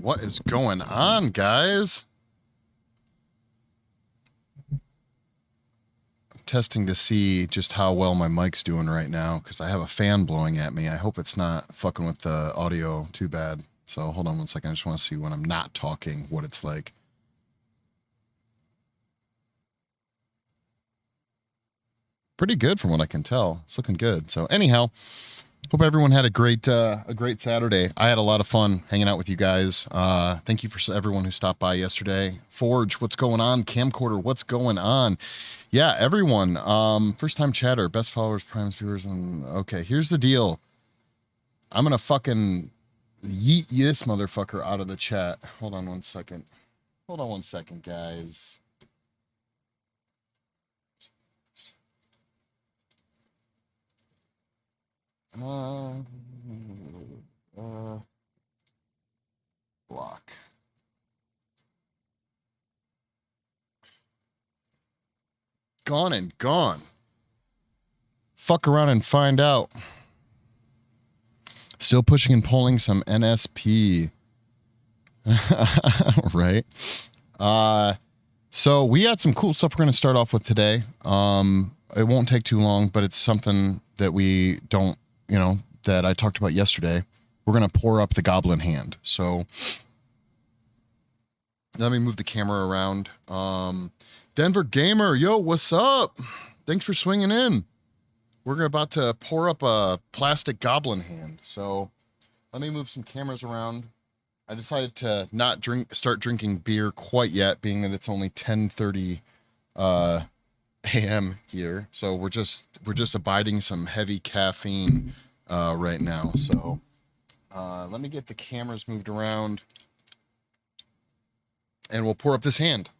What is going on, guys? I'm testing to see just how well my mic's doing right now because I have a fan blowing at me. I hope it's not fucking with the audio too bad. So hold on one second. I just want to see when I'm not talking what it's like. Pretty good from what I can tell. It's looking good. So anyhow, hope everyone had a great Saturday. I had a lot of fun hanging out with you guys. Thank you for everyone who stopped by yesterday. Forge, what's going on? Camcorder, what's going on? Yeah, everyone. First time chatter, best followers, primes, viewers, and okay. Here's the deal. I'm gonna fucking yeet this motherfucker out of the chat. Hold on one second. Hold on one second, guys. Block. Gone and gone. Fuck around and find out. Still pushing and pulling some NSP. Right. So we had some cool stuff we're going to start off with today. It won't take too long, but it's something that we don't, that I talked about yesterday. We're going to pour up the goblin hand. So let me move the camera around. Denver Gamer, yo, what's up? Thanks for swinging in. We're about to pour up a plastic goblin hand. So let me move some cameras around. I decided to not start drinking beer quite yet, being that it's only 10:30 a.m. here. So we're just abiding some heavy caffeine right now. So let me get the cameras moved around, and we'll pour up this hand.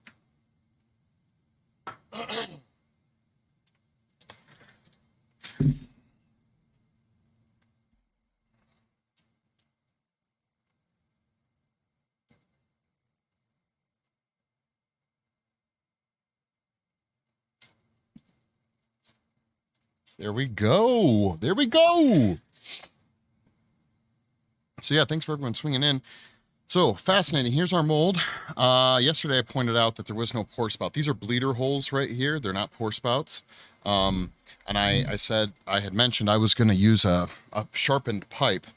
There we go. There we go. So yeah, thanks for everyone swinging in. So fascinating. Here's our mold. Yesterday I pointed out that there was no pour spout. These are bleeder holes right here. They're not pour spouts. And I said, I had mentioned I was going to use a sharpened pipe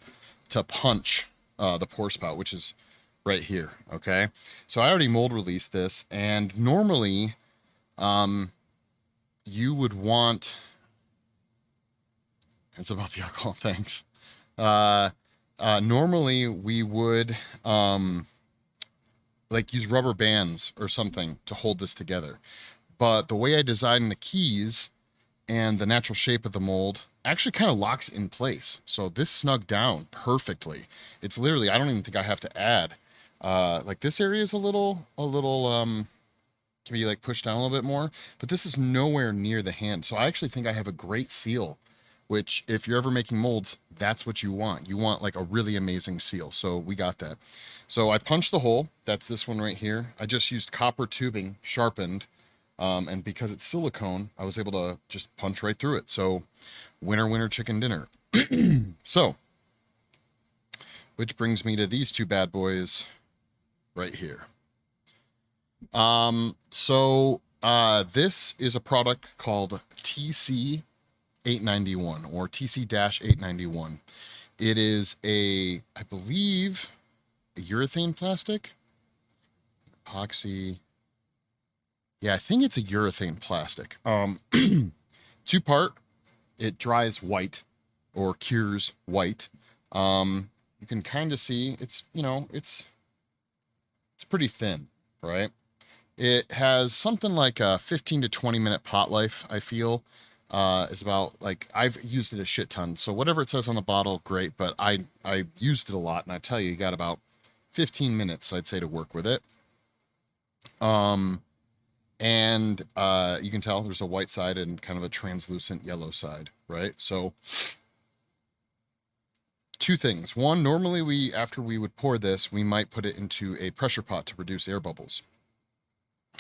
to punch the pour spout, which is right here. Okay. So I already mold released this, and normally you would want, it's about the alcohol, thanks. Normally we would like use rubber bands or something to hold this together. But the way I designed the keys and the natural shape of the mold actually kind of locks in place. So this snugged down perfectly. It's literally, I don't even think I have to add. Like this area is a little can be like pushed down a little bit more, but this is nowhere near the hand. So I actually think I have a great seal, which if you're ever making molds, that's what you want. You want like a really amazing seal. So we got that. So I punched the hole. That's this one right here. I just used copper tubing sharpened. And because it's silicone, I was able to just punch right through it. So winner, winner, chicken dinner. So, which brings me to these two bad boys right here. This is a product called TC 891 or TC-891. It is I believe, a urethane plastic, epoxy. Yeah, I think it's a urethane plastic. Two-part. It dries white or cures white. You can kind of see it's pretty thin, right? It has something like a 15 to 20 minute pot life, I feel. Is about, like, I've used it a shit ton. So whatever it says on the bottle, great. But I used it a lot, and I tell you, you got about 15 minutes, I'd say, to work with it. And you can tell there's a white side and kind of a translucent yellow side, right? So two things. One, normally after we would pour this, we might put it into a pressure pot to reduce air bubbles.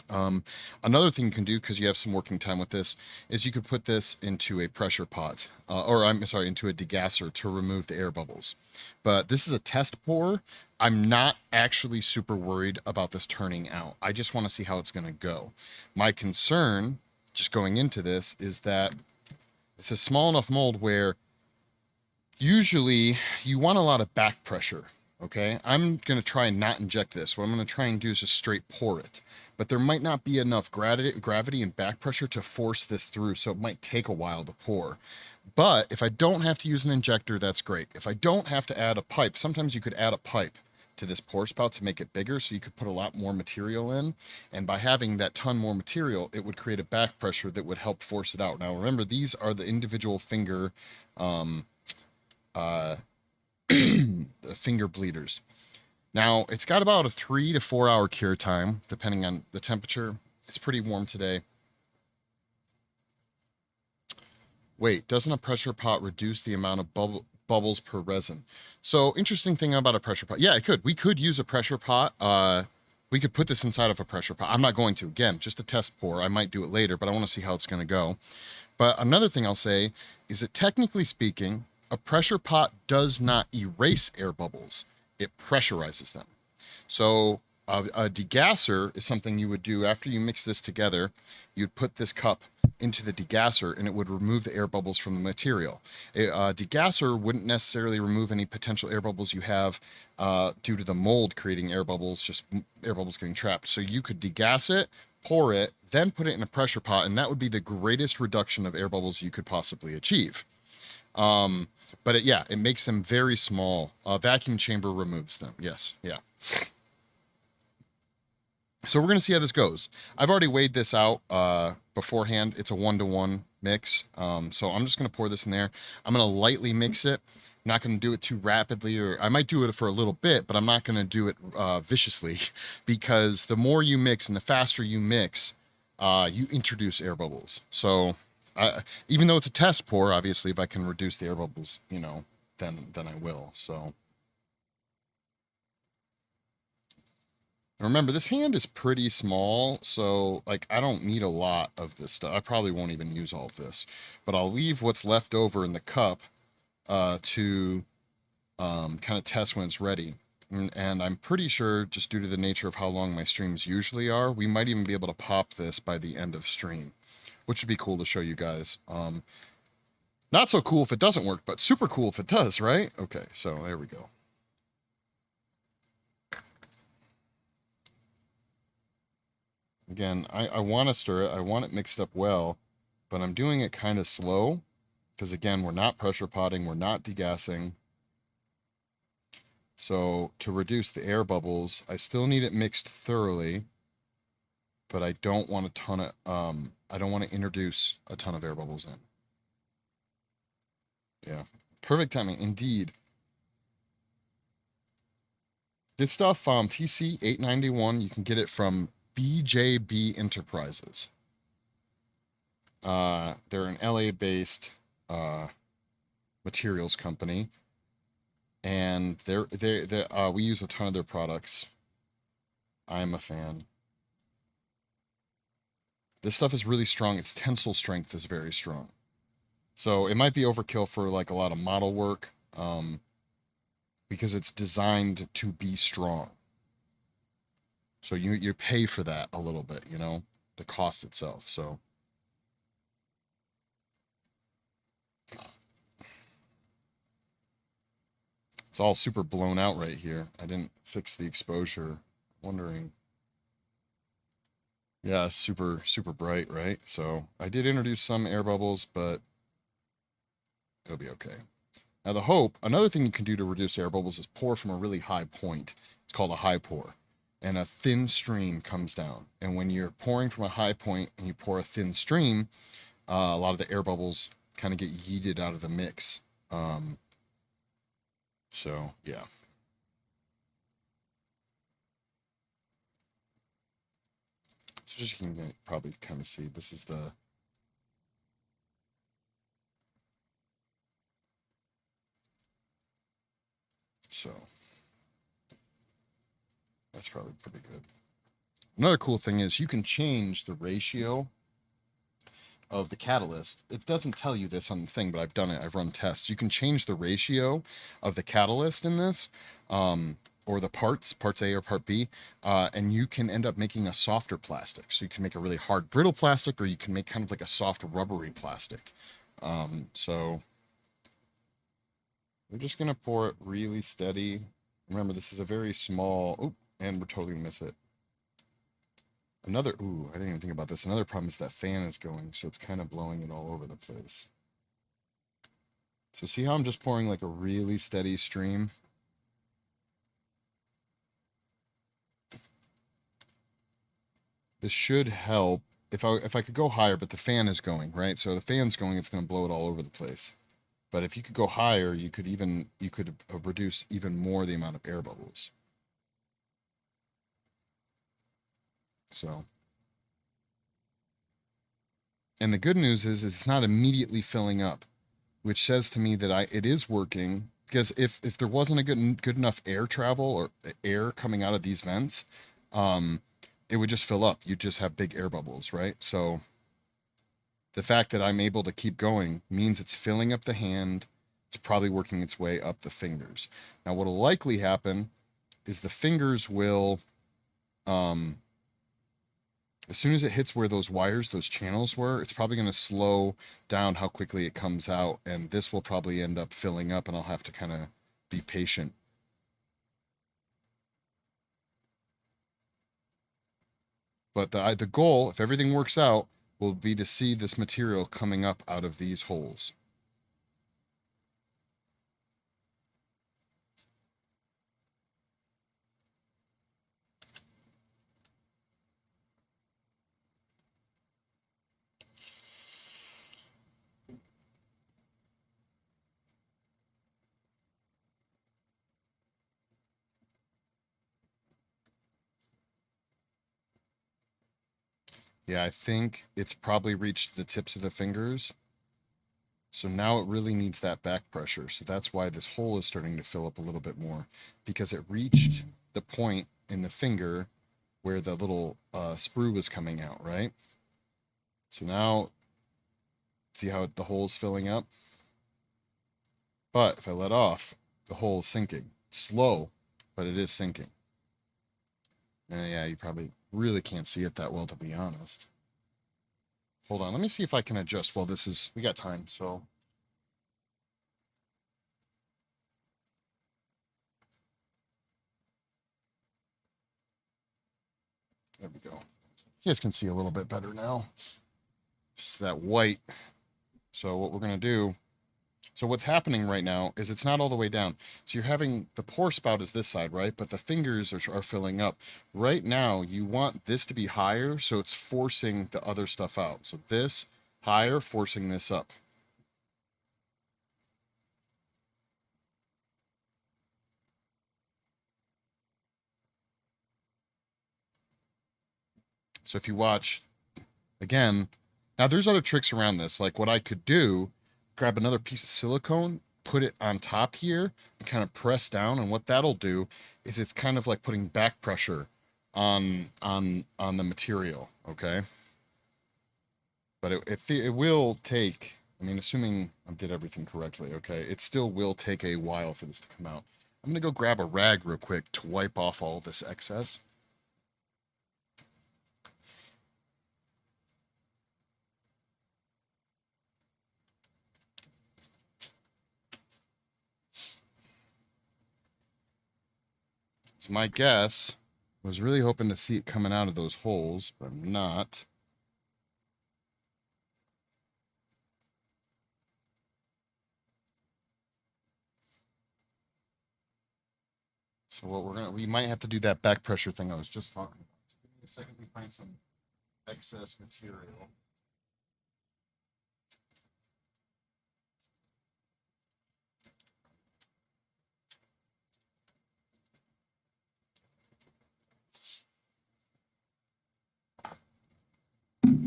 Another thing you can do, because you have some working time with this, is you could put this into a pressure pot, or I'm sorry, into a degasser to remove the air bubbles. But this is a test pour. I'm not actually super worried about this turning out. I just want to see how it's going to go. My concern, just going into this, is that it's a small enough mold where usually you want a lot of back pressure. Okay, I'm going to try and not inject this. What I'm going to try and do is just straight pour it. But there might not be enough gravity and back pressure to force this through, so it might take a while to pour. But if I don't have to use an injector, that's great. If I don't have to add a pipe, sometimes you could add a pipe to this pour spout to make it bigger, so you could put a lot more material in. And by having that ton more material, it would create a back pressure that would help force it out. Now remember, these are the individual finger the finger bleeders. Now, it's got about a 3 to 4 hour cure time, depending on the temperature. It's pretty warm today. Wait, doesn't a pressure pot reduce the amount of bubbles per resin? So, interesting thing about a pressure pot. Yeah, it could. We could use a pressure pot. We could put this inside of a pressure pot. I'm not going to. Again, just a test pour. I might do it later, but I want to see how it's going to go. But another thing I'll say is that technically speaking, a pressure pot does not erase air bubbles. It pressurizes them. So a degasser is something you would do after you mix this together. You'd put this cup into the degasser and it would remove the air bubbles from the material. A degasser wouldn't necessarily remove any potential air bubbles you have due to the mold creating air bubbles, just air bubbles getting trapped. So you could degas it, pour it, then put it in a pressure pot, and that would be the greatest reduction of air bubbles you could possibly achieve. But it makes them very small. A vacuum chamber removes them. Yes, yeah. So we're going to see how this goes. I've already weighed this out beforehand. It's a 1-to-1 mix. So I'm just going to pour this in there. I'm going to lightly mix it. I'm not going to do it too rapidly, or I might do it for a little bit, but I'm not going to do it viciously, because the more you mix and the faster you mix, you introduce air bubbles. So even though it's a test pour, obviously, if I can reduce the air bubbles, then I will. So remember, this hand is pretty small, so like I don't need a lot of this stuff. I probably won't even use all of this, but I'll leave what's left over in the cup to kind of test when it's ready. And I'm pretty sure, just due to the nature of how long my streams usually are, we might even be able to pop this by the end of stream, which would be cool to show you guys. Not so cool if it doesn't work, but super cool if it does, right? Okay, so there we go. Again, I want to stir it. I want it mixed up well, but I'm doing it kind of slow because, again, we're not pressure potting. We're not degassing. So to reduce the air bubbles, I still need it mixed thoroughly, but I don't want a ton of, I don't want to introduce a ton of air bubbles in. Yeah, perfect timing, indeed. This stuff, TC 891, you can get it from BJB Enterprises. They're an LA-based materials company, and we use a ton of their products. I'm a fan. This stuff is really strong. Its tensile strength is very strong. So it might be overkill for like a lot of model work, because it's designed to be strong. So you pay for that a little bit, the cost itself. So it's all super blown out right here. I didn't fix the exposure. Wondering. Yeah, super, super bright, right? So I did introduce some air bubbles, but it'll be okay. Now the hope, another thing you can do to reduce air bubbles is pour from a really high point. It's called a high pour. And a thin stream comes down. And when you're pouring from a high point and you pour a thin stream, a lot of the air bubbles kind of get yeeted out of the mix. So, yeah. So just you can probably kind of see, this is the... So, that's probably pretty good. Another cool thing is you can change the ratio of the catalyst. It doesn't tell you this on the thing, but I've done it. I've run tests. You can change the ratio of the catalyst in this, or the parts A or part B, and you can end up making a softer plastic. So you can make a really hard, brittle plastic, or you can make kind of like a soft, rubbery plastic. So we're just gonna pour it really steady. Remember, this is a very small. Oh, and we're totally gonna miss it. Another, ooh, I didn't even think about this. Another problem is that fan is going, so it's kind of blowing it all over the place. So see how I'm just pouring like a really steady stream? This should help if I could go higher, but the fan is going, right? So the fan's going, it's going to blow it all over the place. But if you could go higher, you could reduce even more the amount of air bubbles. So, and the good news is it's not immediately filling up, which says to me that it is working. Because if there wasn't a good enough air travel or air coming out of these vents, it would just fill up. You'd just have big air bubbles, right? So the fact that I'm able to keep going means it's filling up the hand. It's probably working its way up the fingers. Now, what will likely happen is the fingers will, as soon as it hits where those wires, those channels were, it's probably going to slow down how quickly it comes out, and this will probably end up filling up, and I'll have to kind of be patient. But the goal, if everything works out, will be to see this material coming up out of these holes. Yeah, I think it's probably reached the tips of the fingers. So now it really needs that back pressure. So that's why this hole is starting to fill up a little bit more, because it reached the point in the finger where the little sprue was coming out, right? So now, see how the hole's filling up? But if I let off, the hole is sinking. It's slow, but it is sinking. And yeah, you probably really can't see it that well, to be honest. Hold on, let me see if I can adjust. Well, we got time, so. There we go. You guys can see a little bit better now. Just that white. So what we're going to do, so what's happening right now is it's not all the way down. So you're having the pour spout is this side, right? But the fingers are filling up. Right now, you want this to be higher, so it's forcing the other stuff out. So this higher, forcing this up. So if you watch, again, now there's other tricks around this. Like what I could do, grab another piece of silicone, put it on top here, and kind of press down. And what that'll do is it's kind of like putting back pressure on the material. Okay. But it will take. I mean, assuming I did everything correctly, okay, it still will take a while for this to come out. I'm gonna go grab a rag real quick to wipe off all this excess. So my guess was really hoping to see it coming out of those holes, but I'm not. So we might have to do that back pressure thing I was just talking about. So give me a second, we find some excess material.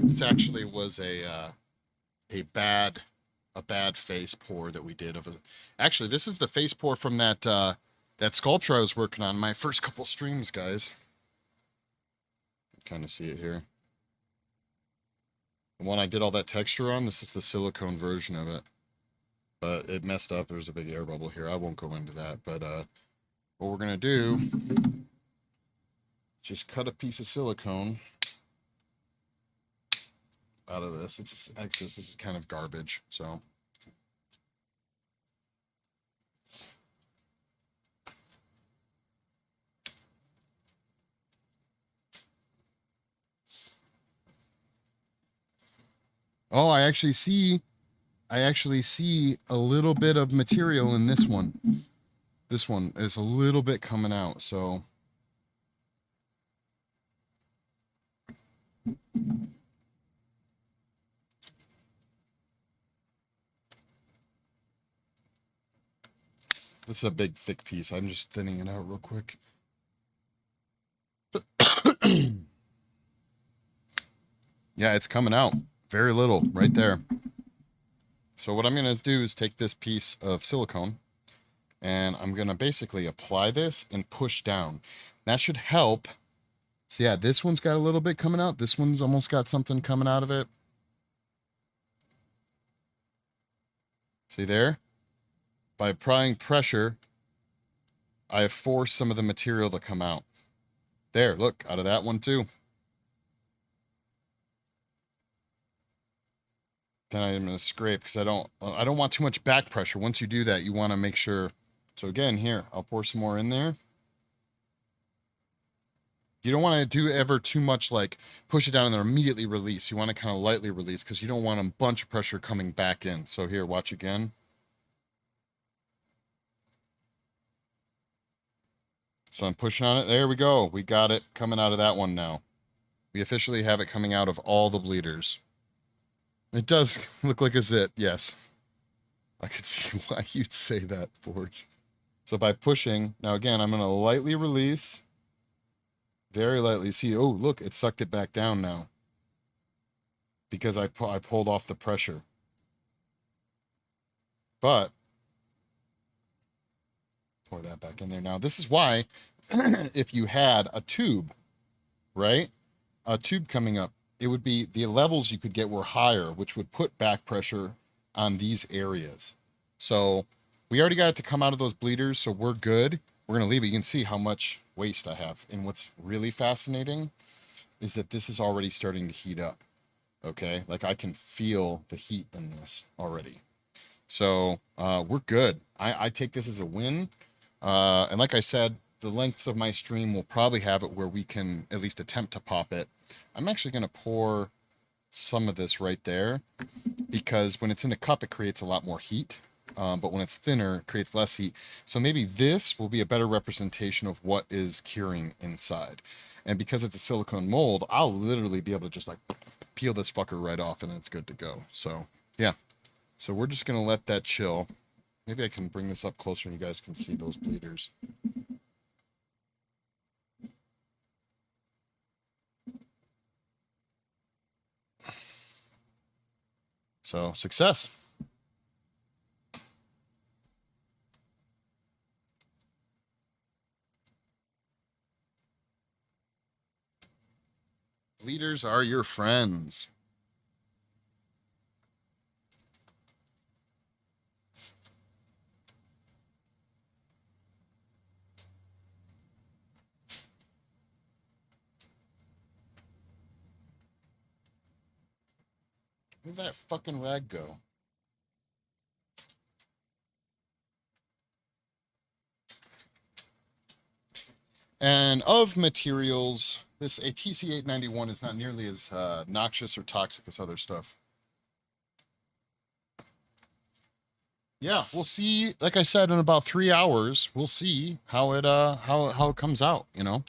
This actually was a bad face pour that we did actually this is the face pour from that sculpture I was working on my first couple streams, guys. Kind of see it here. The one I did all that texture on, this is the silicone version of it. But it messed up. There's a big air bubble here. I won't go into that. But what we're going to do, just cut a piece of silicone out of this. It's excess. This is kind of garbage. So oh, I actually see a little bit of material in this one. This one is a little bit coming out, so this is a big thick piece. I'm just thinning it out real quick. Yeah, it's coming out. Very little right there. So what I'm going to do is take this piece of silicone and I'm going to basically apply this and push down. That should help. So yeah, this one's got a little bit coming out. This one's almost got something coming out of it. See there? By applying pressure, I have forced some of the material to come out. There, look, out of that one too. Then I'm going to scrape because I don't want too much back pressure. Once you do that, you want to make sure. So again, here, I'll pour some more in there. You don't want to do ever too much, like push it down and then immediately release. You want to kind of lightly release because you don't want a bunch of pressure coming back in. So here, watch again. So I'm pushing on it. There we go. We got it coming out of that one now. We officially have it coming out of all the bleeders. It does look like a zit, yes. I could see why you'd say that, Forge. So by pushing, now again, I'm going to lightly release. Very lightly. See, oh, look, it sucked it back down now. Because I pulled off the pressure. But, pour that back in there. Now, this is why, if you had a tube, right? A tube coming up, it would be, the levels you could get were higher, which would put back pressure on these areas. So, we already got it to come out of those bleeders, so we're good. We're going to leave it. You can see how much waste I have. And what's really fascinating is that this is already starting to heat up. Okay? Like I can feel the heat in this already. So we're good. I take this as a win. And like I said, the length of my stream will probably have it where we can at least attempt to pop it. I'm actually going to pour some of this right there because when it's in a cup, it creates a lot more heat. But when it's thinner, it creates less heat. So maybe this will be a better representation of what is curing inside. And because it's a silicone mold, I'll literally be able to just like peel this fucker right off and it's good to go. So yeah. So we're just going to let that chill. Maybe I can bring this up closer and you guys can see those bleeders. So success. Bleeders are your friends. Where'd that fucking rag go? And of materials, this ATC891 is not nearly as noxious or toxic as other stuff. Yeah, we'll see. Like I said, in about 3 hours, we'll see how it comes out. You know,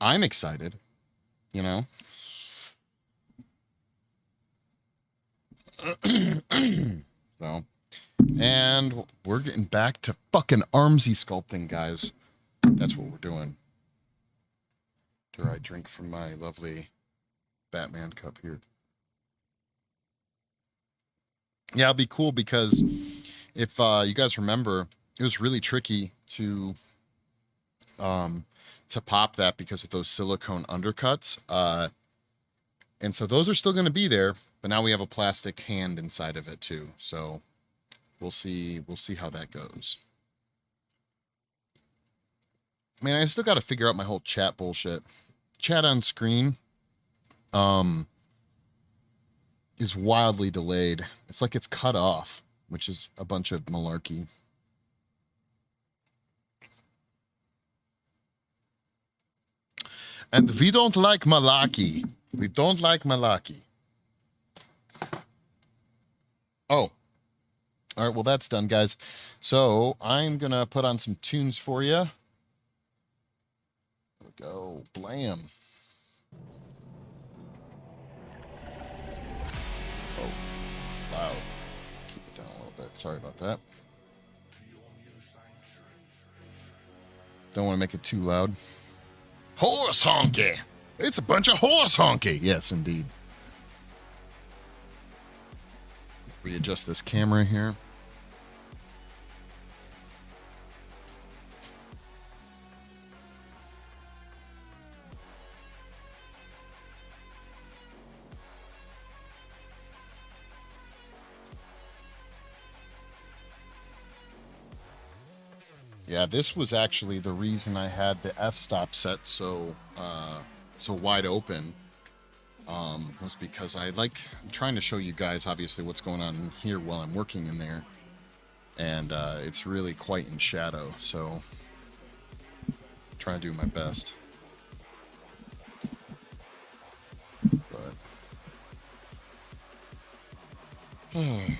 I'm excited. You know. So, and we're getting back to fucking Armsy sculpting, guys. That's what we're doing. Dare I drink from my lovely Batman cup here? Yeah, it'll be cool because if you guys remember, it was really tricky to to pop that because of those silicone undercuts. And so those are still going to be there, but now we have a plastic hand inside of it too. So we'll see how that goes. Man, I still got to figure out my whole chat bullshit. Chat on screen is wildly delayed. It's like it's cut off, which is a bunch of malarkey. And we don't like malarkey. We don't like malarkey. Oh. All right, well, that's done, guys. So I'm going to put on some tunes for you. There we go. Blam. Oh, loud. Keep it down a little bit. Sorry about that. Don't want to make it too loud. Horse honky. It's a bunch of horse honky. Yes, indeed. Readjust this camera here. Yeah, this was actually the reason I had the f-stop set so wide open. Was because I'm trying to show you guys obviously what's going on in here while I'm working in there, and it's really quite in shadow, so I'm trying to do my best. But if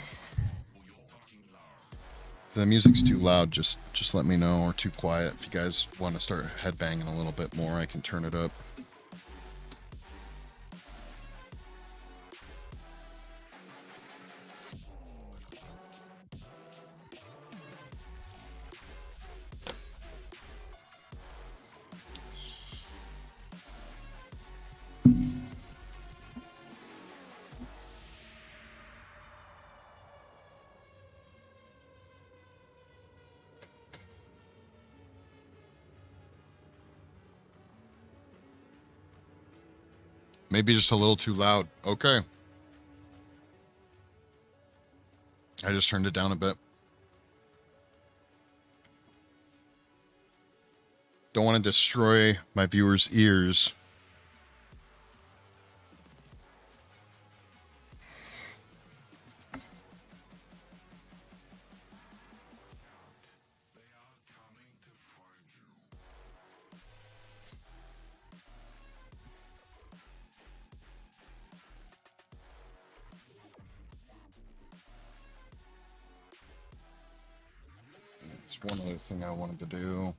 the music's too loud, just let me know, or too quiet. If you guys want to start headbanging a little bit more, I can turn it up. Maybe just a little too loud. Okay. I just turned it down a bit. Don't want to destroy my viewers' ears. One other thing I wanted to do.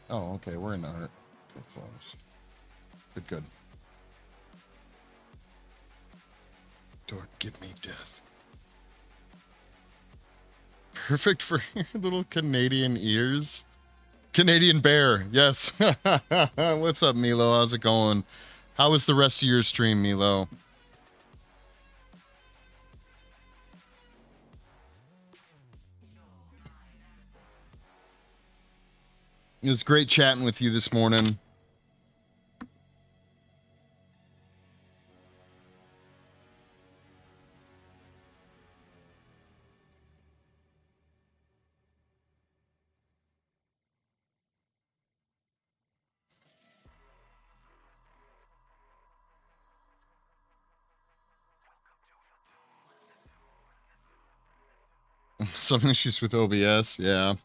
Oh, okay, we're in art. Okay, close. Good. Don't give me death. Perfect for your little Canadian ears. Canadian bear, yes. What's up, Milo? How's it going? How was the rest of your stream, Milo? It was great chatting with you this morning. Some issues with OBS, yeah.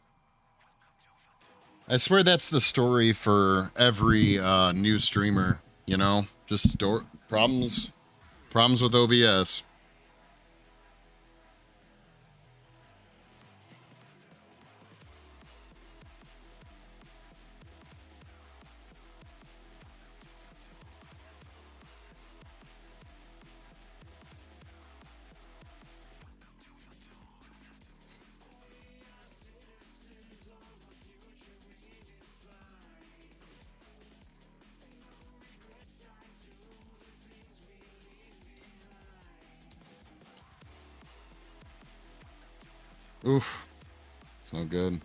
I swear that's the story for every new streamer, you know? Just problems with OBS. Oof. It's no good.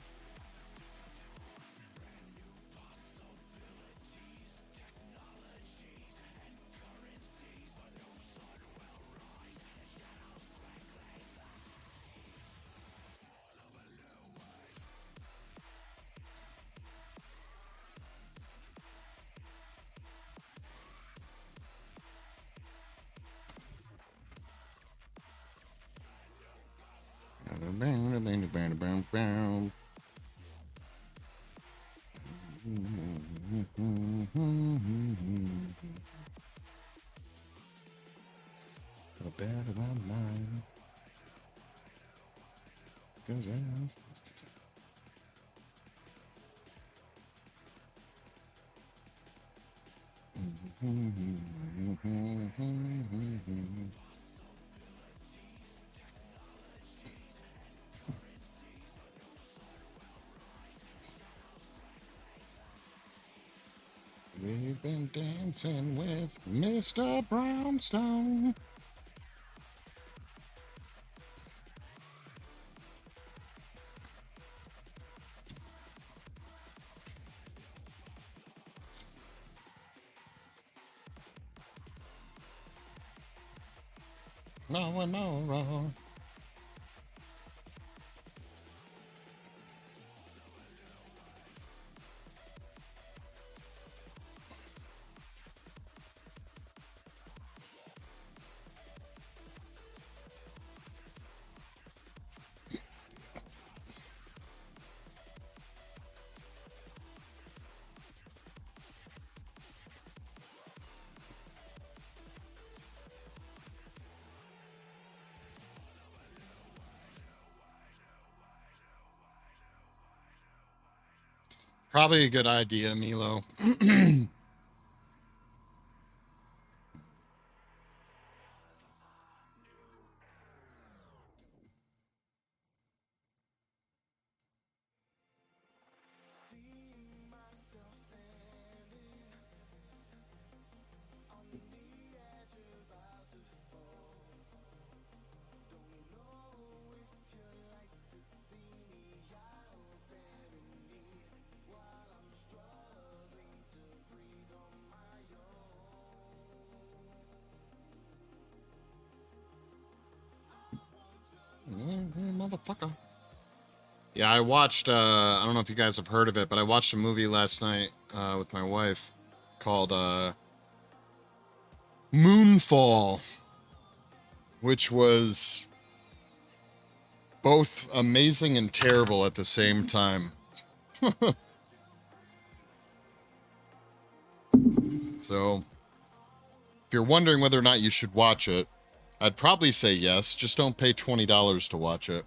A bad about mine. Goes in. We've been dancing with Mr. Brownstone. No. Probably a good idea, Milo. Motherfucker. Yeah, I watched, I don't know if you guys have heard of it, but I watched a movie last night with my wife called Moonfall, which was both amazing and terrible at the same time. So, if you're wondering whether or not you should watch it, I'd probably say yes. Just don't pay $20 to watch it.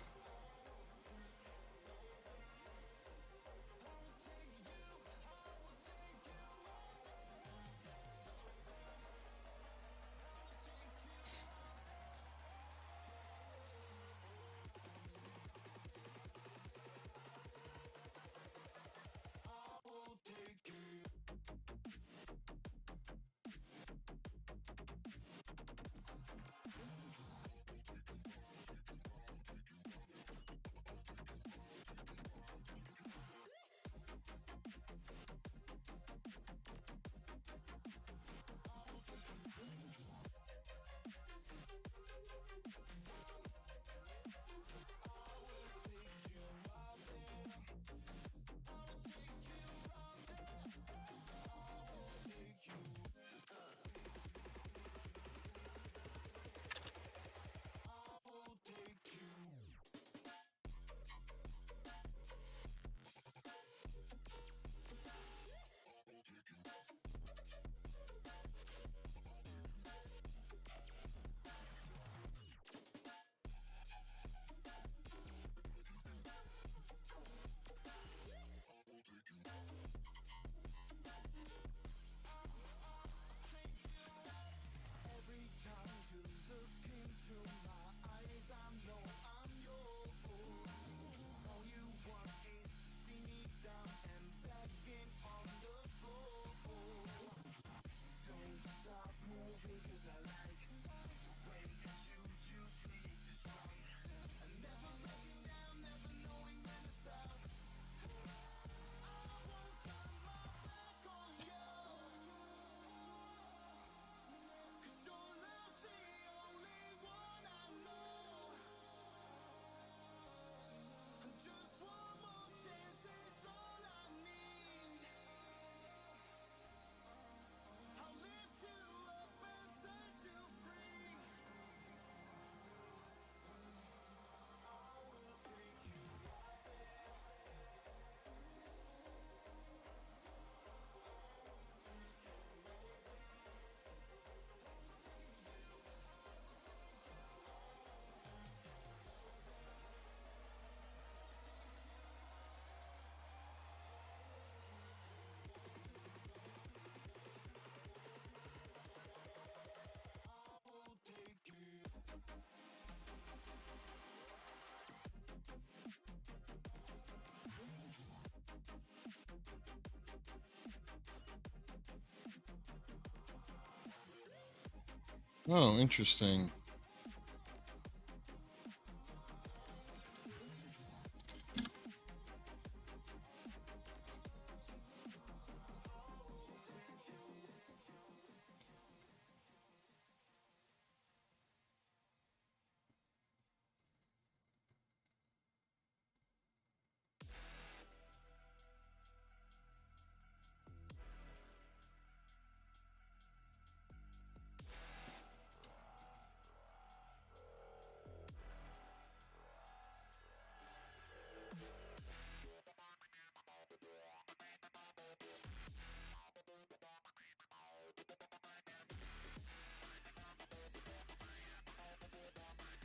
Oh, interesting.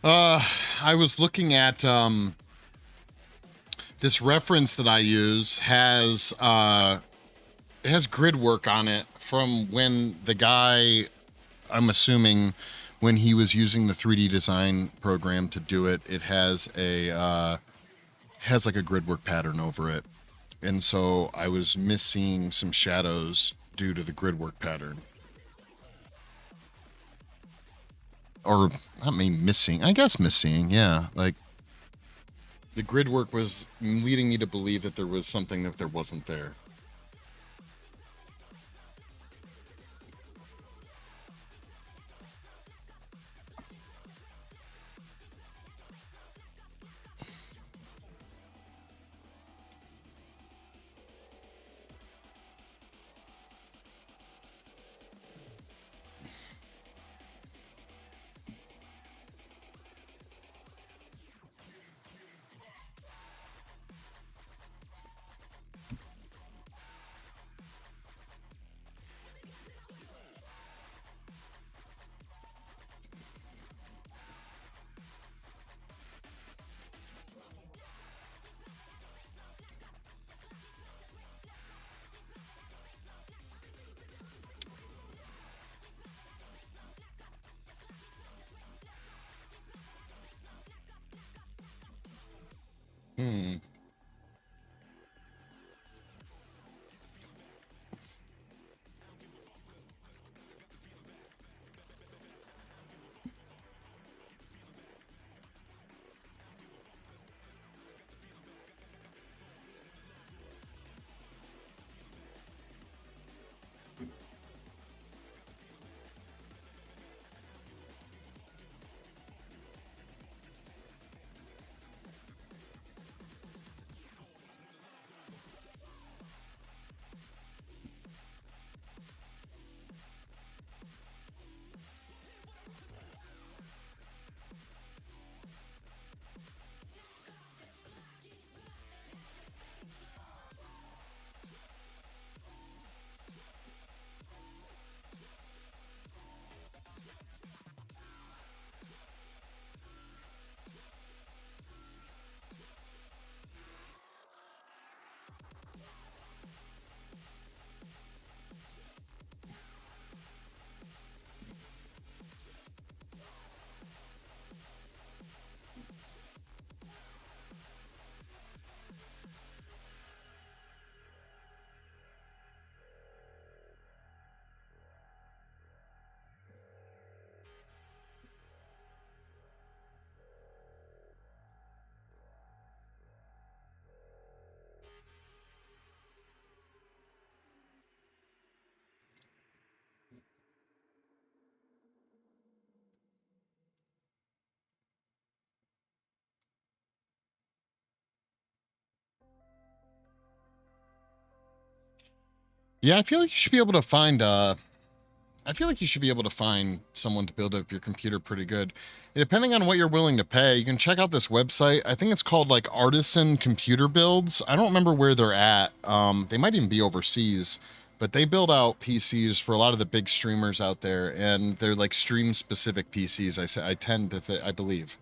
Uh, I was looking at this reference that I use has it has grid work on it from when the guy, I'm assuming, when he was using the 3D design program to do it, it has like a grid work pattern over it. And so I was missing some shadows due to the grid work pattern. Or not me missing, I guess missing, yeah. Like the grid work was leading me to believe that there was something that there wasn't there. Hmm. Yeah, I feel like you should be able to find I feel like you should be able to find someone to build up your computer pretty good. Depending on what you're willing to pay, you can check out this website. I think it's called like Artisan Computer Builds. I don't remember where they're at. They might even be overseas, but they build out PCs for a lot of the big streamers out there, and they're like stream specific PCs. I tend to I believe.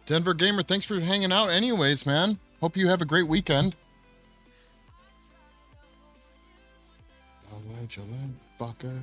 Denver Gamer, thanks for hanging out anyways, man. Hope you have a great weekend. Fucker.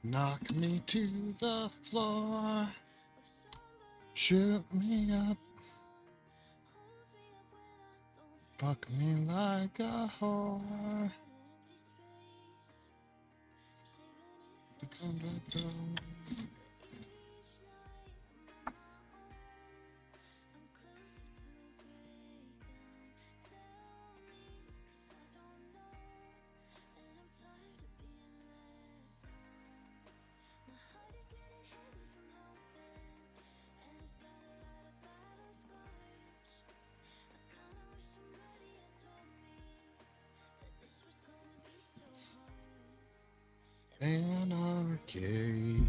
Knock me to the floor. Shoot me up. Fuck me like a whore. Anarchy.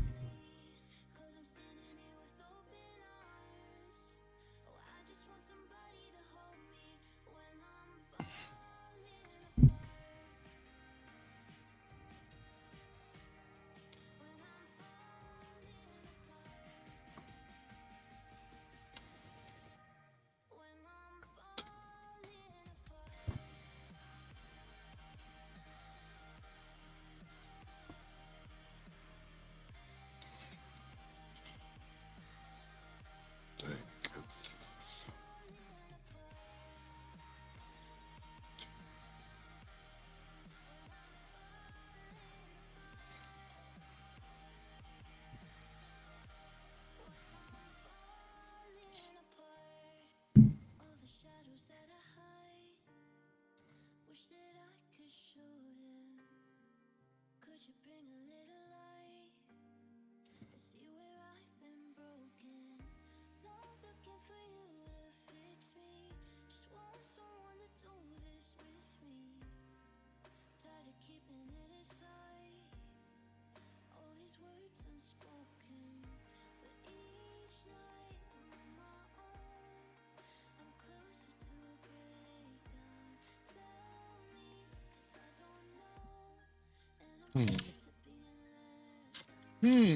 Hmm.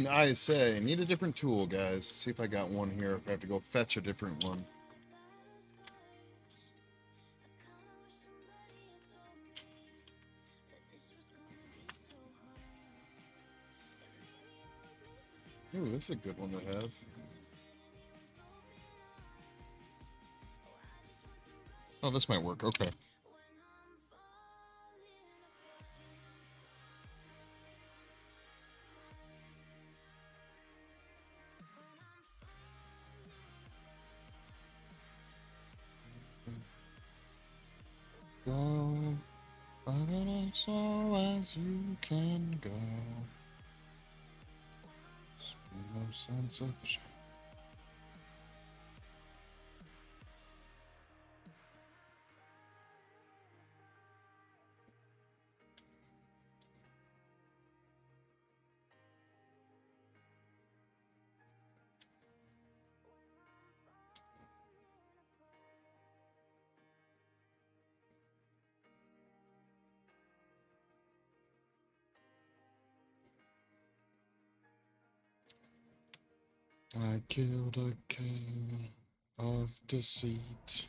I say, need a different tool, guys. Let's see if I got one here, if I have to go fetch a different one. Ooh, this is a good one to have. Oh, this might work. Okay. Go, as far as you can go. No sense of shame. I killed a king of deceit.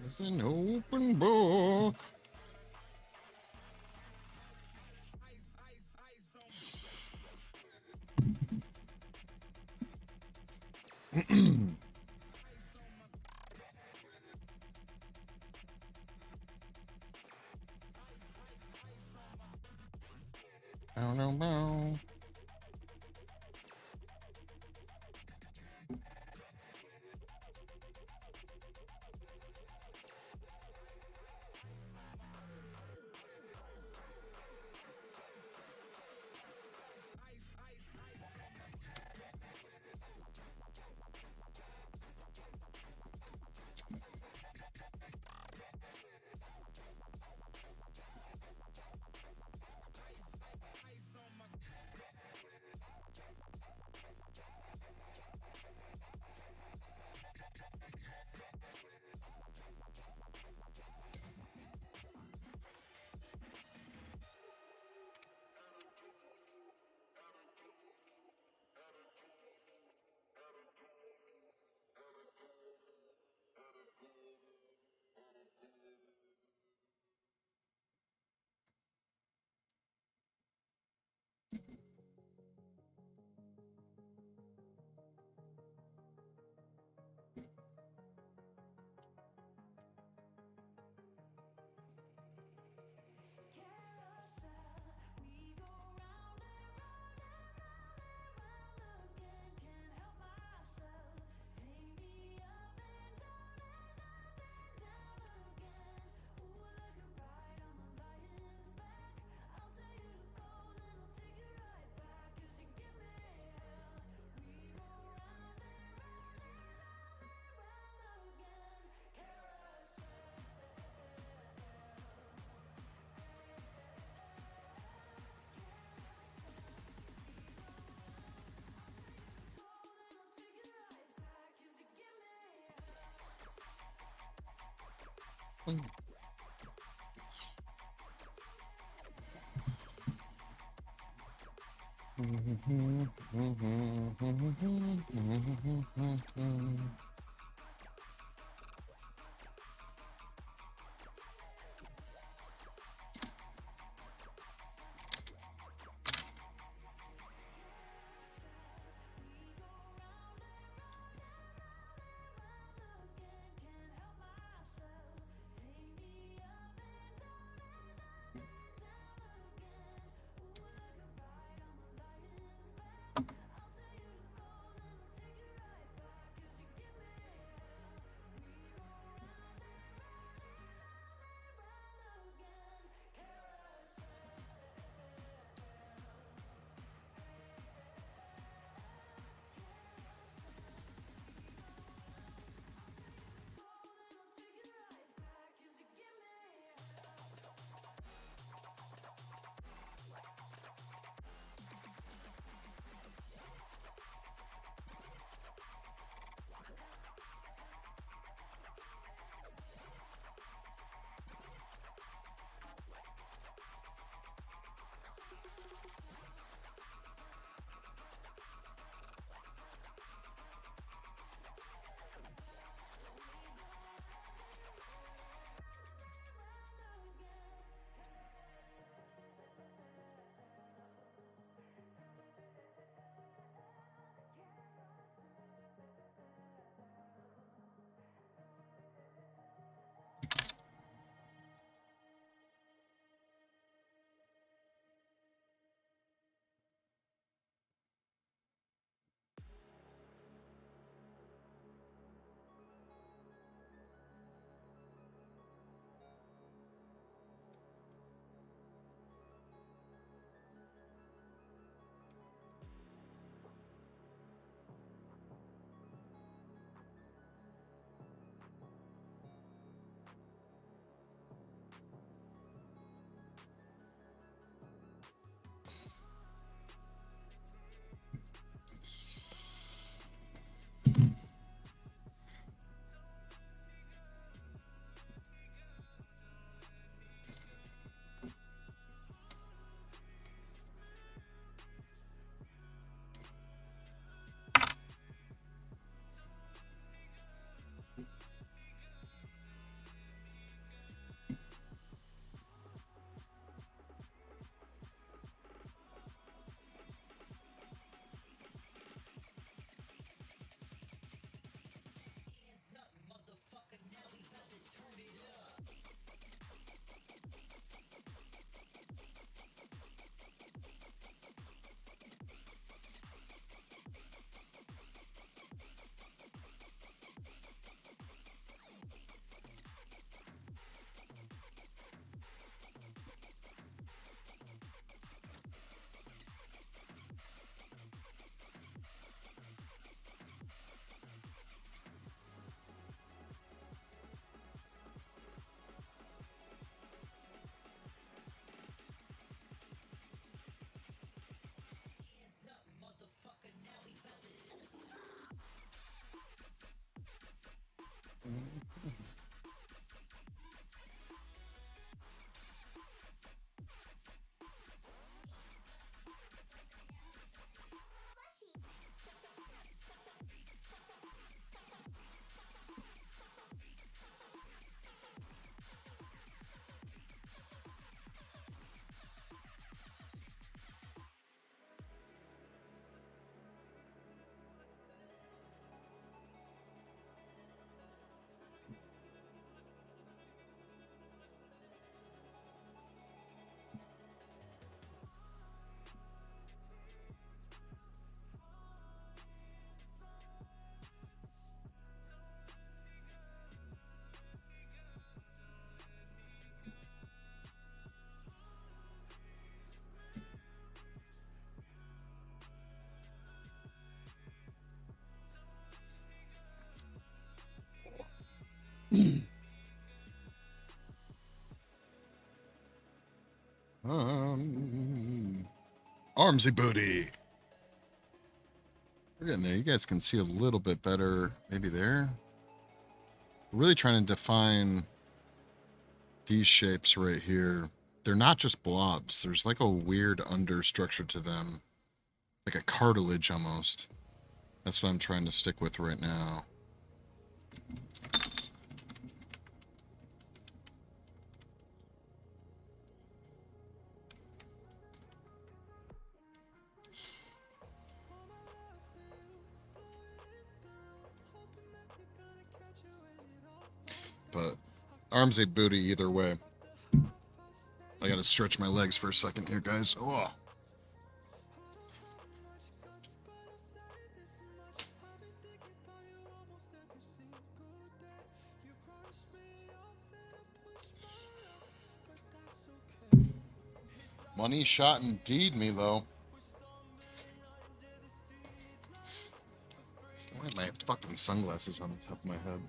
It's an open book. Bow, bow, bow. Armsy booty. We're getting there. You guys can see a little bit better. Maybe there. We're really trying to define these shapes right here. They're not just blobs. There's like a weird understructure to them. Like a cartilage almost. That's what I'm trying to stick with right now. But arms ain't booty either way. I gotta stretch my legs for a second here, guys. Oh. Money shot indeed me, though. Why have my fucking sunglasses on the top of my head?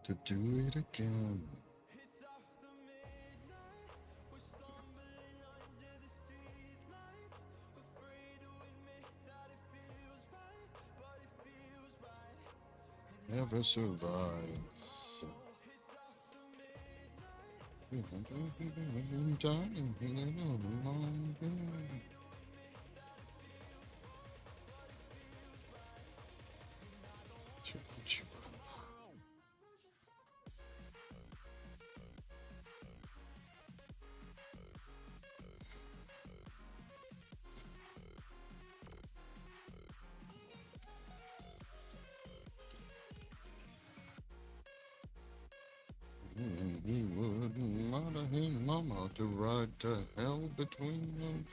To do it again. Never survives. He wouldn't mother his mama to ride to hell between them.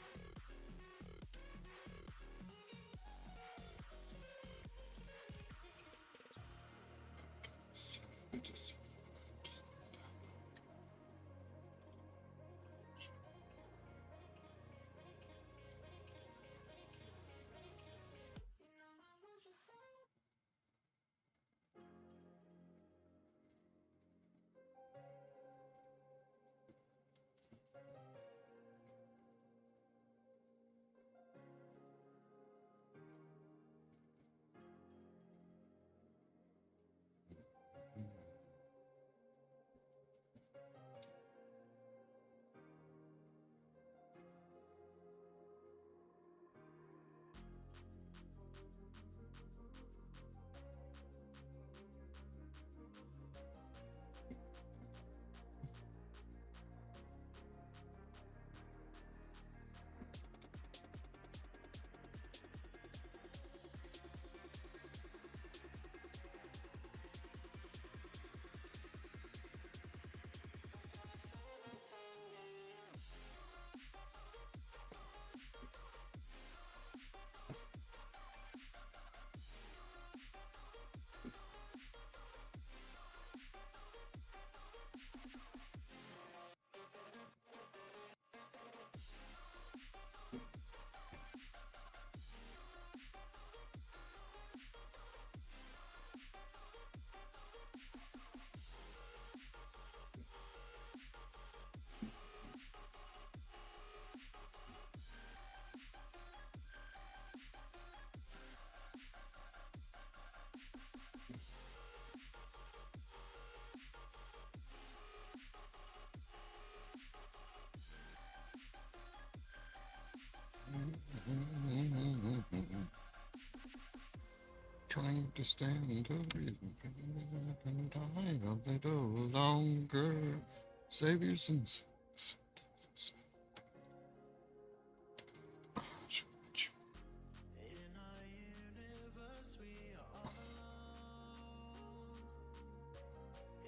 understand the reason can die of they no longer save your sins. In our universe, we are all alone.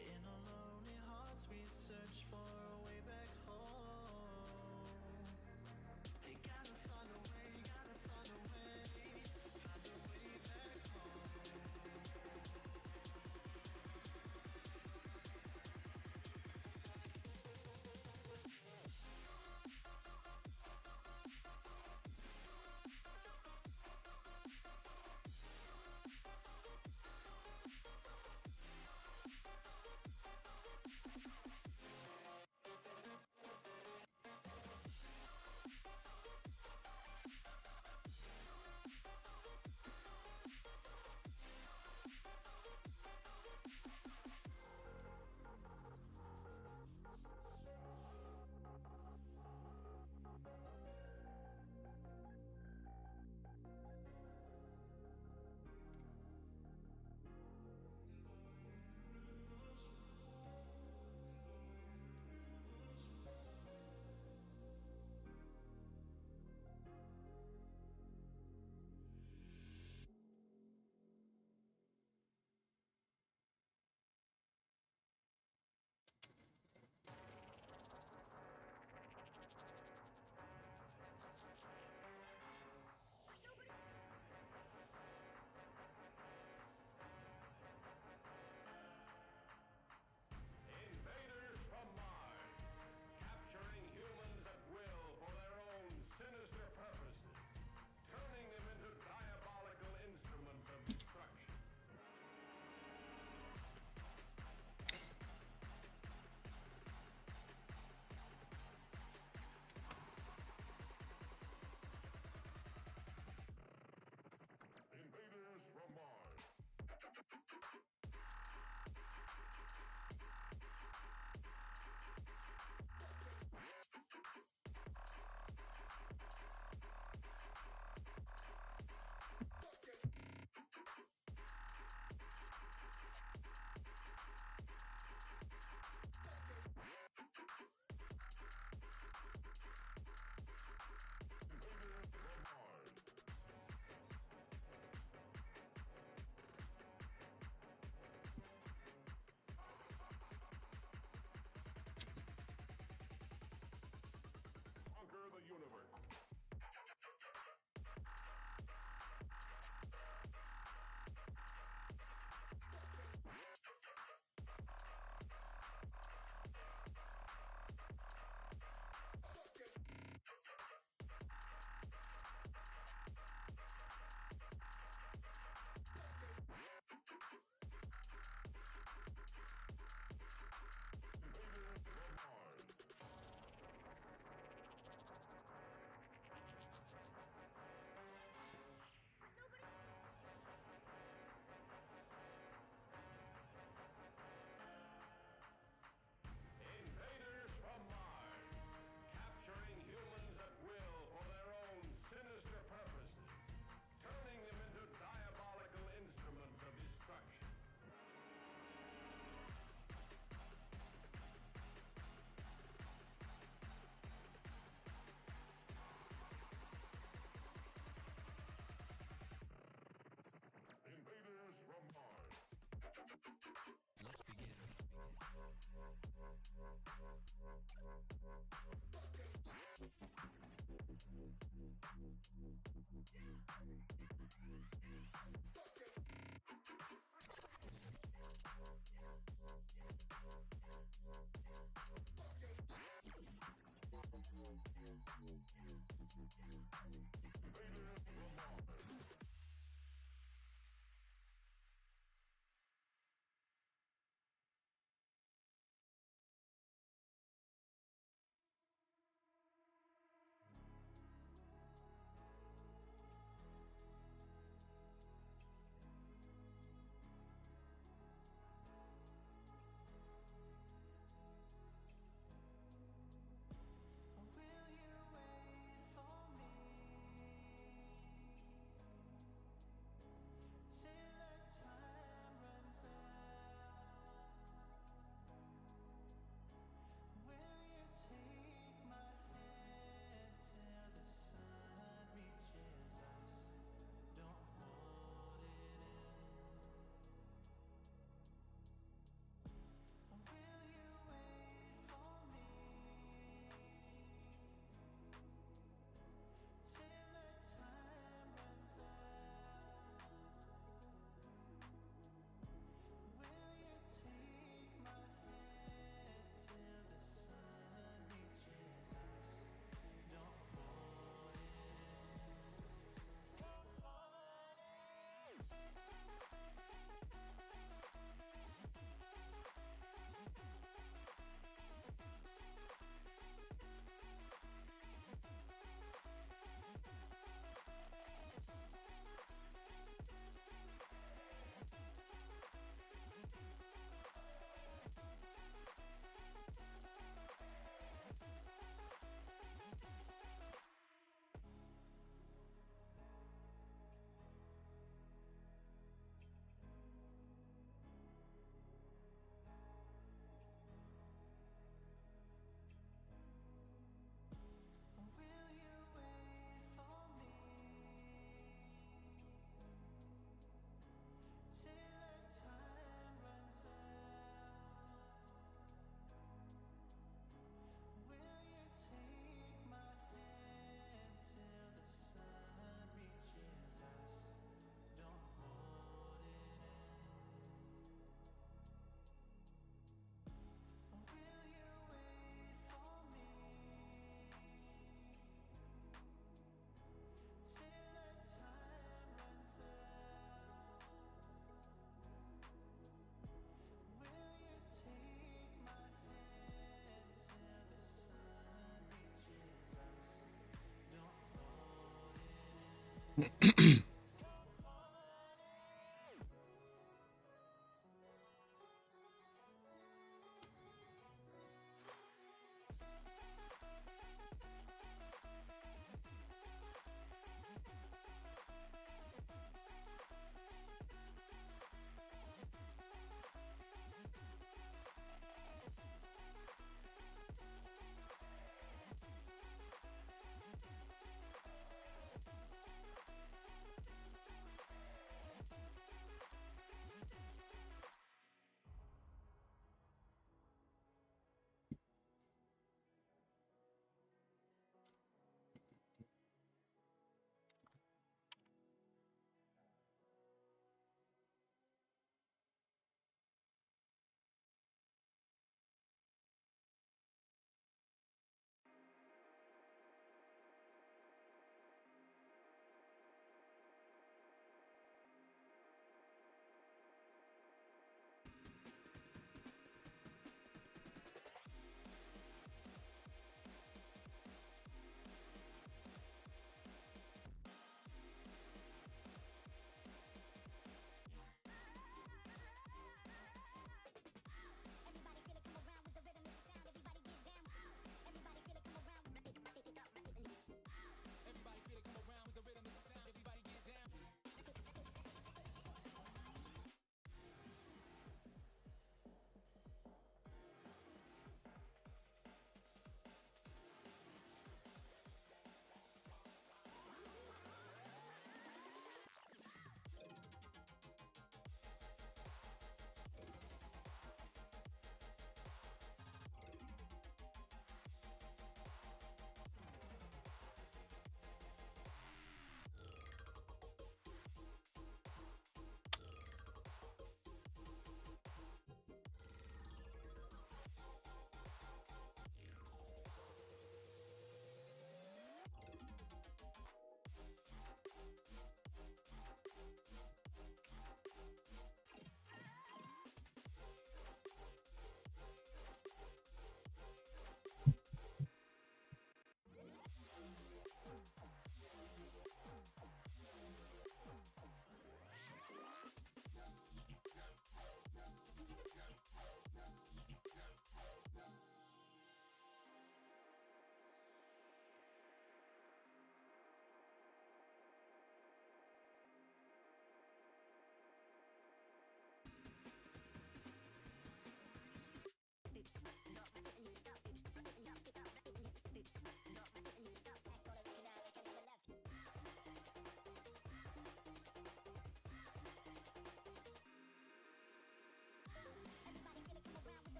In our lonely hearts, we search for a way back home. They gotta find a way, gotta find a way, find a way back home. Invaders from Mars, capturing humans at will for their own sinister purposes, turning them into diabolical instruments of destruction. Invaders from Mars. Conquer the universe. Invaders from Mars, capturing humans at will for their own sinister purposes, turning them into diabolical instruments of destruction. Invaders from Mars. Let's begin.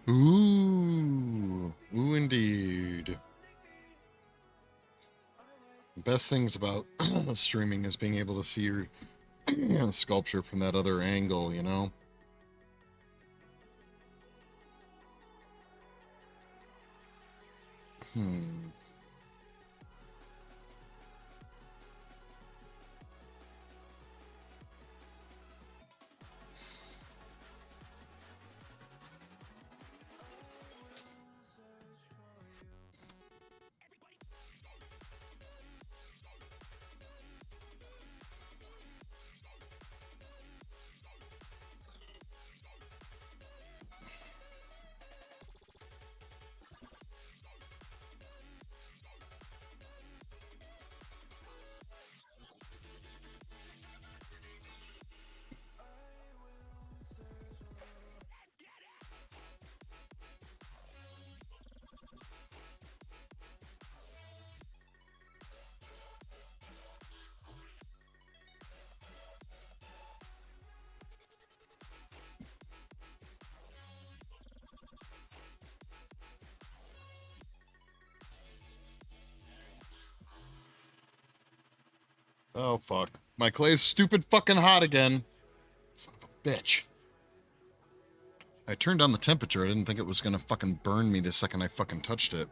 Ooh. Ooh, indeed. The best things about streaming is being able to see your sculpture from that other angle, you know? Hmm. Oh, fuck. My clay's stupid fucking hot again. Son of a bitch. I turned down the temperature. I didn't think it was gonna fucking burn me the second I fucking touched it.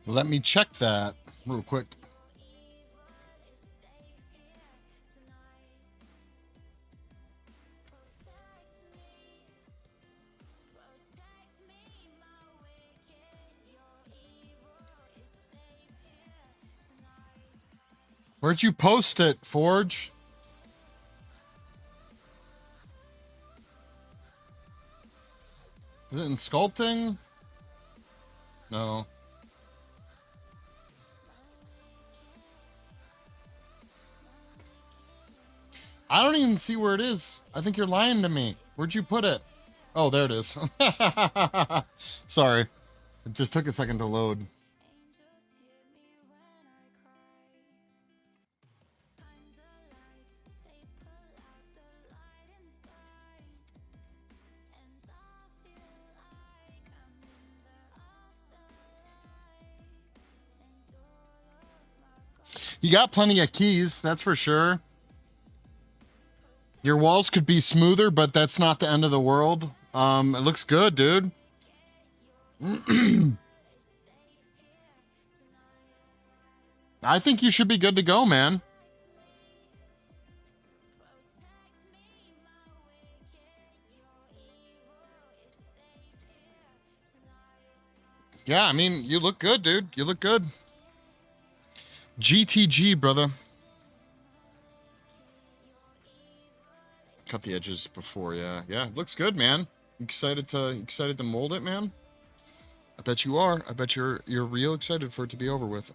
Let me check that real quick. Where'd you post it, Forge? Is it in sculpting? No. I don't even see where it is. I think you're lying to me. Where'd you put it? Oh, there it is. Sorry. It just took a second to load. You got plenty of keys, that's for sure. Your walls could be smoother, but that's not the end of the world. It looks good, dude. I think you should be good to go, man. Yeah, I mean, you look good, dude. You look good. GTG, brother. Cut the edges before, yeah. Yeah, looks good, man. Excited to mold it, man? I bet you are. I bet you're real excited for it to be over with.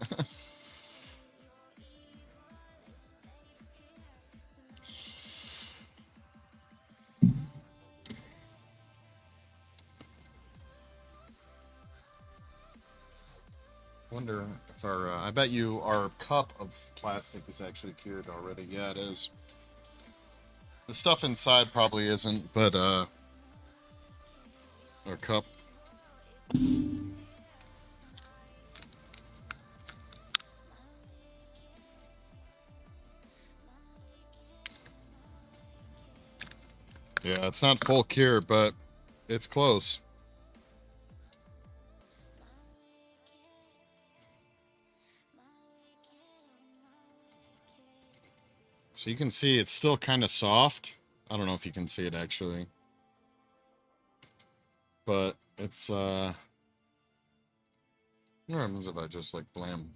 Wonder if our I bet you our cup of plastic is actually cured already. Yeah, it is. The stuff inside probably isn't, but our cup. Yeah, it's not full cure, but it's close. So you can see it's still kind of soft. I don't know if you can see it actually. But it's what happens if I just like blam?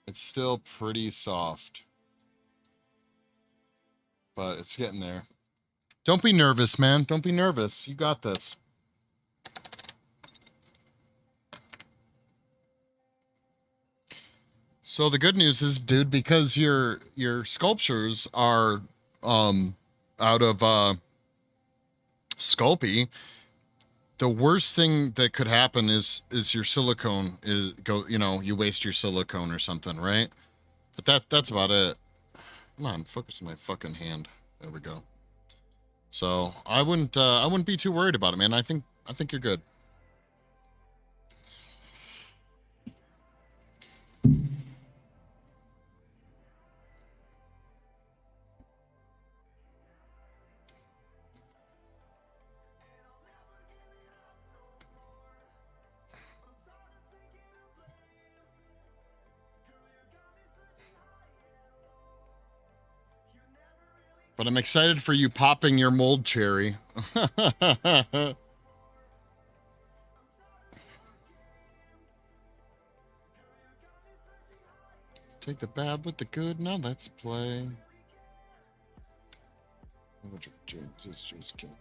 It's still pretty soft. But it's getting there. Don't be nervous, man. Don't be nervous. You got this. So the good news is, dude, because your sculptures are out of Sculpey, the worst thing that could happen is your silicone you waste your silicone or something, right? But that's about it. Come on, focus on my fucking hand. There we go. So I wouldn't be too worried about it, man. I think you're good. But I'm excited for you popping your mold cherry. Take the bad with the good. Now let's play. Just kidding.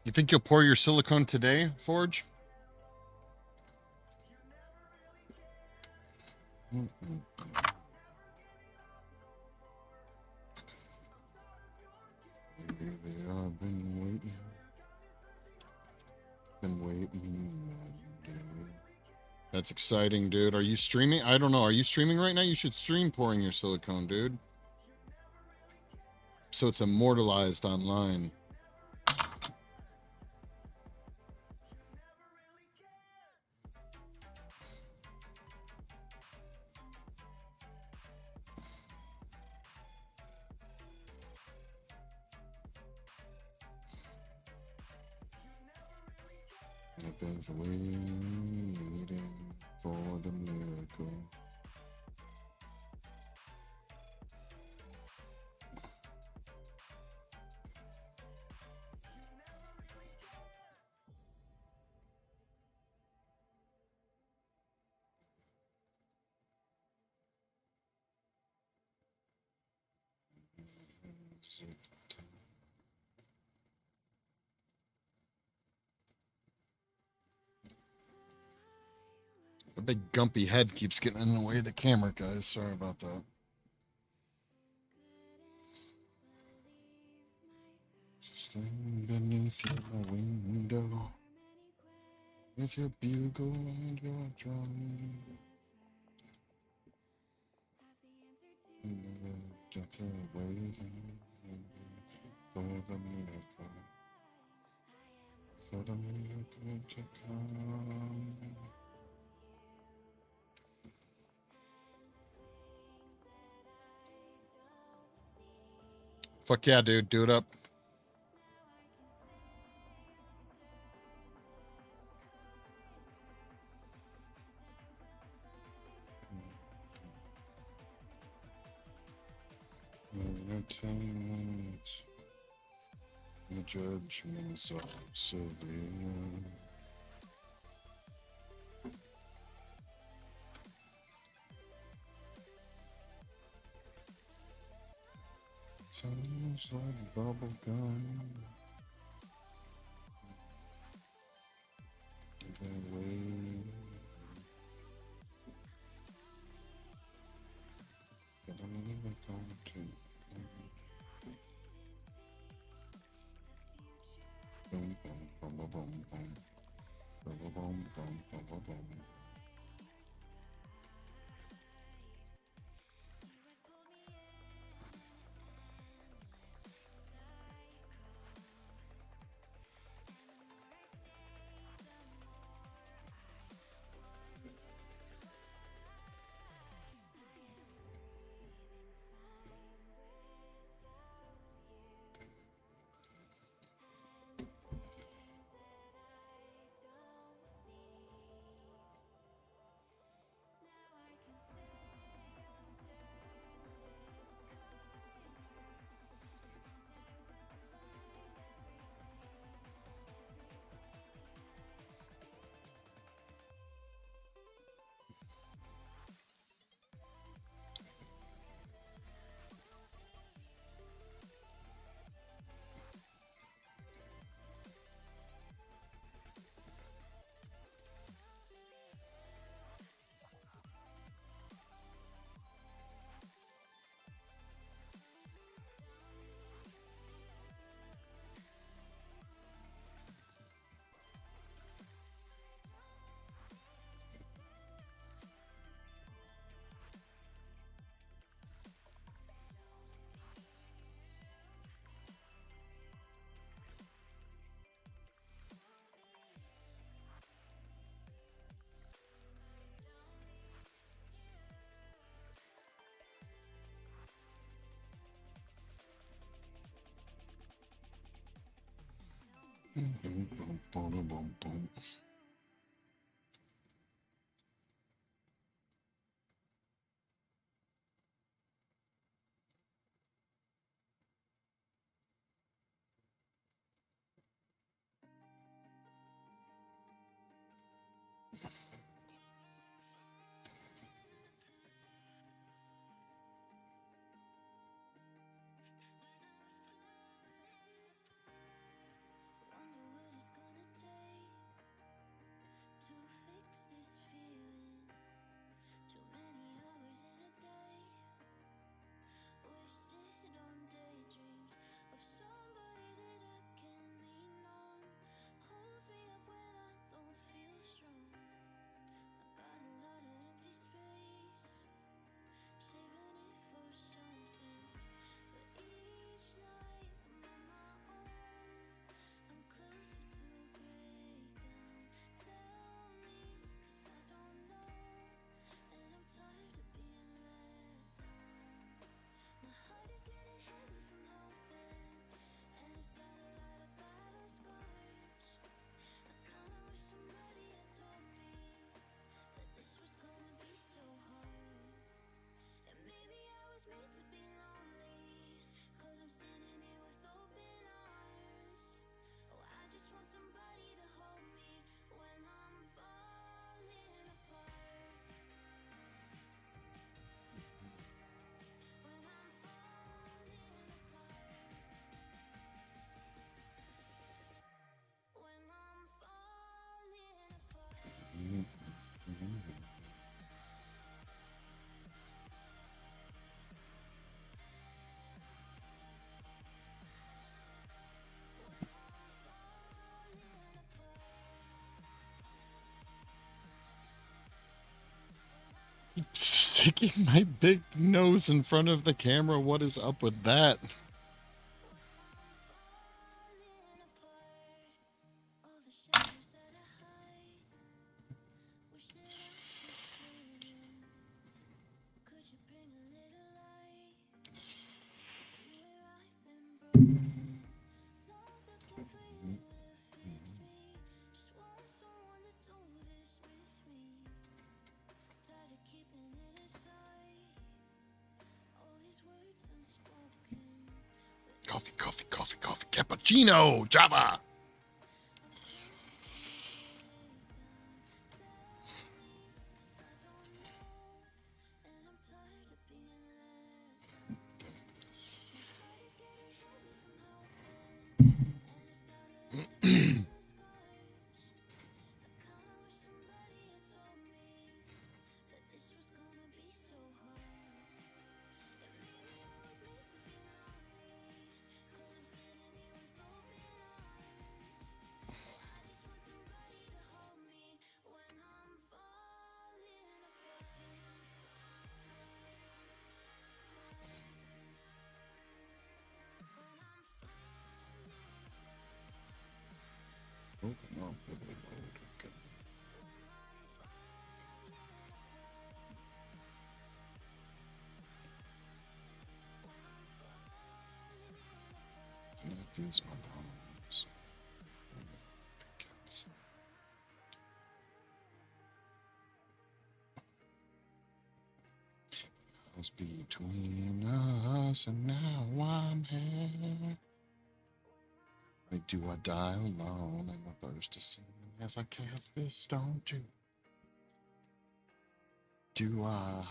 You think you'll pour your silicone today, Forge? Baby, I've been waiting. That's exciting, dude. Are you streaming? I don't know. Are you streaming right now? You should stream pouring your silicone, dude. So it's immortalized online. I've been waiting for the miracle. A big gumpy head keeps getting in the way of the camera, guys. Sorry about that. Stand beneath your window with your bugle and your drum. Just waiting for the miracle, for the miracle to come. Fuck yeah, dude. Do it up. The judgments are severe. Sounds like bubble gum. sticking my big nose in front of the camera. What is up with that? Coffee, coffee, coffee, coffee, cappuccino, Java. Oh, no. Okay. That is my bones. Was between us, and now I'm here. Why do I die alone in the first to sing as I cast this stone too? Do I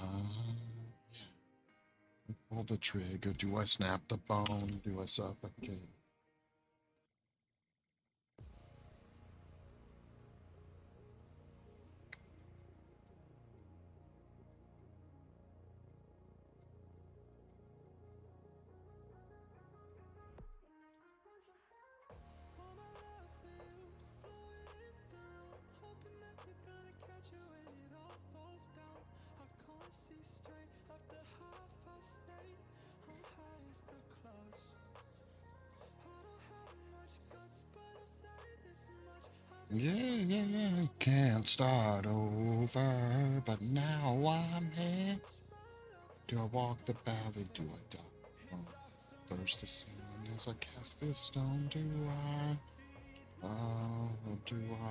pull the trigger? Do I snap the bone? Do I suffocate? Yeah, can't start over, but now I'm here. Do I walk the valley? Do I die? First to sin as I cast this stone, do I? Oh, do I?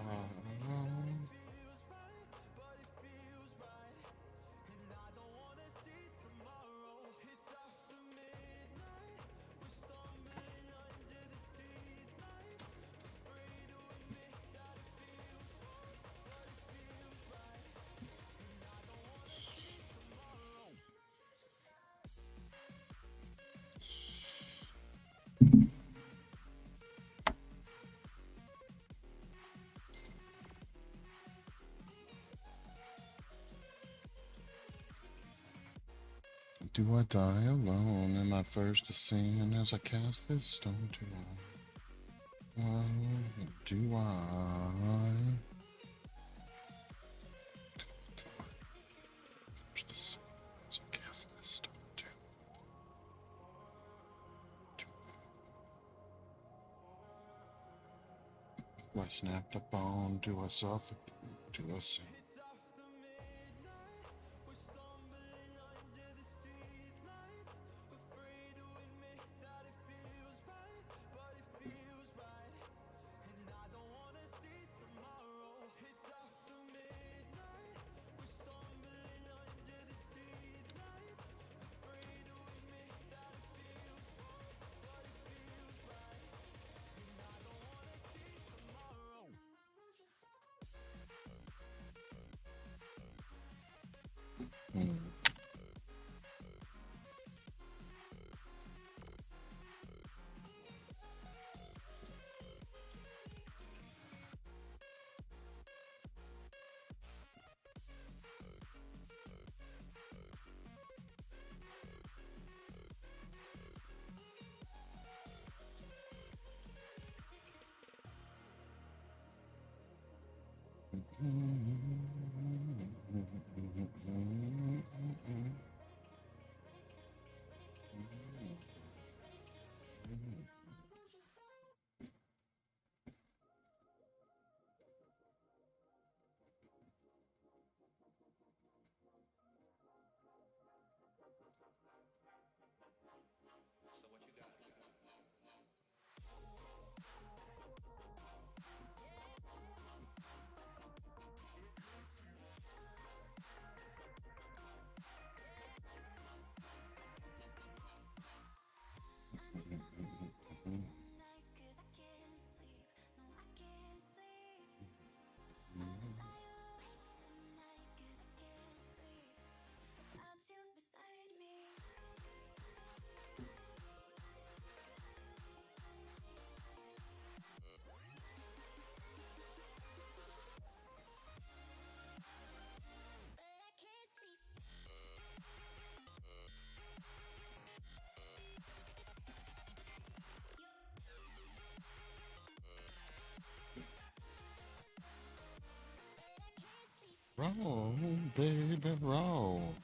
Do I die alone? Am I first to sin as I cast this stone to all? Do I? First to sin as I cast this stone to Do I snap the bone? Do I suffocate? Do I sin? Roll, baby, roll.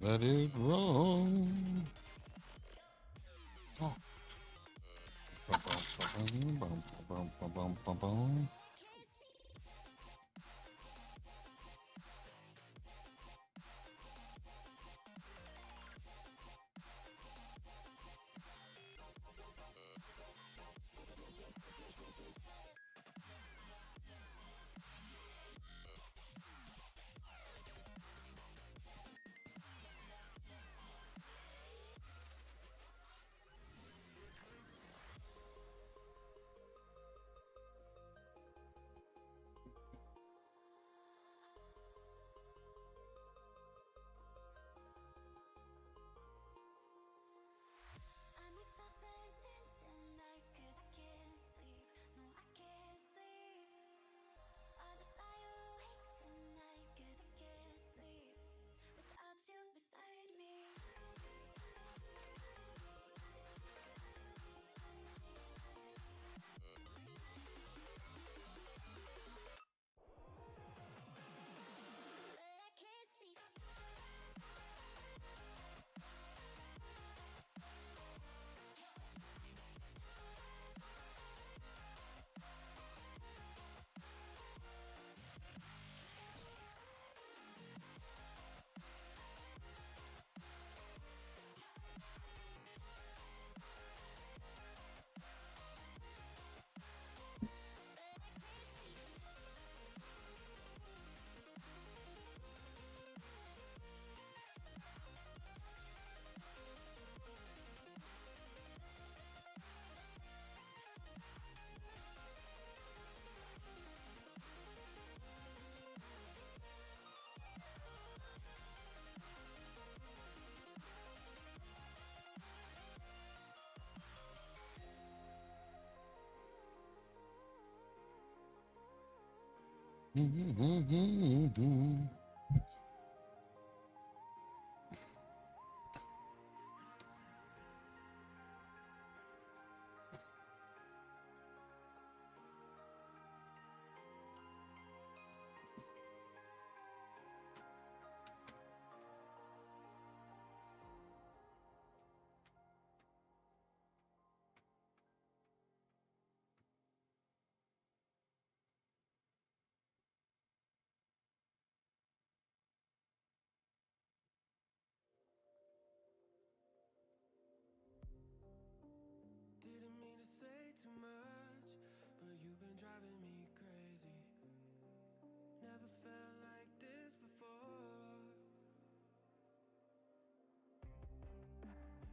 Let it roll. Oh. Bum. I'm exhausted tonight 'cause I can't sleep. No, I can't sleep. I just lie awake tonight 'cause I can't sleep without you beside me. But I can't sleep. Didn't mean to say too much, but you've been driving me crazy. Never felt like this before.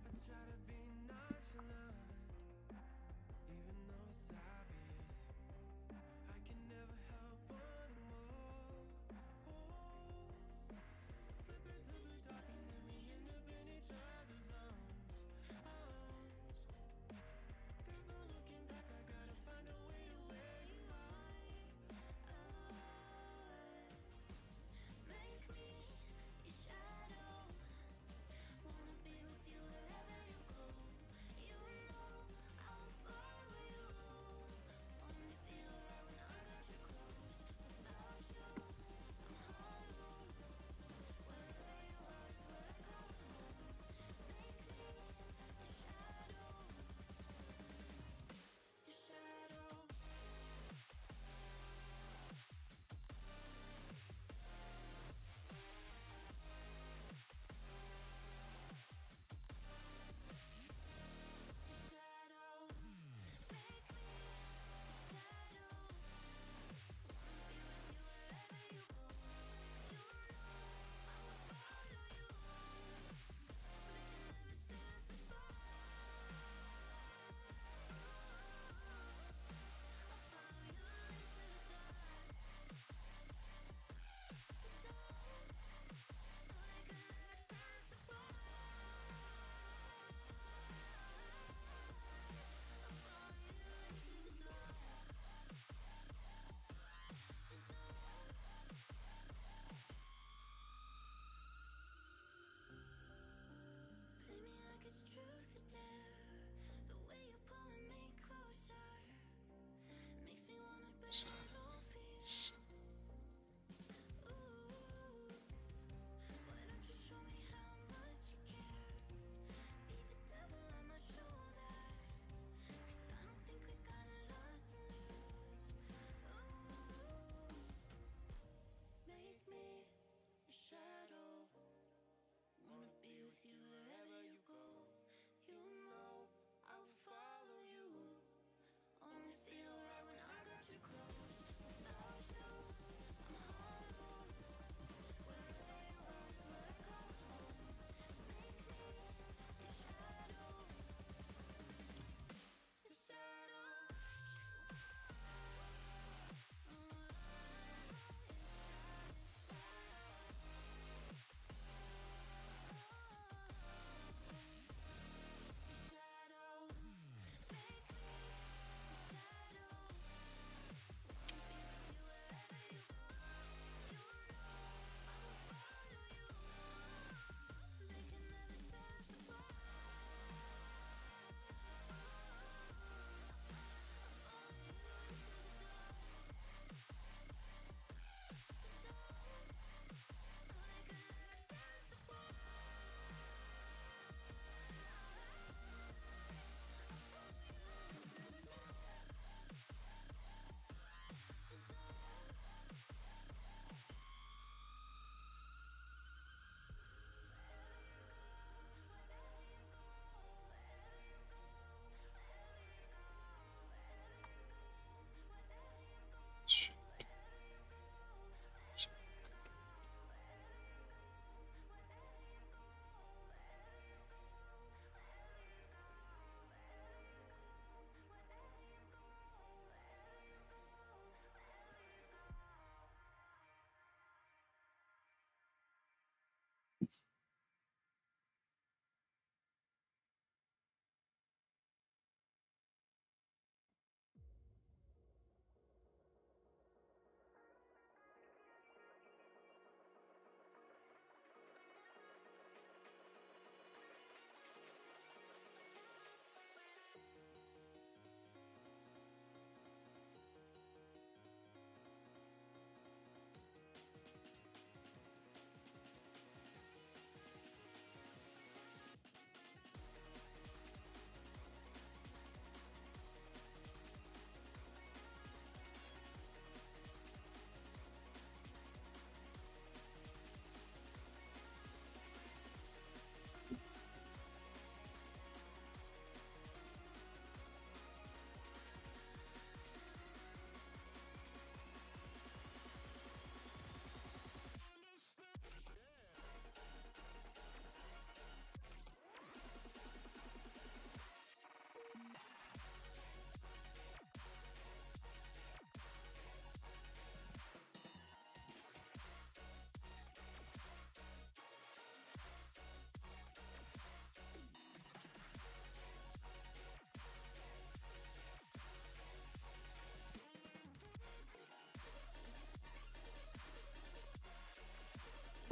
I try to be nonchalant, even though it's obvious. I can never help wanting more. Slip into the dark and then we end up in each other's arms. There's no looking back, I gotta find a way to where you are.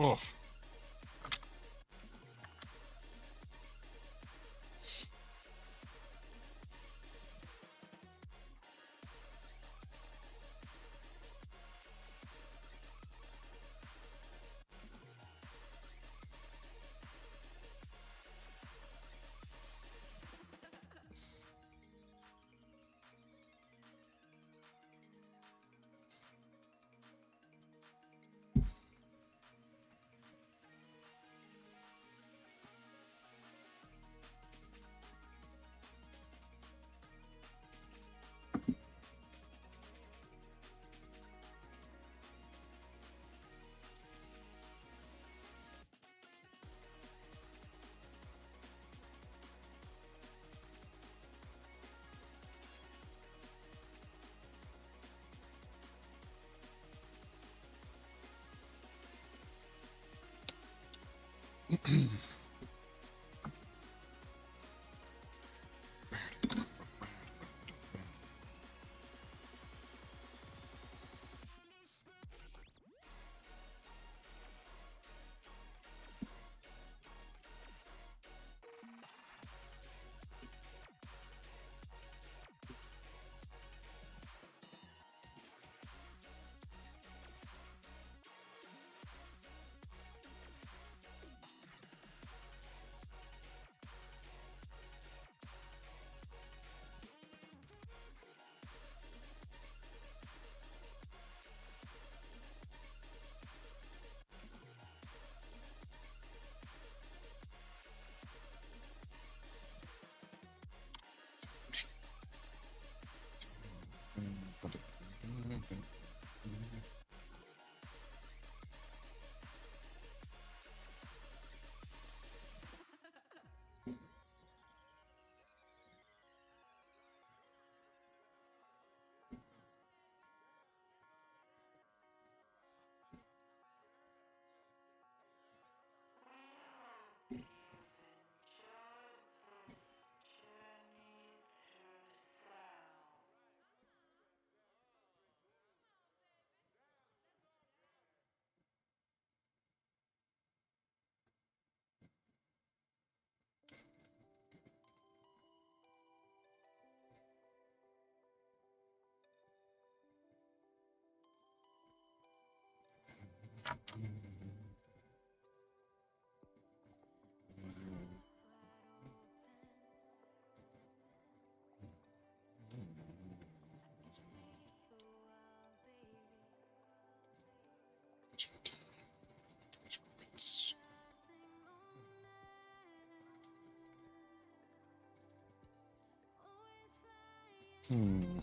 Oh. Hmm.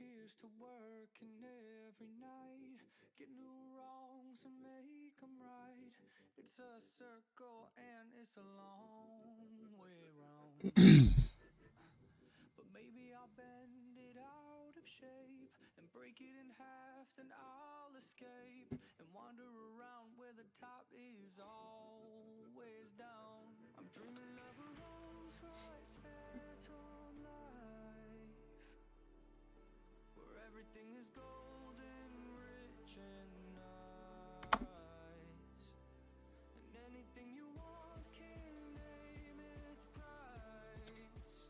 here's to working every night, get new wrongs and make them right. It's a circle and it's a long way round. But maybe I'll bend it out of shape and break it in half, then I'll escape and wander around where the top is always down. I'm dreaming of a Rolls Royce Phantom life, where everything is golden, rich and nice, and anything you want can name its price.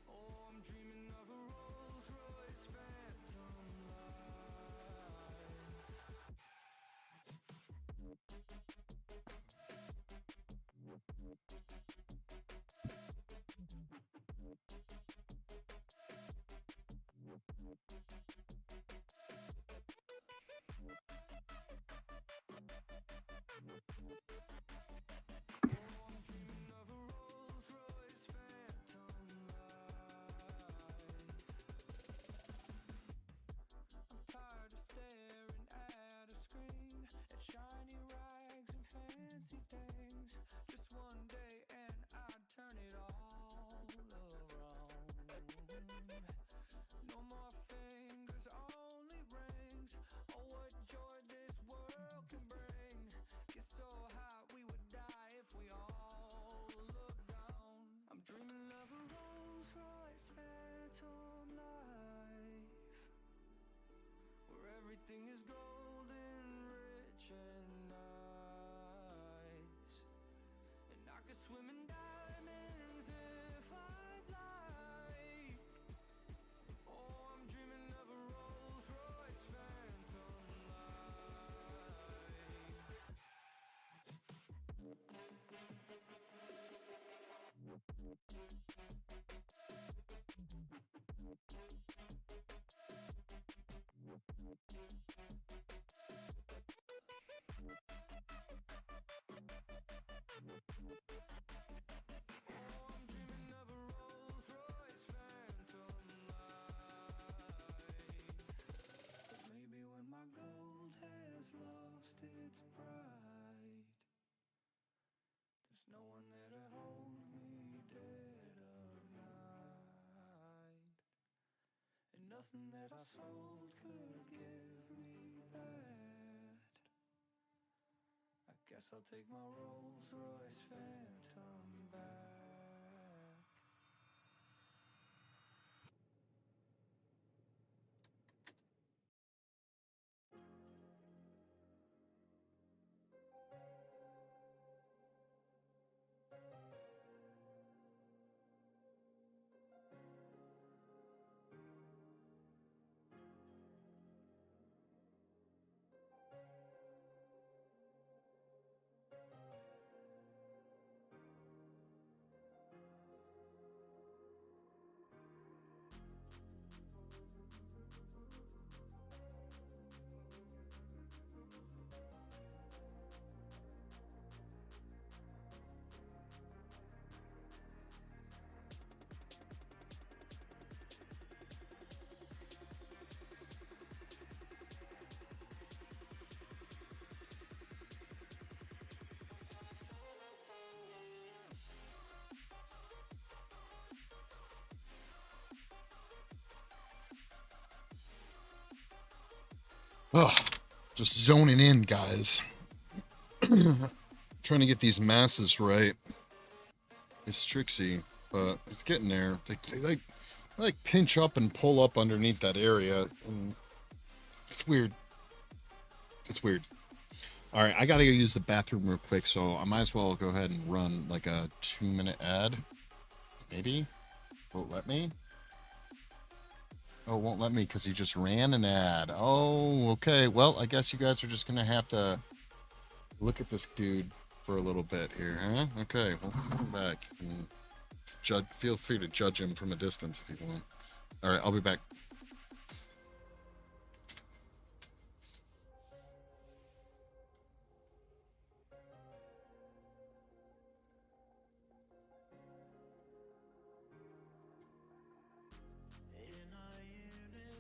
Oh, I'm dreaming of a Rolls Royce Phantom life. Oh, I'm dreaming of a Rolls Royce Phantom life. I'm tired of staring at a screen, at shiny rags and fancy things. Just one day and I'd turn it all around. No more fingers, only rings. Oh, what joy this world can bring. Get so high we would die if we all look down. I'm dreaming of a Rolls Royce Phantom life, where everything is golden, rich and nice, and I could swim in diamonds if I'd like. Oh, I'm dreaming of a Rolls Royce Phantom life. Oh, I'm dreaming of a Rolls Royce Phantom life. But maybe when my gold has lost its pride, there's no one there to hold me dead of night, and nothing that I sold could give me that. I guess I'll take my Rolls Royce Phantom back. Oh, just zoning in, guys. Trying to get these masses right. It's tricksy, but it's getting there. They pinch up and pull up underneath that area, and it's weird. It's weird. All right, I gotta go use the bathroom real quick, so I might as well go ahead and run like a 2-minute ad. Maybe? Won't let me? Oh, won't let me because he just ran an ad. Oh, okay. Well, I guess you guys are just gonna have to look at this dude for a little bit here, huh? Okay, well, come back and feel free to judge him from a distance if you want. All right, I'll be back. In a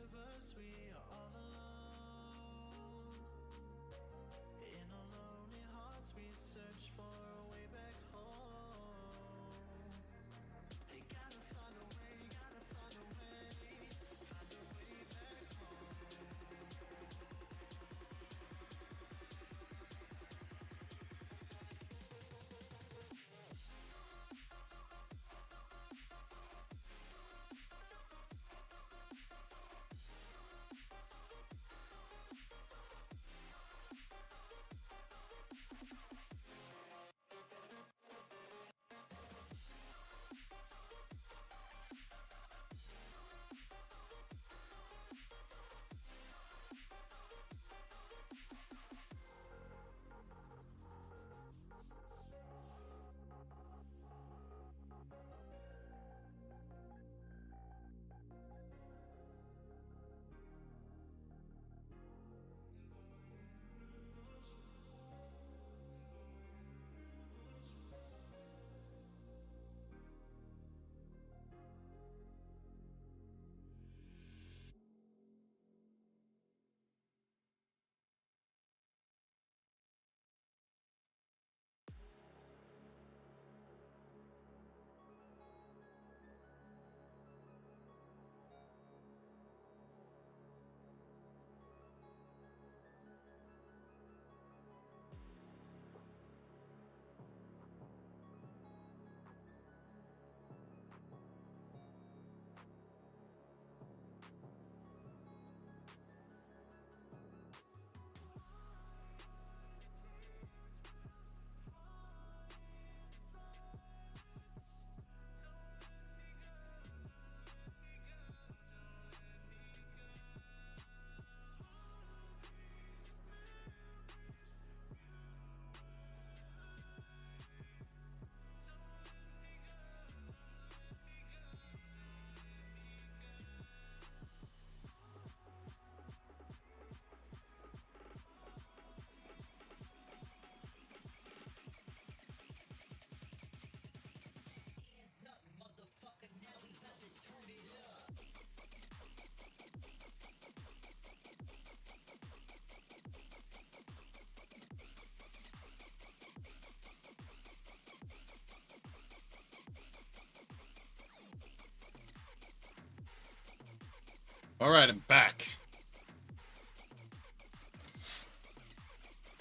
All right, I'm back.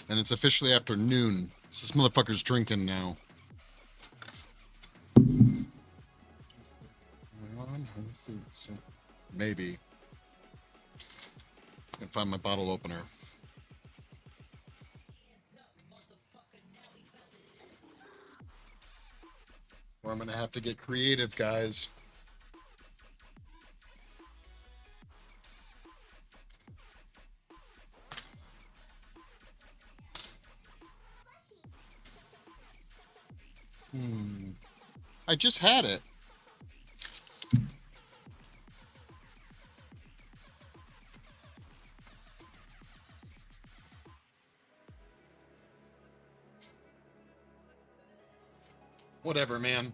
And it's officially after noon. So this motherfucker's drinking now. Maybe. I can find my bottle opener. Or I'm gonna have to get creative, guys. I just had it. Whatever, man.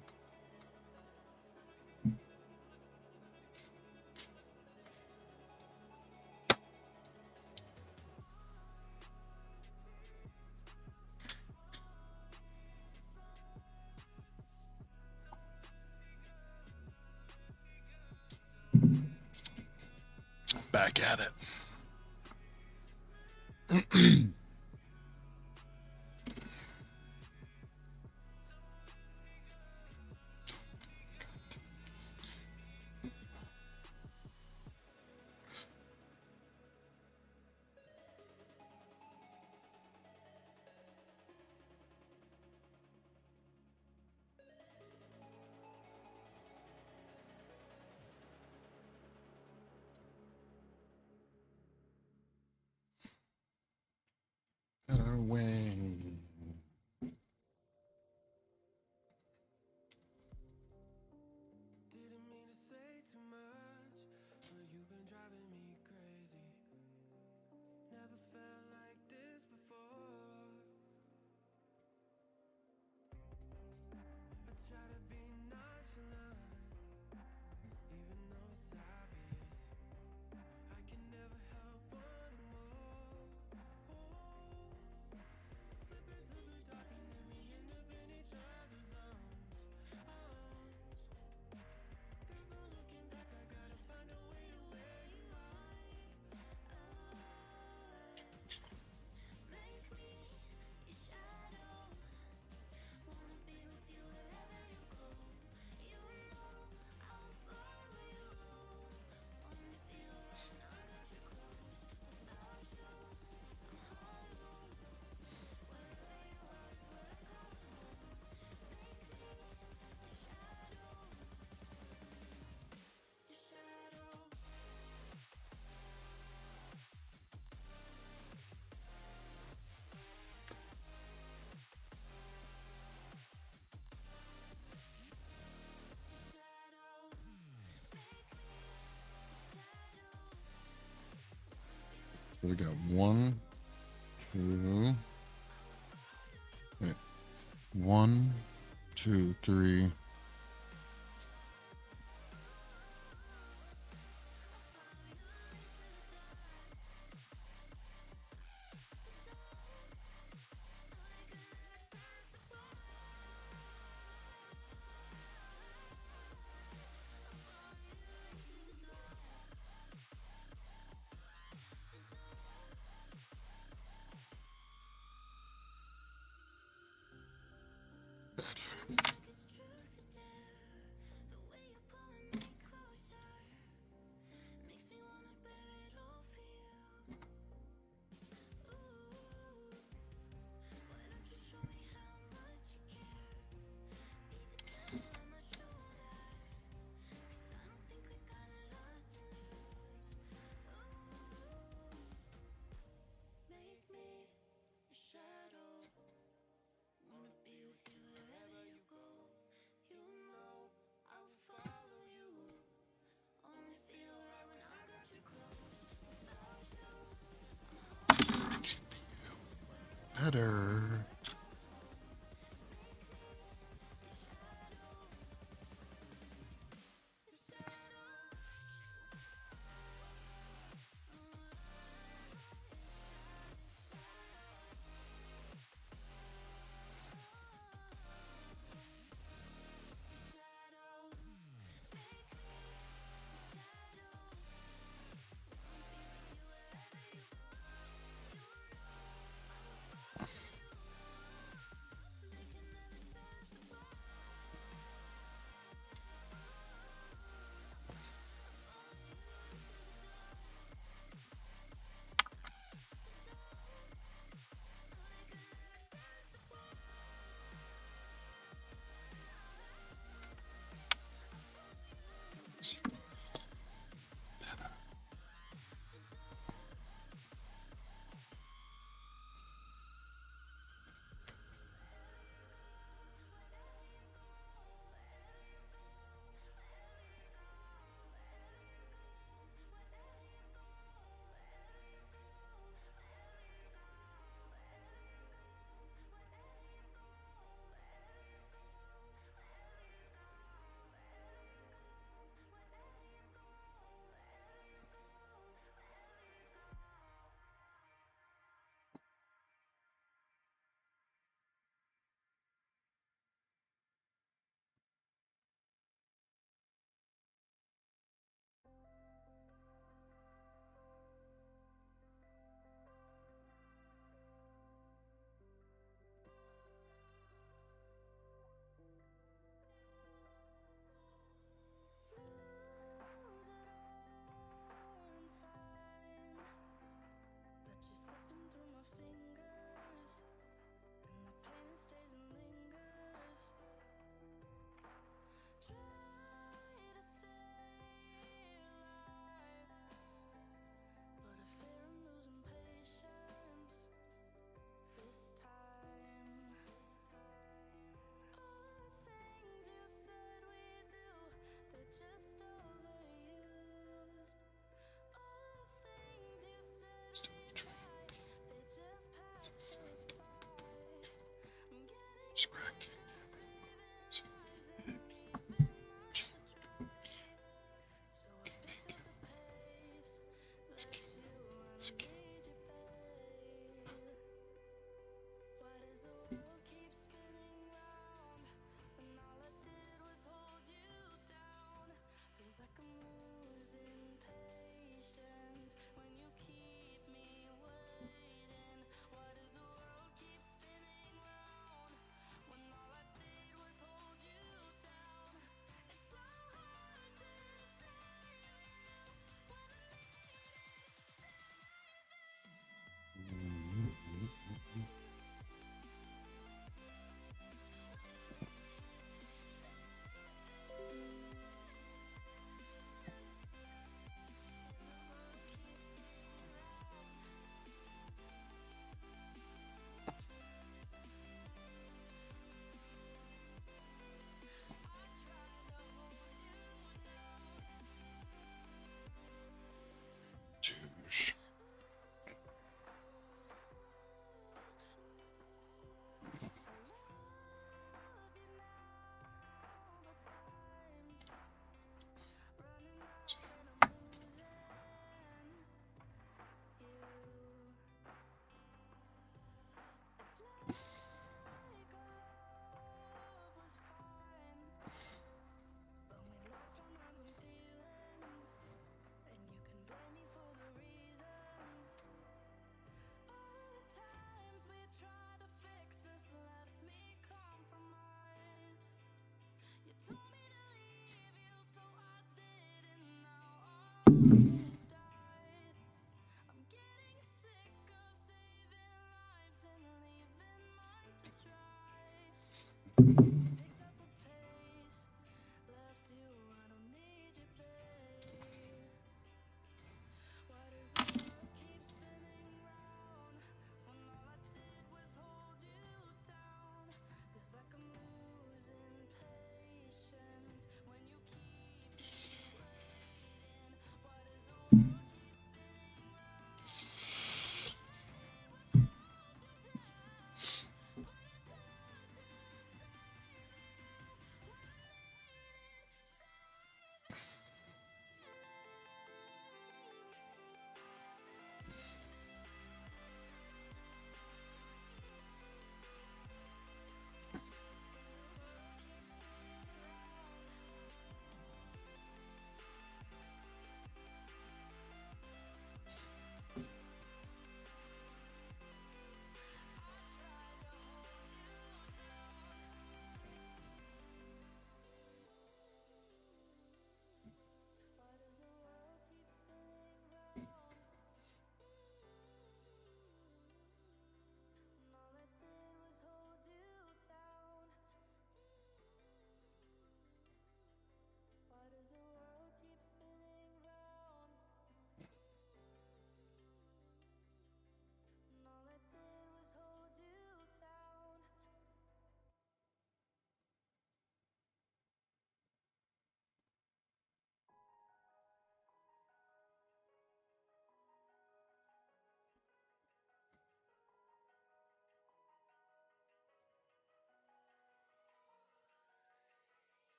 Back at it. Better way. Didn't mean to say too much, but you've been driving me crazy. Never felt like this before. I try to be nonchalant, even though it's obvious. I can never help wanting more. Slip into the dark and then we end up in each other's arms. There's no looking back, I gotta find a way to where you are. Make me your shadow. Wanna be with you wherever you go. You know I'll follow you. Only feel right when I got you close. Without you, I'm hollow. Wherever you are is where I call home. Make me your shadow. Your shadow. So we got 1, 2. Wait. 1, 2, 3. Better.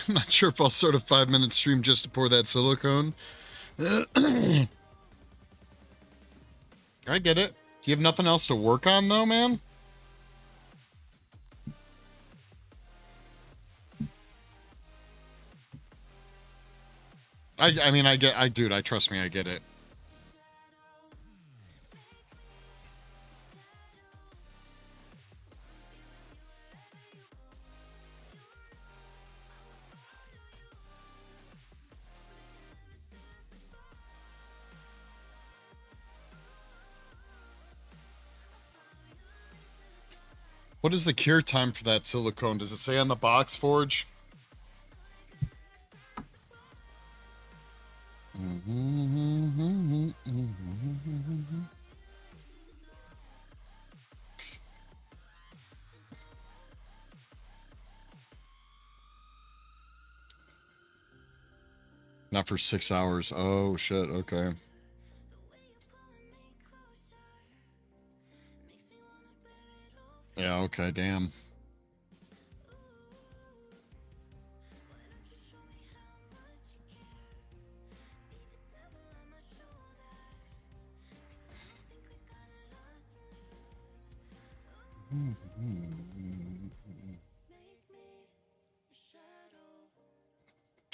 I'm not sure if I'll start a 5-minute stream just to pour that silicone. I get it. Do you have nothing else to work on, though, man? I mean, dude, trust me, I get it. What is the cure time for that silicone? Does it say on the box, Forge? Not for 6 hours. Oh, shit. Okay. Yeah, okay, damn.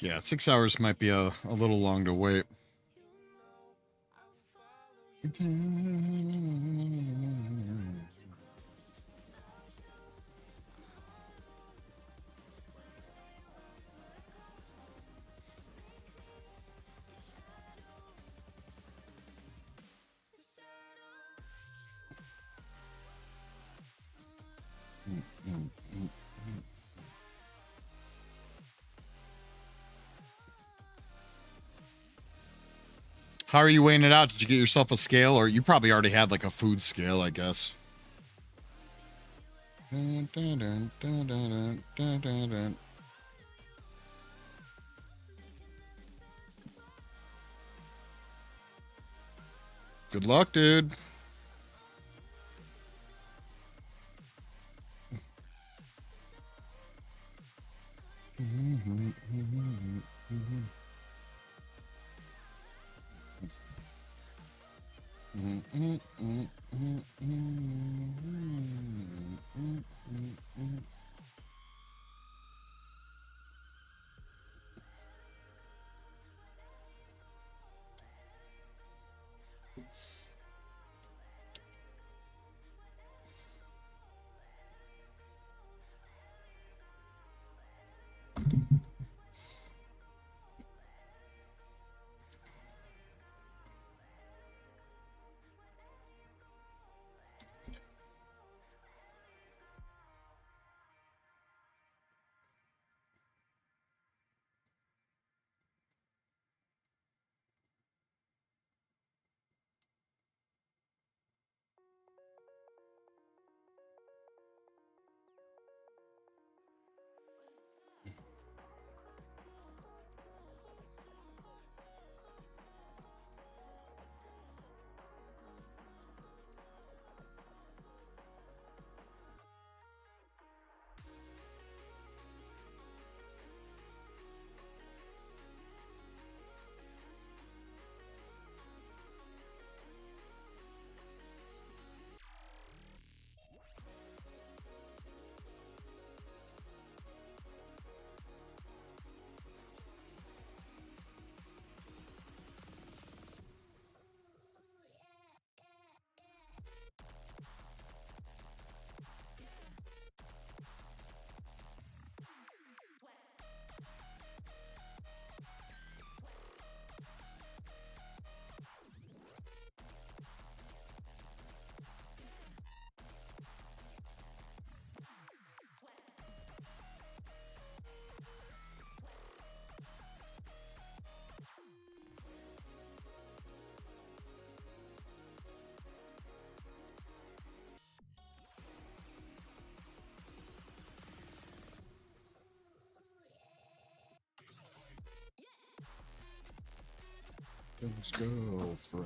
Yeah, 6 hours might be a little long to wait. How are you weighing it out? Did you get yourself a scale, or you probably already had like a food scale, I guess? Good luck, dude. His girlfriend.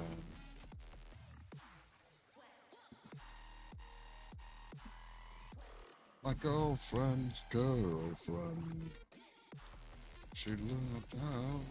My girlfriend's girlfriend. She looked down.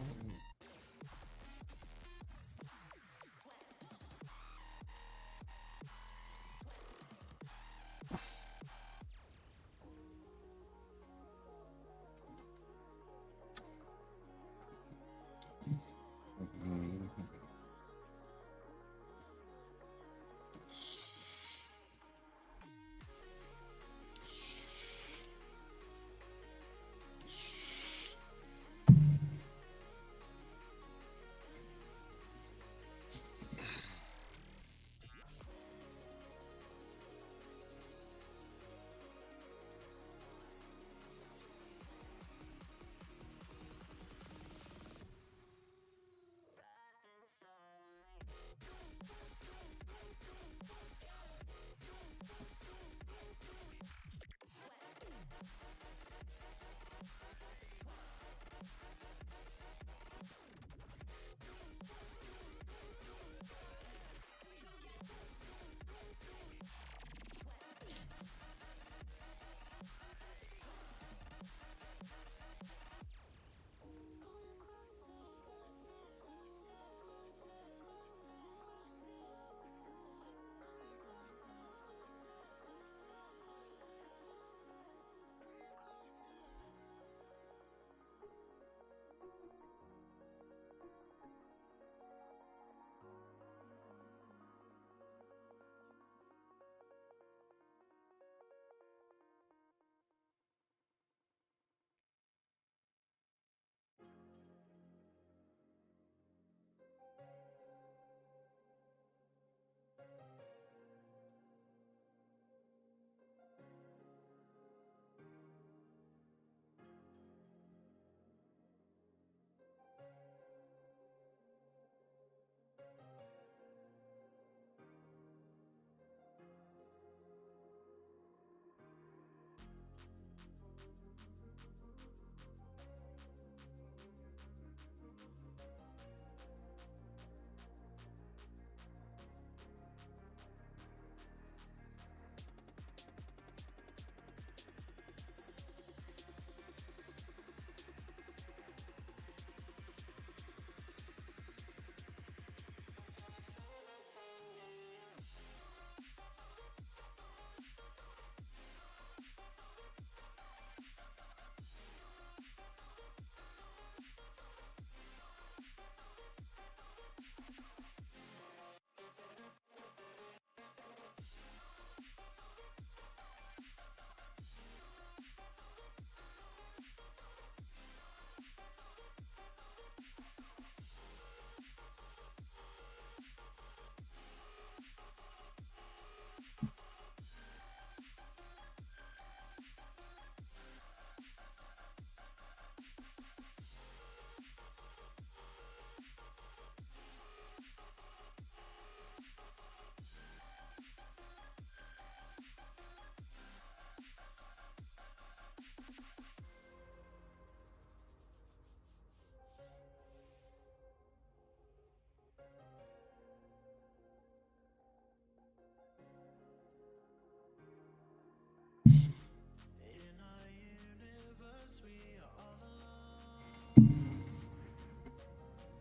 In our universe, we are all alone.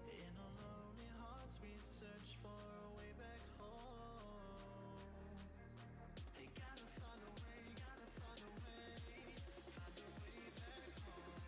In our lonely hearts, we search for a way back home. Hey, gotta find a way, gotta find a way, find a way back home.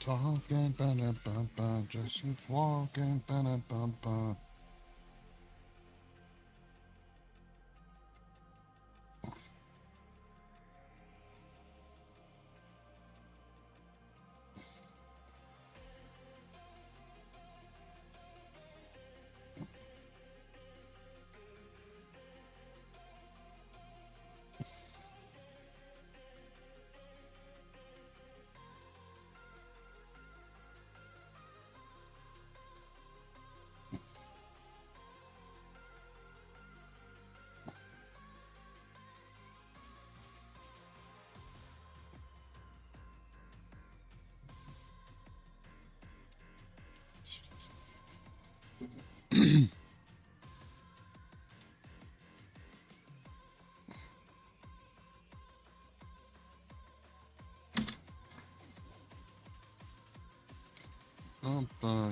Talking, ba-da-ba-ba, just keep walking, ba-da-ba-ba.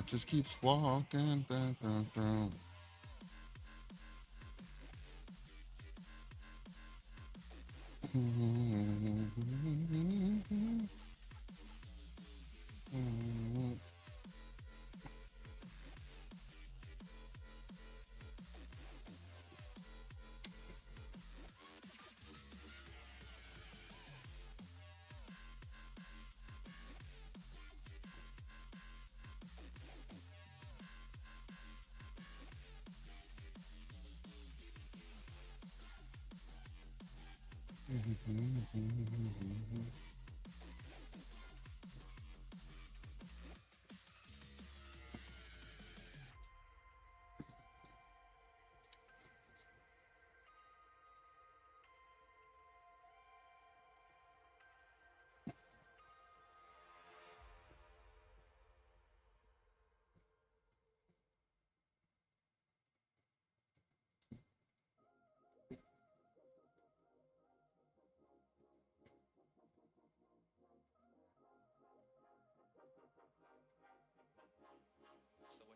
Just keeps walking, ba-ba-ba. So what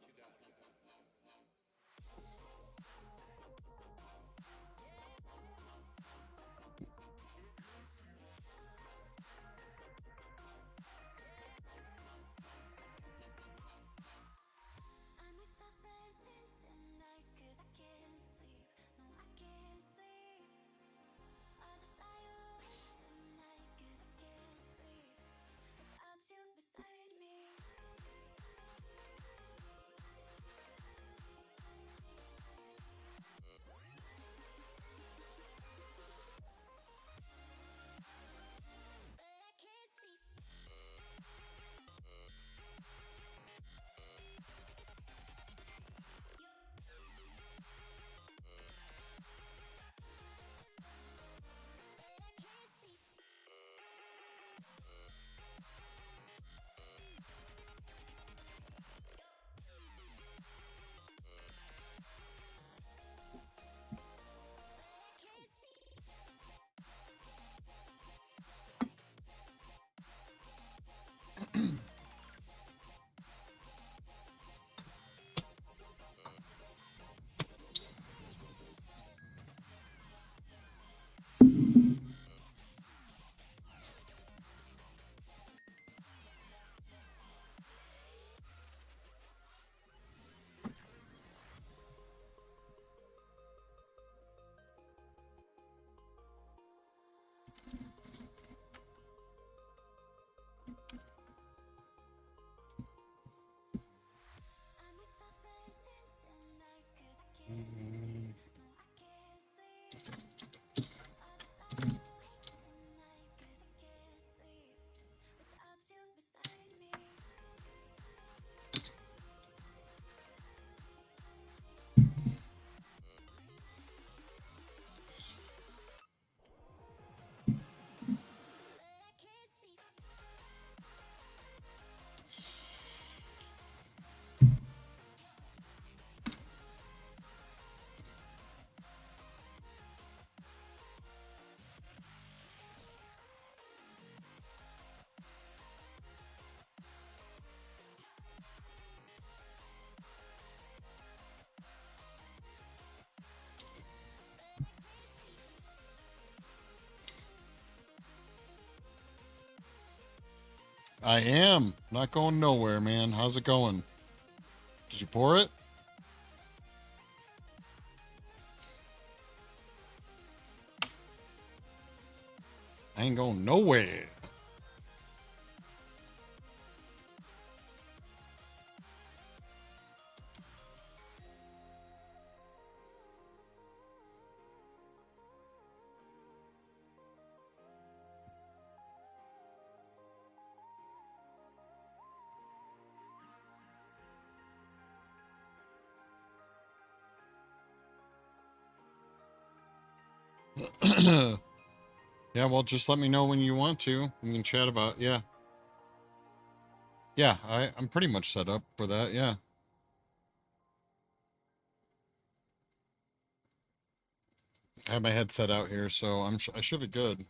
you got? I'm exhausted tonight 'cause I can't sleep. No, I can't sleep. I just lie awake tonight 'cause I can't sleep without you beside me. But I can't sleep. But I can't sleep. But I can't sleep. I'm exhausted tonight 'cause I can't sleep. No, I can't sleep. I just lie awake tonight 'cause I can't sleep without you beside me. But I can't sleep. I am not going nowhere, man. How's it going? Did you pour it? I ain't going nowhere. Yeah, well, just let me know when you want to. We can chat about. Yeah, yeah. I'm pretty much set up for that. Yeah. I have my headset out here, so I should be good.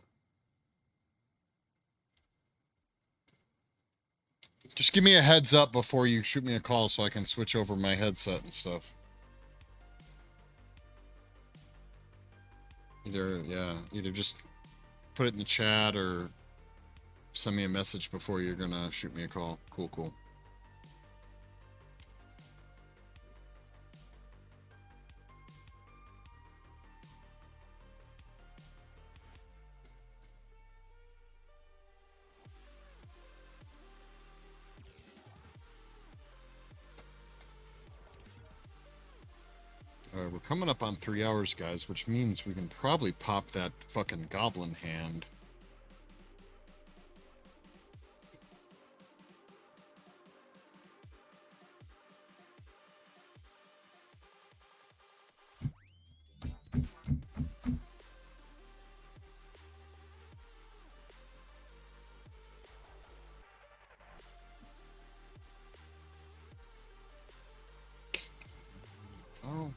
Just give me a heads up before you shoot me a call so I can switch over my headset and stuff. Either just put it in the chat or send me a message before you're gonna shoot me a call. Cool, cool. All right, we're coming up on 3 hours, guys, which means we can probably pop that fucking goblin hand. Oh.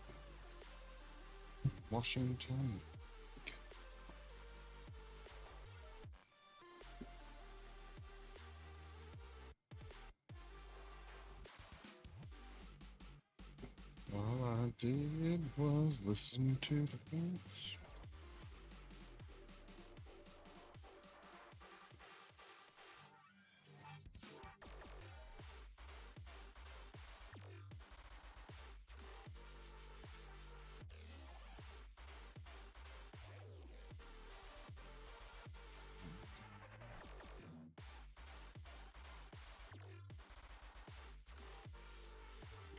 Washington. All I did was listen to the books.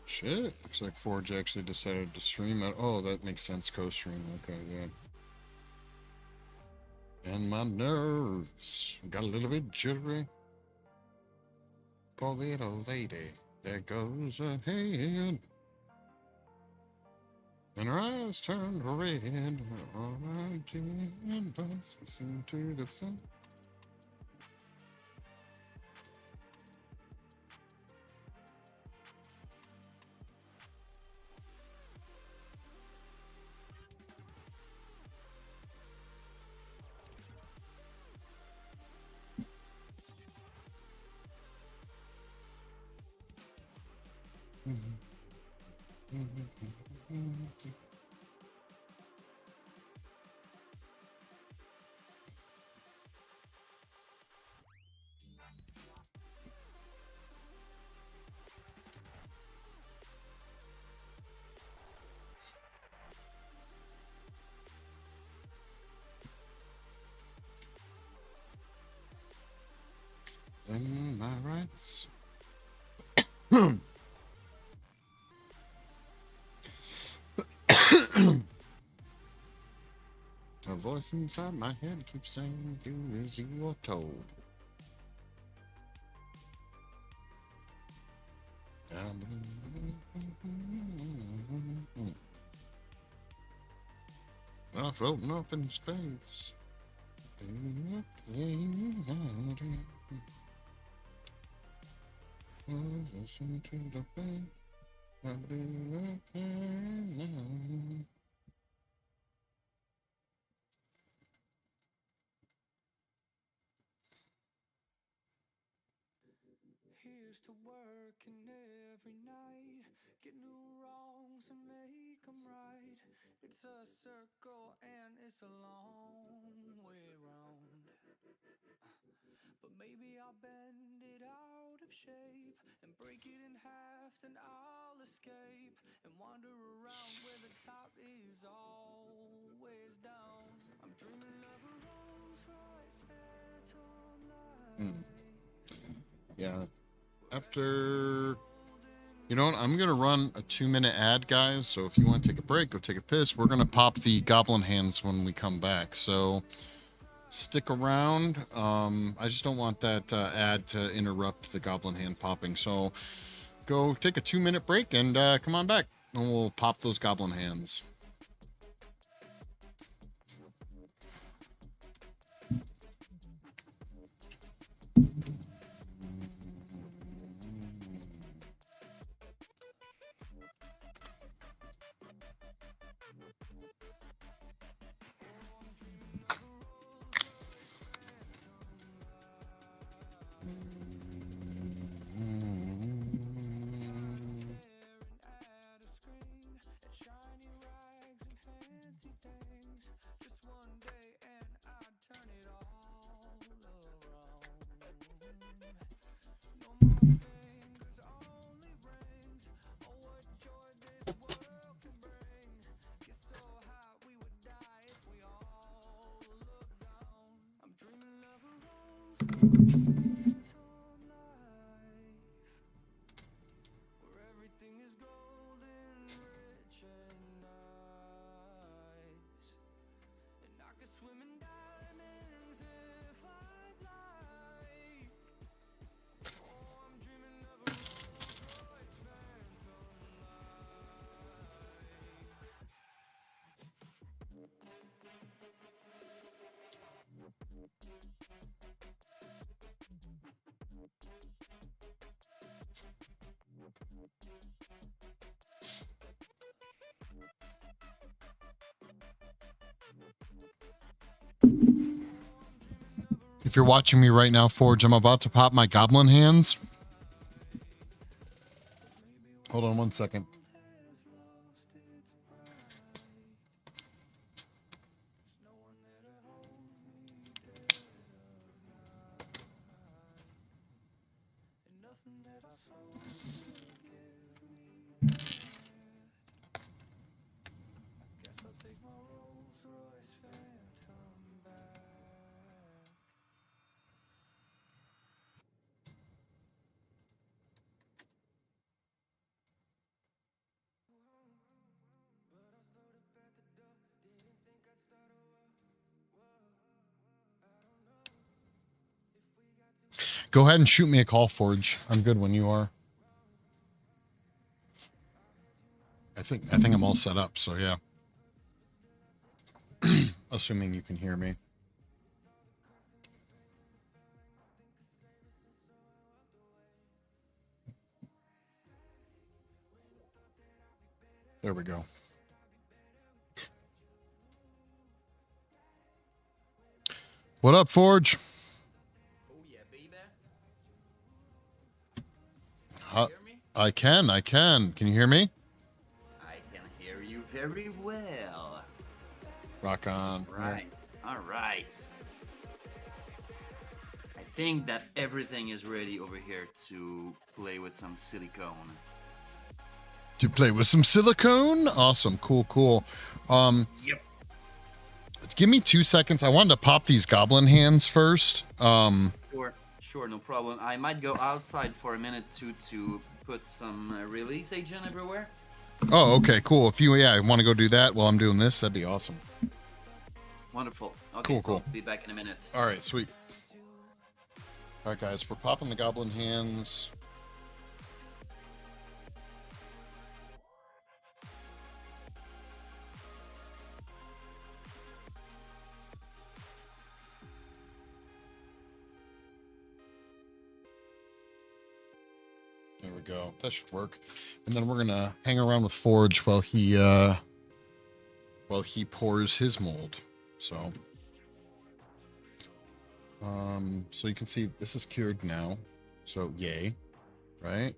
Shit, looks like Forge actually decided to stream it. Oh, that makes sense, co-stream. Okay, yeah. And my nerves got a little bit jittery. Poor little lady, there goes a hand. And her eyes turned red. All I did was listen to the phone. In my rights. A voice inside my head keeps saying, do as you are told. I'm floating up in space. Listen to the pain. I'll be okay now. Here's to working every night, get new wrongs and make them right. It's a circle and it's a long way round. But maybe I'll bend it out of shape and break it in half, then I'll escape and wander around where the top is always down. I'm dreaming of a Rolls Royce Phantom light. Yeah. After, you know what, I'm gonna run a 2-minute ad, guys, so if you want to take a break, go take a piss. We're gonna pop the goblin hands when we come back, so stick around. I just don't want that ad to interrupt the goblin hand popping, so go take a 2-minute break and come on back and we'll pop those goblin hands. Where everything is golden, rich and nice. If you're watching me right now, Forge, I'm about to pop my goblin hands. Hold on one second. Go ahead and shoot me a call, Forge. I'm good when you are. I think I'm all set up, so yeah. Assuming you can hear me. There we go. What up, Forge? Oh yeah, baby. Huh? Hear me? I can. Can you hear me? I can hear you very well. Rock on. Right. All right. I think that everything is ready over here to play with some silicone. To play with some silicone? Awesome. Cool. Yep. Give me 2 seconds. I wanted to pop these goblin hands first. Sure, no problem. I might go outside for a minute to put some release agent everywhere. Oh, okay, cool. If you want to go do that while I'm doing this, that'd be awesome. Wonderful. Okay, Cool. So I'll be back in a minute. All right, sweet. All right, guys, we're popping the goblin hands. There we go. That should work. And then we're gonna hang around with Forge while he pours his mold. So so you can see this is cured now. So yay, right?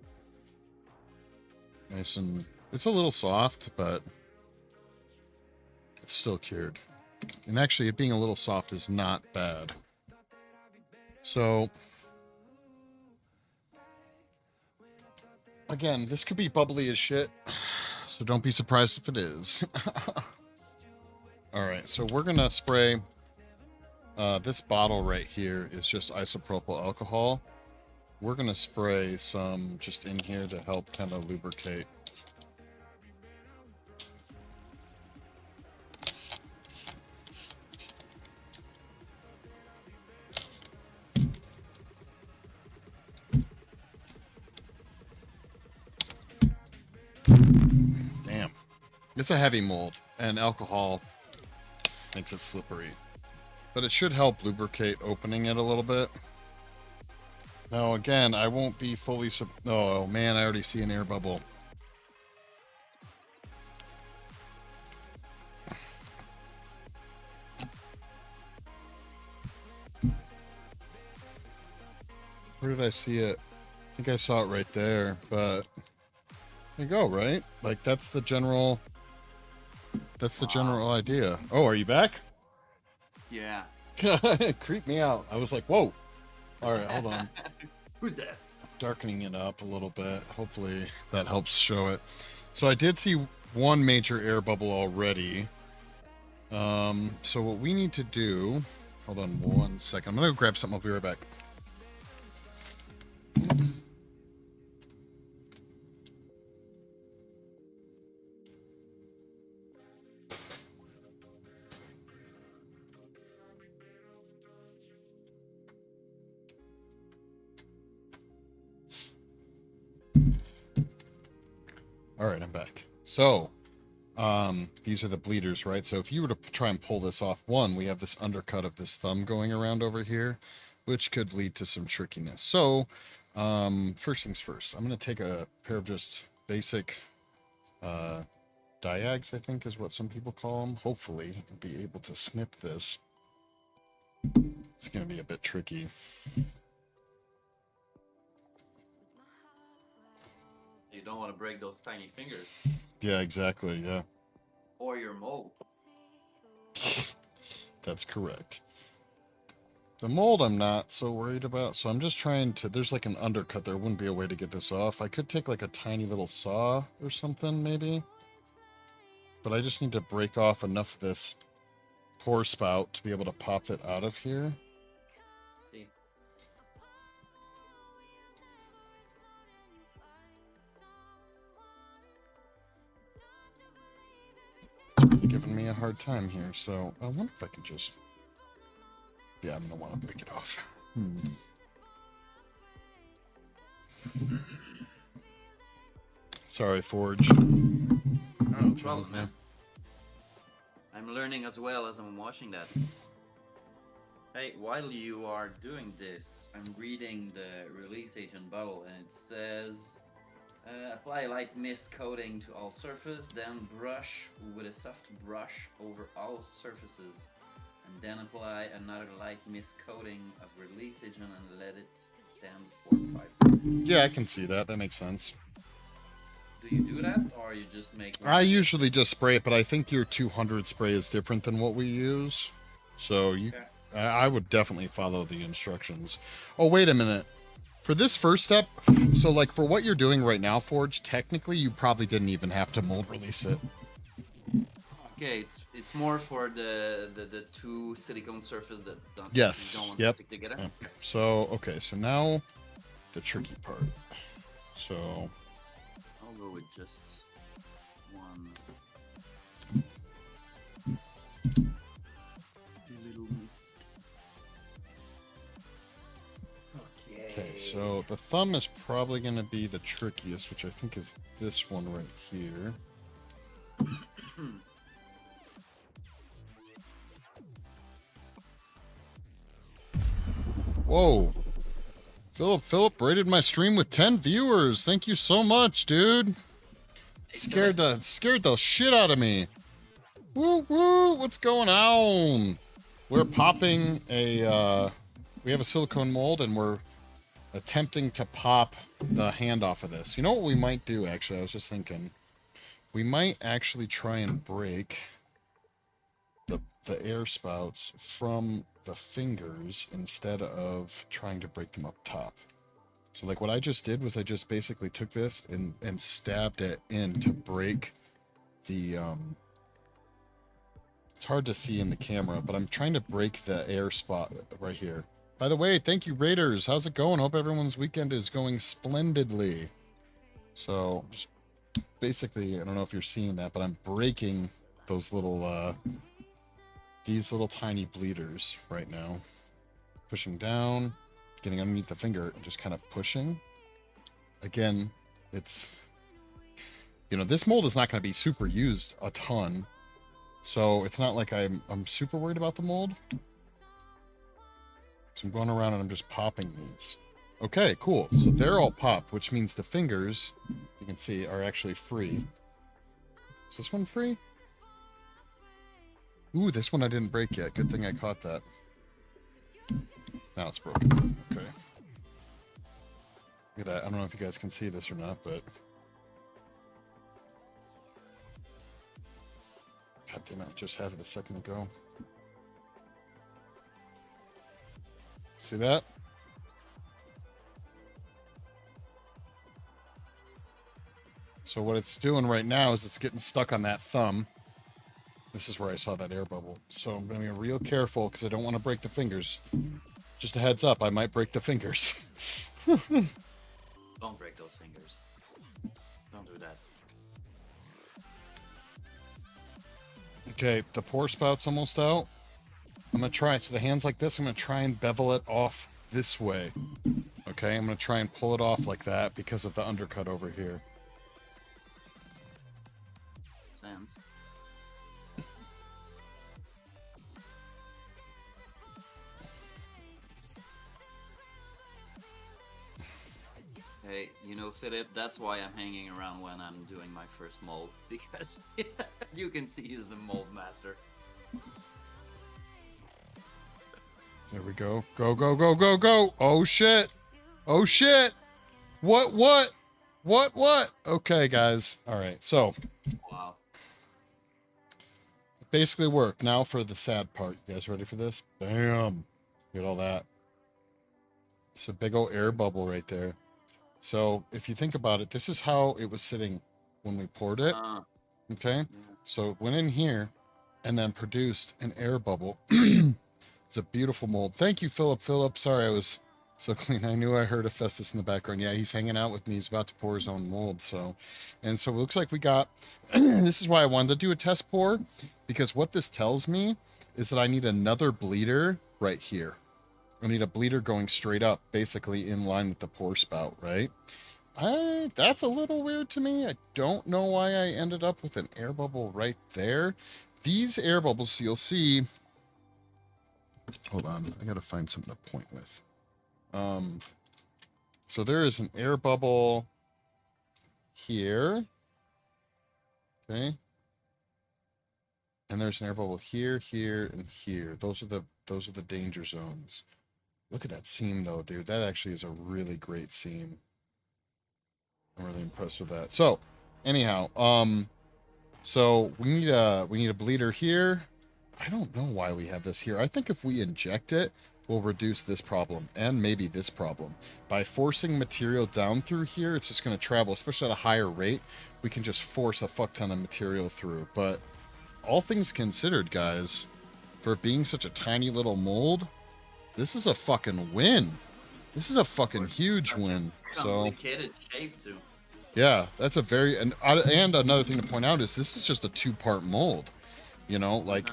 Nice, and it's a little soft, but it's still cured. And actually, it being a little soft is not bad. So again, this could be bubbly as shit, so don't be surprised if it is. All right, so we're gonna spray. This bottle right here is just isopropyl alcohol. We're gonna spray some just in here to help kind of lubricate. Damn. It's a heavy mold, and alcohol makes it slippery. But it should help lubricate opening it a little bit. Now, again, I won't be fully... Oh, man, I already see an air bubble. Where did I see it? I think I saw it right there, but... There you go, right? Like, that's the general... That's the general idea. Oh, are you back? Yeah. Creep me out. I was like, whoa. All right, hold on. Who's that? Darkening it up a little bit. Hopefully that helps show it. So I did see one major air bubble already. So what we need to do... Hold on 1 second. I'm going to go grab something. I'll be right back. All right, I'm back. So, these are the bleeders, right? So if you were to try and pull this off, one, we have this undercut of this thumb going around over here, which could lead to some trickiness. So, First things first, I'm gonna take a pair of just basic diags, I think is what some people call them. Hopefully, I'll be able to snip this. It's gonna be a bit tricky. You don't want to break those tiny fingers Yeah, exactly. Yeah, or your mold. that's correct. The mold I'm not so worried about, so I'm just trying to, there's like an undercut there. Wouldn't be a way to get this off. I could take like a tiny little saw or something maybe, but I just need to break off enough of this pour spout to be able to pop it out of here. See, It's really giving me a hard time here, so I wonder if I can just, yeah, I'm gonna want to break it off. Sorry, Forge. no problem, man. I'm learning as well as I'm watching that. Hey, while you are doing this, I'm reading the release agent bottle, and it says apply a light mist coating to all surface, then brush with a soft brush over all surfaces, and then apply another light mist coating of release agent and let it stand for 5 minutes. Yeah, I can see that. That makes sense. Do you do that, or you just make? I usually just spray it, but I think your 200 spray is different than what we use. So you, Okay. I would definitely follow the instructions. Oh, wait a minute. For this first step, so like for what you're doing right now, Forge, technically you probably didn't even have to mold release it. Okay, it's more for the two silicone surface that Yes, you don't want yep. to stick together. Yep. So, okay, so now the tricky part. So, I'll go with just one little mist. okay, so the thumb is probably going to be the trickiest, which I think is this one right here. Whoa. Philip rated my stream with 10 viewers. Thank you so much, dude. Scared the shit out of me. Woo woo, what's going on? We're popping a we have a silicone mold and we're attempting to pop the hand off of this. You know what we might do actually? I was just thinking. We might actually try and break the air spouts from the fingers instead of trying to break them up top. So like what I just did was I just basically took this and stabbed it in to break the it's hard to see in the camera, but I'm trying to break the air spot right here. By the way, thank you Raiders. How's it going? Hope everyone's weekend is going splendidly. So just basically, I don't know if you're seeing that, but I'm breaking those little these little tiny bleeders right now. Pushing down, getting underneath the finger, and just kind of pushing. Again, it's, you know, this mold is not going to be super used a ton, so it's not like I'm super worried about the mold. So I'm going around and I'm just popping these. Okay, cool. So they're all popped, which means the fingers, you can see, are actually free. Is this one free? Ooh, this one I didn't break yet. Good thing I caught that. Now it's broken. Okay. Look at that. I don't know if you guys can see this or not, but... God damn it, I just had it a second ago. See that? So what it's doing right now is it's getting stuck on that thumb. This is where I saw that air bubble. So I'm going to be real careful because I don't want to break the fingers. Just a heads up, I might break the fingers. Don't break those fingers. Don't do that. Okay, the pour spout's almost out. I'm going to try it. So the hand's like this. I'm going to try and bevel it off this way. Okay, I'm going to try and pull it off like that because of the undercut over here. Sense. Hey, you know, Philip, that's why I'm hanging around when I'm doing my first mold, because you can see he's the mold master. There we go. Go, go, go, go, go. Oh, shit. Oh, shit. What? Okay, guys. All right. So, Wow. it basically worked. Now for the sad part. You guys ready for this? Bam. Get all that. It's a big old air bubble right there. So, if you think about it, this is how it was sitting when we poured it. Okay. Yeah. So, it went in here and then produced an air bubble. It's a beautiful mold. Thank you, Philip. Sorry, I was so clean. I knew I heard a Festus in the background. Yeah, he's hanging out with me. He's about to pour his own mold. So it looks like we got, this is why I wanted to do a test pour, because what this tells me is that I need another bleeder right here. I need a bleeder going straight up, basically in line with the pour spout, right? That's a little weird to me. I don't know why I ended up with an air bubble right there. These air bubbles, you'll see. Hold on, I gotta find something to point with. So there is an air bubble here. Okay. And there's an air bubble here, here, and here. Those are the danger zones. Look at that seam though, dude. That actually is a really great seam. I'm really impressed with that. So, anyhow, so we need a bleeder here. I don't know why we have this here. I think if we inject it, we'll reduce this problem and maybe this problem. By forcing material down through here, it's just going to travel, especially at a higher rate. We can just force a fuck ton of material through. But all things considered, guys, for being such a tiny little mold, this is a fucking win. This is a fucking huge win. So Complicated shape too. yeah, that's a very and another thing to point out is this is just a 2-part mold. You know, like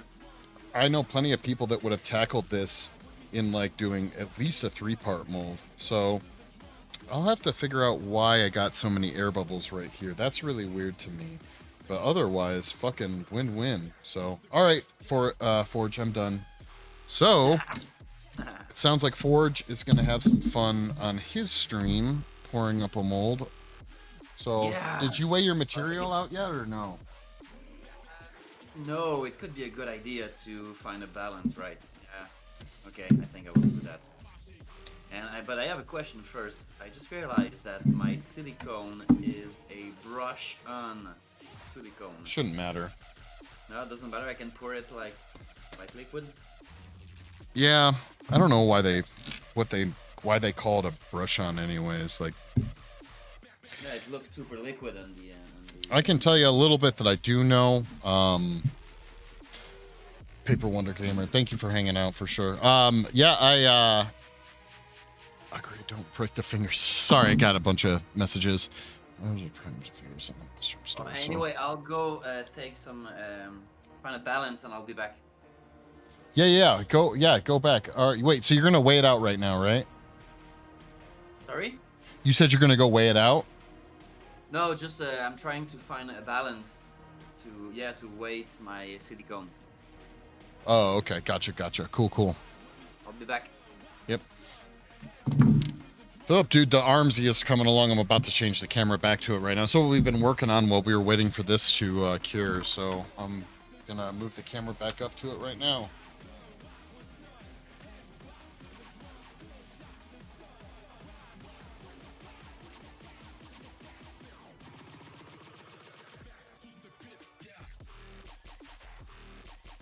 I know plenty of people that would have tackled this in like doing at least a 3-part mold. So I'll have to figure out why I got so many air bubbles right here. That's really weird to me. But otherwise, fucking win-win. So, all right, Forge, I'm done. So, it sounds like Forge is going to have some fun on his stream pouring up a mold. So, Yeah. did you weigh your material out yet or no? No, it could be a good idea to find a balance, right? Yeah. Okay, I think I will do that. But I have a question first. I just realized that my silicone is a brush-on silicone. Shouldn't matter. No, it doesn't matter. I can pour it like liquid. Yeah, I don't know why they call it a brush on anyways. Like, Yeah, it looked super liquid on the. I can tell you a little bit that I do know. Paper Wonder Gamer, thank you for hanging out for sure. Yeah, I agree. Don't prick the fingers. Sorry, I got a bunch of messages. Anyway, I'll go take some find a balance, and I'll be back. Yeah, go back. All right, wait. So you're gonna weigh it out right now, right? Sorry? You said you're gonna go weigh it out. No, just I'm trying to find a balance to weight my silicone. Oh, okay. Gotcha. Cool. I'll be back. Yep. Philip, dude, the Armsy is coming along. I'm about to change the camera back to it right now. So what we've been working on while we were waiting for this to cure. So I'm gonna move the camera back up to it right now.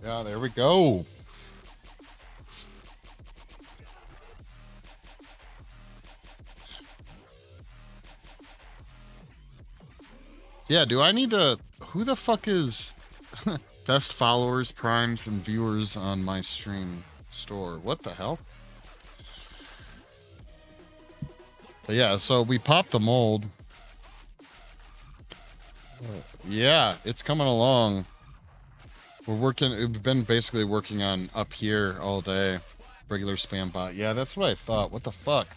Yeah, there we go. Yeah, do I need to... Who the fuck is best followers, primes, and viewers on my stream store? What the hell? But yeah, so we popped the mold. Yeah, it's coming along. We've been basically working on up here all day. Regular spam bot. Yeah, that's what I thought. What the fuck?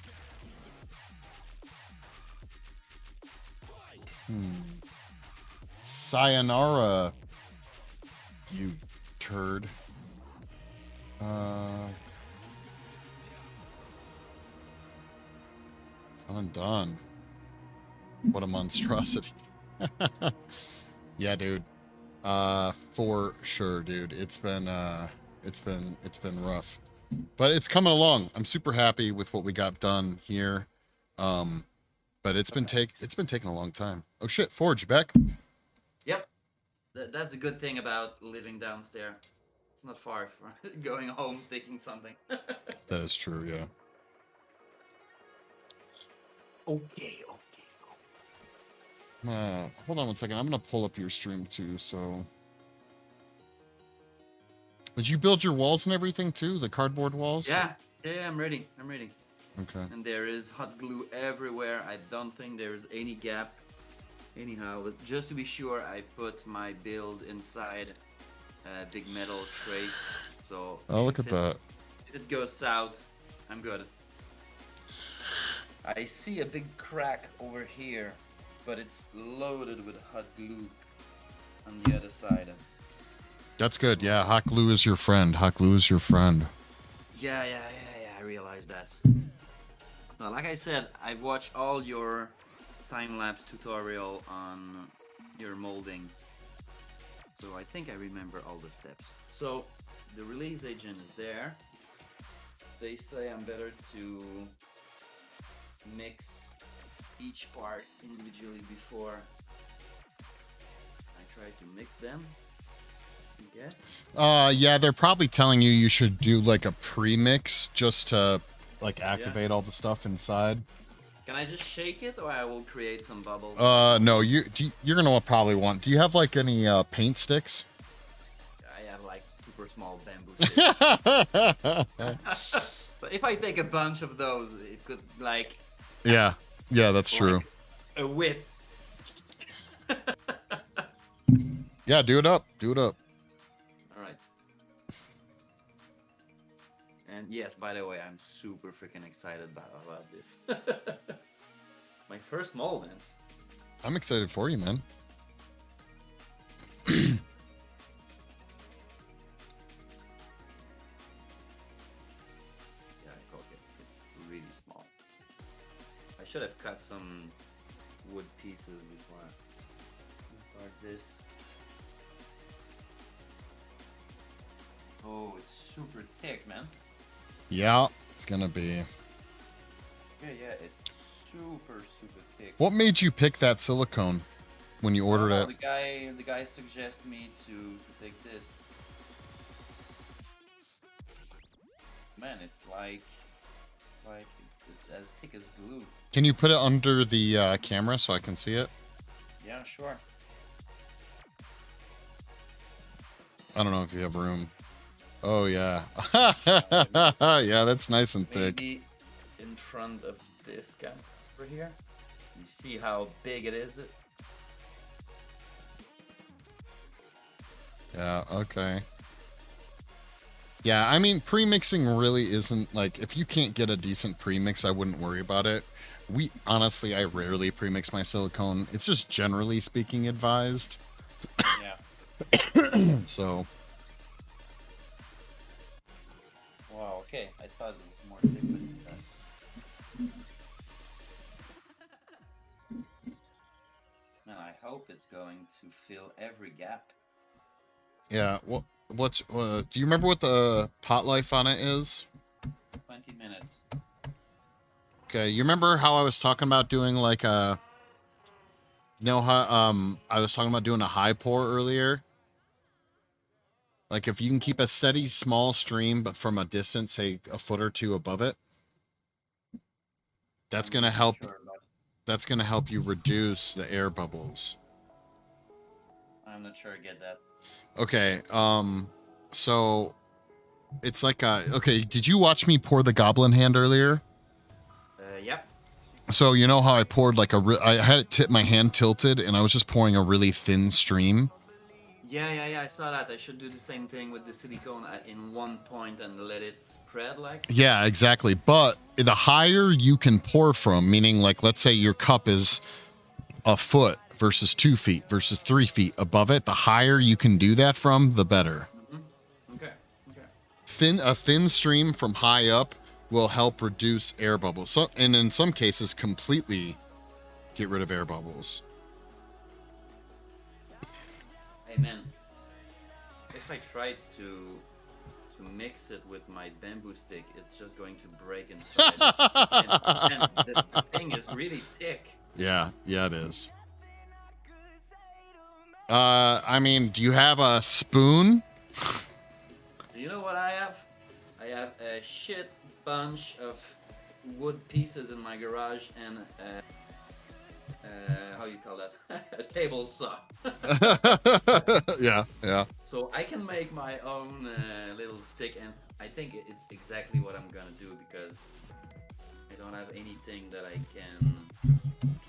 Sayonara, you turd. I'm done. What a monstrosity. Yeah, dude. For sure, dude. It's been rough. But it's coming along. I'm super happy with what we got done here. But it's been taking a long time. Oh shit, Forge, you back? Yep. That's a good thing about living downstairs. It's not far from going home taking something. That is true, yeah. Okay. Hold on one second. I'm gonna pull up your stream too, so. Did you build your walls and everything too? The cardboard walls? Yeah, I'm ready. Okay. And there is hot glue everywhere. I don't think there's any gap. Anyhow, but just to be sure, I put my build inside a big metal tray. So Oh, look at that. if it goes south, I'm good. I see a big crack over here, but it's loaded with hot glue on the other side. That's good. Yeah, hot glue is your friend. Hot glue is your friend. Yeah, I realize that. Well, like I said, I've watched all your time-lapse tutorial on your molding. So I think I remember all the steps. So the release agent is there. They say I'm better to mix each part individually before I try to mix them, I guess. Yeah, they're probably telling you should do like a pre-mix just to like activate all the stuff inside. Can I just shake it, or I will create some bubbles? No, you're gonna probably want. Do you have like any paint sticks? I have like super small bamboo sticks. But if I take a bunch of those, it could like. Yeah, that's true. Like a whip. Yeah, do it up. All right. And yes, by the way, I'm super freaking excited about this. My first mold, man. I'm excited for you, man. Yeah, okay. It's really small. I should have cut some wood pieces before I start this. Oh, it's super thick, man. Yeah, it's gonna be. Yeah, it's super thick. What made you pick that silicone when you ordered it? The guy suggested me to take this. Man, it's as thick as glue. Can you put it under the camera so I can see it? Yeah, sure. I don't know if you have room. Oh yeah. Yeah, that's nice and thick. Maybe in front of this guy over here. You see how big it is? Yeah, okay. Yeah, I mean, pre-mixing really isn't like, if you can't get a decent pre-mix, I wouldn't worry about it. Honestly, I rarely pre-mix my silicone. It's just generally speaking advised. Yeah. So. Wow, okay. I thought it was more thick than that. Man, I hope it's going to fill every gap. Yeah, do you remember what the pot life on it is? 20 minutes. Okay, you remember how I was talking about doing like a, how I was talking about doing a high pour earlier? Like if you can keep a steady small stream but from a distance, say a foot or two above it, that's going to help. That's going to help you reduce the air bubbles. I'm not sure I get that. Okay, so it's like okay, did you watch me pour the goblin hand earlier? Yep. So you know how I poured like I had my hand tilted and I was just pouring a really thin stream? Yeah, I saw that. I should do the same thing with the silicone in one point and let it spread like. Yeah, exactly. But the higher you can pour from, meaning like let's say your cup is a foot versus 2 feet versus 3 feet above it, the higher you can do that from, the better. Mm-hmm. Okay. A thin stream from high up will help reduce air bubbles. So, and in some cases, completely get rid of air bubbles. Hey man, if I try to mix it with my bamboo stick, it's just going to break inside. And the thing is really thick. Yeah, it is. I mean, do you have a spoon? Do you know what I have? I have a shit bunch of wood pieces in my garage and how you call that? A table saw. Yeah. So I can make my own little stick, and I think it's exactly what I'm gonna do because I don't have anything that I can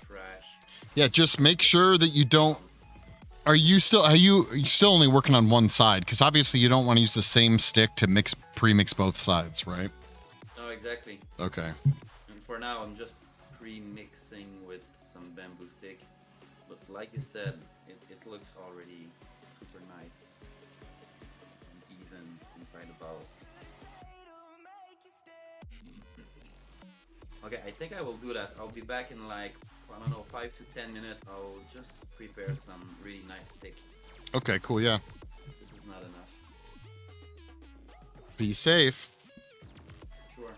trash. Yeah, just make sure that you don't. Are you still only working on one side? Because obviously you don't want to use the same stick to pre-mix both sides, right? No, exactly. Okay. And for now, I'm just pre-mixing with some bamboo stick. But like you said, it looks already super nice and even inside the bowl. Okay, I think I will do that. I'll be back in like, I don't know, 5 to 10 minutes. I'll just prepare some really nice stick. Okay, cool, yeah. This is not enough. Be safe. Sure.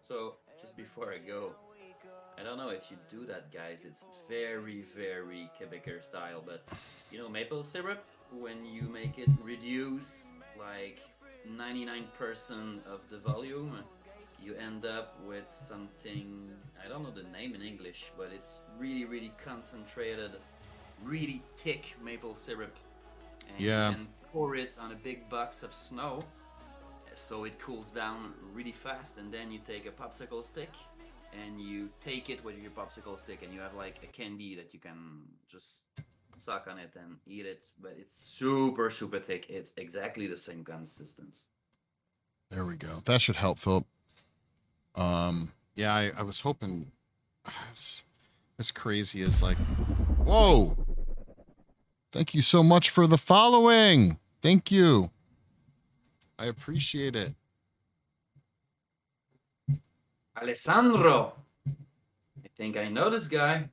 So, just before I go, I don't know if you do that, guys. It's very, very Quebecer style, but you know, maple syrup, when you make it reduce like 99% of the volume, you end up with something, I don't know the name in English, but it's really, really concentrated, really thick maple syrup. And Yeah. you can pour it on a big box of snow so it cools down really fast, and then you take a popsicle stick and you take it with your popsicle stick and you have like a candy that you can just suck on it and eat it, but it's super, super thick. It's exactly the same consistency. There we go. That should help, Philip. Yeah, I was hoping. It's crazy. It's like, whoa! Thank you so much for the following. Thank you. I appreciate it. Alessandro! I think I know this guy.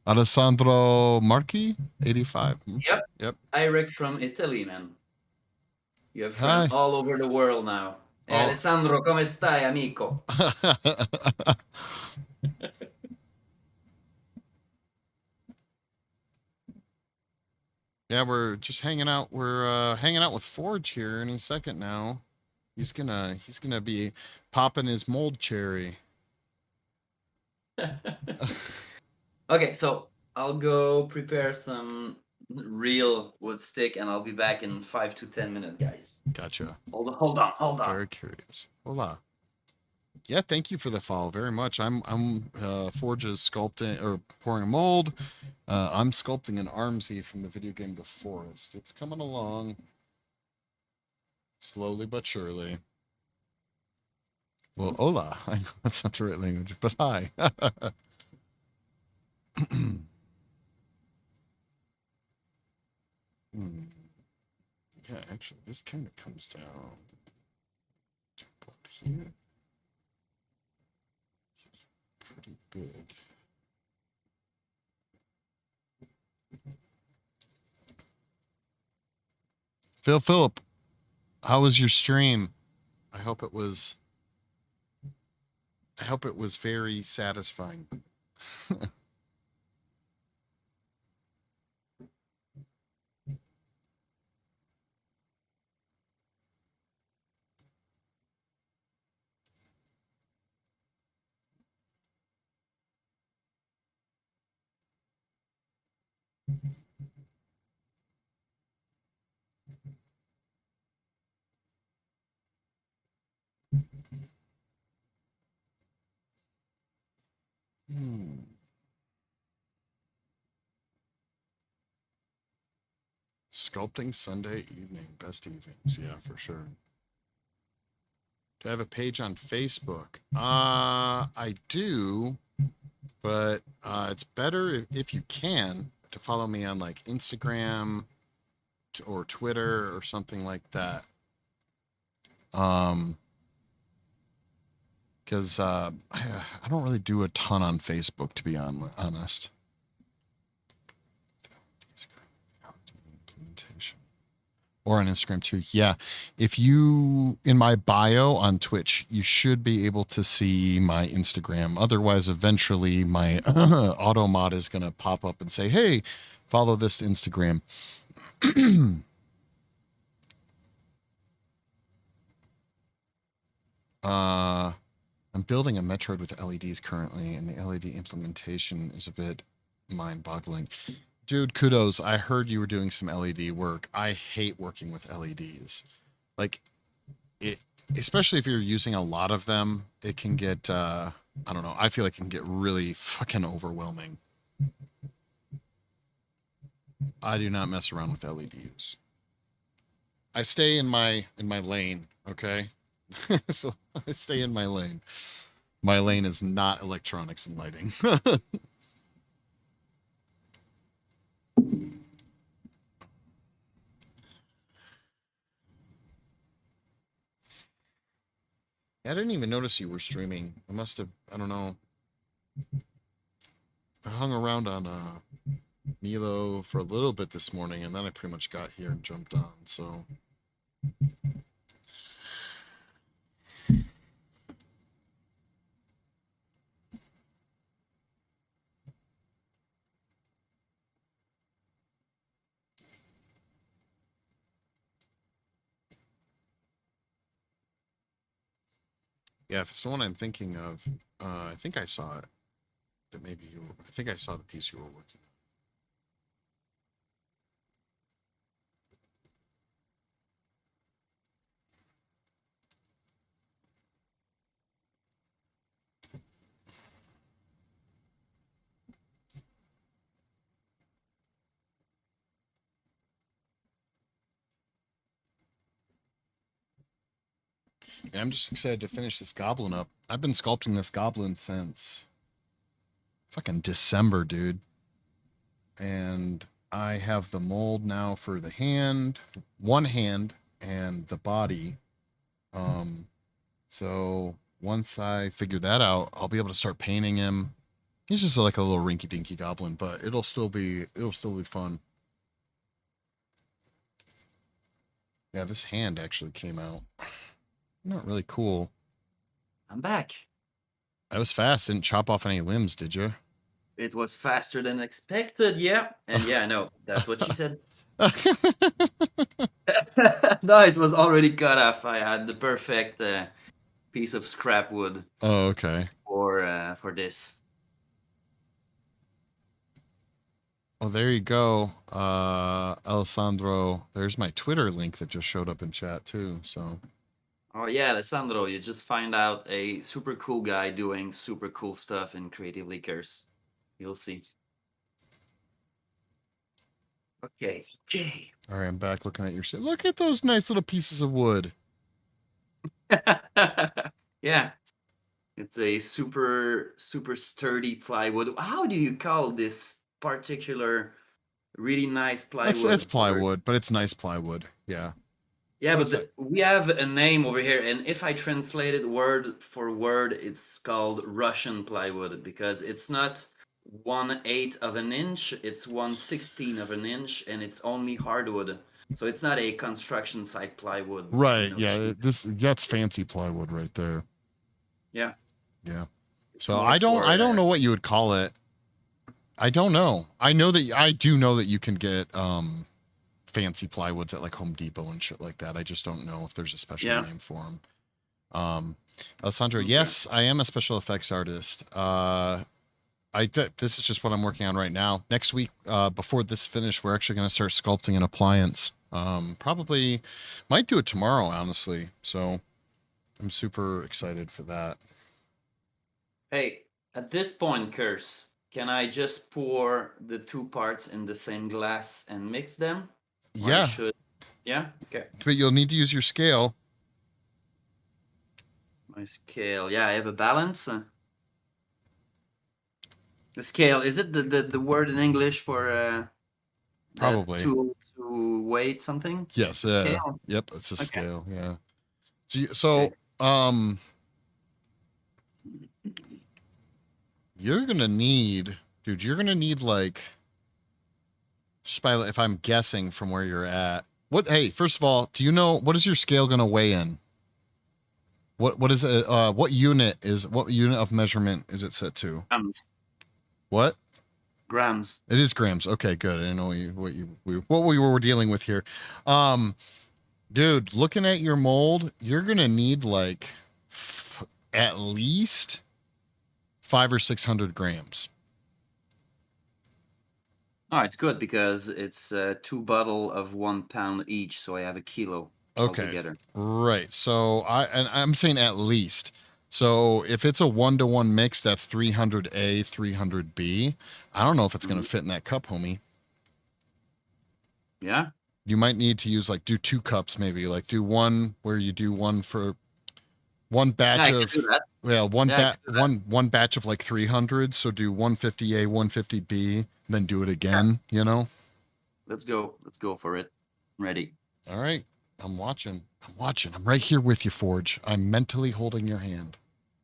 Alessandro Marchi, 85. Yep. Direct from Italy, man. You have friends Hi. all over the world now. Hey, Oh. Alessandro, come stai, amico? Yeah, we're just hanging out. We're hanging out with Forge here in a second now. He's gonna be popping his mold cherry. Okay, so I'll go prepare some real wood stick and I'll be back in 5 to 10 minutes, guys. Gotcha. Hold on. Very curious. Hola. Yeah, thank you for the follow very much. I'm Forge's sculpting or pouring a mold. I'm sculpting an Armsy from the video game The Forest. It's coming along slowly but surely. Well, hola. I know that's not the right language, but hi. Yeah, actually, this kind of comes down to about here. Pretty big. Philip, how was your stream? I hope it was very satisfying. Sculpting Sunday evening, best evenings, yeah, for sure. Do I have a page on Facebook? I do. But it's better if you can to follow me on like Instagram or Twitter or something like that. Um, because I don't really do a ton on Facebook, to be honest. Implementation. Or on Instagram too. Yeah. If you, in my bio on Twitch, you should be able to see my Instagram. Otherwise, eventually my auto mod is going to pop up and say, hey, follow this Instagram. I'm building a Metroid with LEDs currently, and the LED implementation is a bit mind-boggling. Dude, kudos. I heard you were doing some LED work. I hate working with LEDs. Like it, especially if you're using a lot of them, it can get I don't know. I feel like it can get really fucking overwhelming. I do not mess around with LEDs. I stay in my lane, okay? I stay in my lane. My lane is not electronics and lighting. I didn't even notice you were streaming. I must have, I don't know. I hung around on Milo for a little bit this morning, and then I pretty much got here and jumped on. So yeah, if it's the one I'm thinking of, I think I saw it. That maybe you. I think I saw the piece you were working. Yeah, I'm just excited to finish this goblin up. I've been sculpting this goblin since fucking December, dude. And I have the mold now for the hand, one hand, and the body. So once I figure that out, I'll be able to start painting him. He's just like a little rinky dinky goblin, but it'll still be fun. Yeah, this hand actually came out. Not really cool. I'm back. I was fast, didn't chop off any limbs, did you? It was faster than expected, yeah. And yeah, no, that's what she said. No, it was already cut off. I had the perfect piece of scrap wood Oh, okay. for this. Oh, there you go. Alessandro, there's my Twitter link that just showed up in chat too. So Oh yeah, Alessandro, you just find out a super cool guy doing super cool stuff in Creative Leakers. You'll see. Okay. all right, I'm back looking at your shit. Look at those nice little pieces of wood. Yeah. It's a super sturdy plywood. How do you call this particular really nice That's plywood? plywood, but it's nice plywood. Yeah. Yeah, What is but we have a name over here, and if I translate it word for word, it's called Russian plywood because it's not 1/8 of an inch; it's 1/16 of an inch, and it's only hardwood. So it's not a construction site plywood. Right. No Yeah. cheap. That's fancy plywood right there. Yeah. Yeah. It's So more for I don't know what you would call it. I don't know. I do know that you can get fancy plywoods at like Home Depot and shit like that. I just don't know if there's a special Yeah. name for them. Alessandro, Okay. yes, I am a special effects artist. This is just what I'm working on right now. Next week, before this finish, we're actually going to start sculpting an appliance. Probably might do it tomorrow, honestly. So I'm super excited for that. Hey, at this point, Curse, can I just pour the two parts in the same glass and mix them? Or I Yeah, should. Yeah? Okay. but you'll need to use your scale. My scale. Yeah, I have a balance. The scale, is it the word in English for that Probably. tool to weight something? Yes. Scale. Yep. It's a Okay. scale. Yeah. Okay. So you're gonna need, dude. You're gonna need like, just by if I'm guessing from where you're at. What? Hey, first of all, do you know what is your scale gonna weigh in? What is it? What unit of measurement is it set to? Grams. What? Grams. It is grams. Okay, good. I didn't know what we were dealing with here. Um, dude, looking at your mold, you're gonna need like at least 500 or 600 grams. Oh, it's good because it's 2 bottle of 1 pound each, so I have a kilo Okay, altogether. right. So I'm saying at least. So if it's a 1-to-1 mix, that's 300A, 300B. I don't know if it's gonna Mhm. fit in that cup, homie. Yeah. You might need to use like do 2 cups maybe, like do one where you do one for one Yeah, batch I can of do that. well one Yeah, I can do that. one batch of like 300, so do 150A, 150B, then do it again, you know. Let's go. Let's go for it. Ready. All right, I'm right here with you, Forge. I'm mentally holding your hand.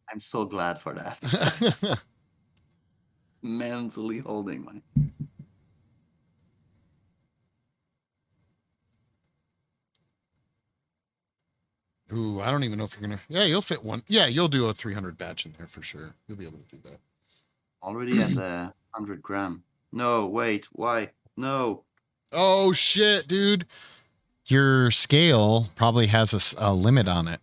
I'm so glad for that. Mentally holding my. Ooh, I don't even know if you're gonna, yeah, you'll fit one, yeah, you'll do a 300 batch in there for sure. You'll be able to do that. Already at 100 gram. No, wait. Why? No. Oh shit, dude, your scale probably has a limit on it.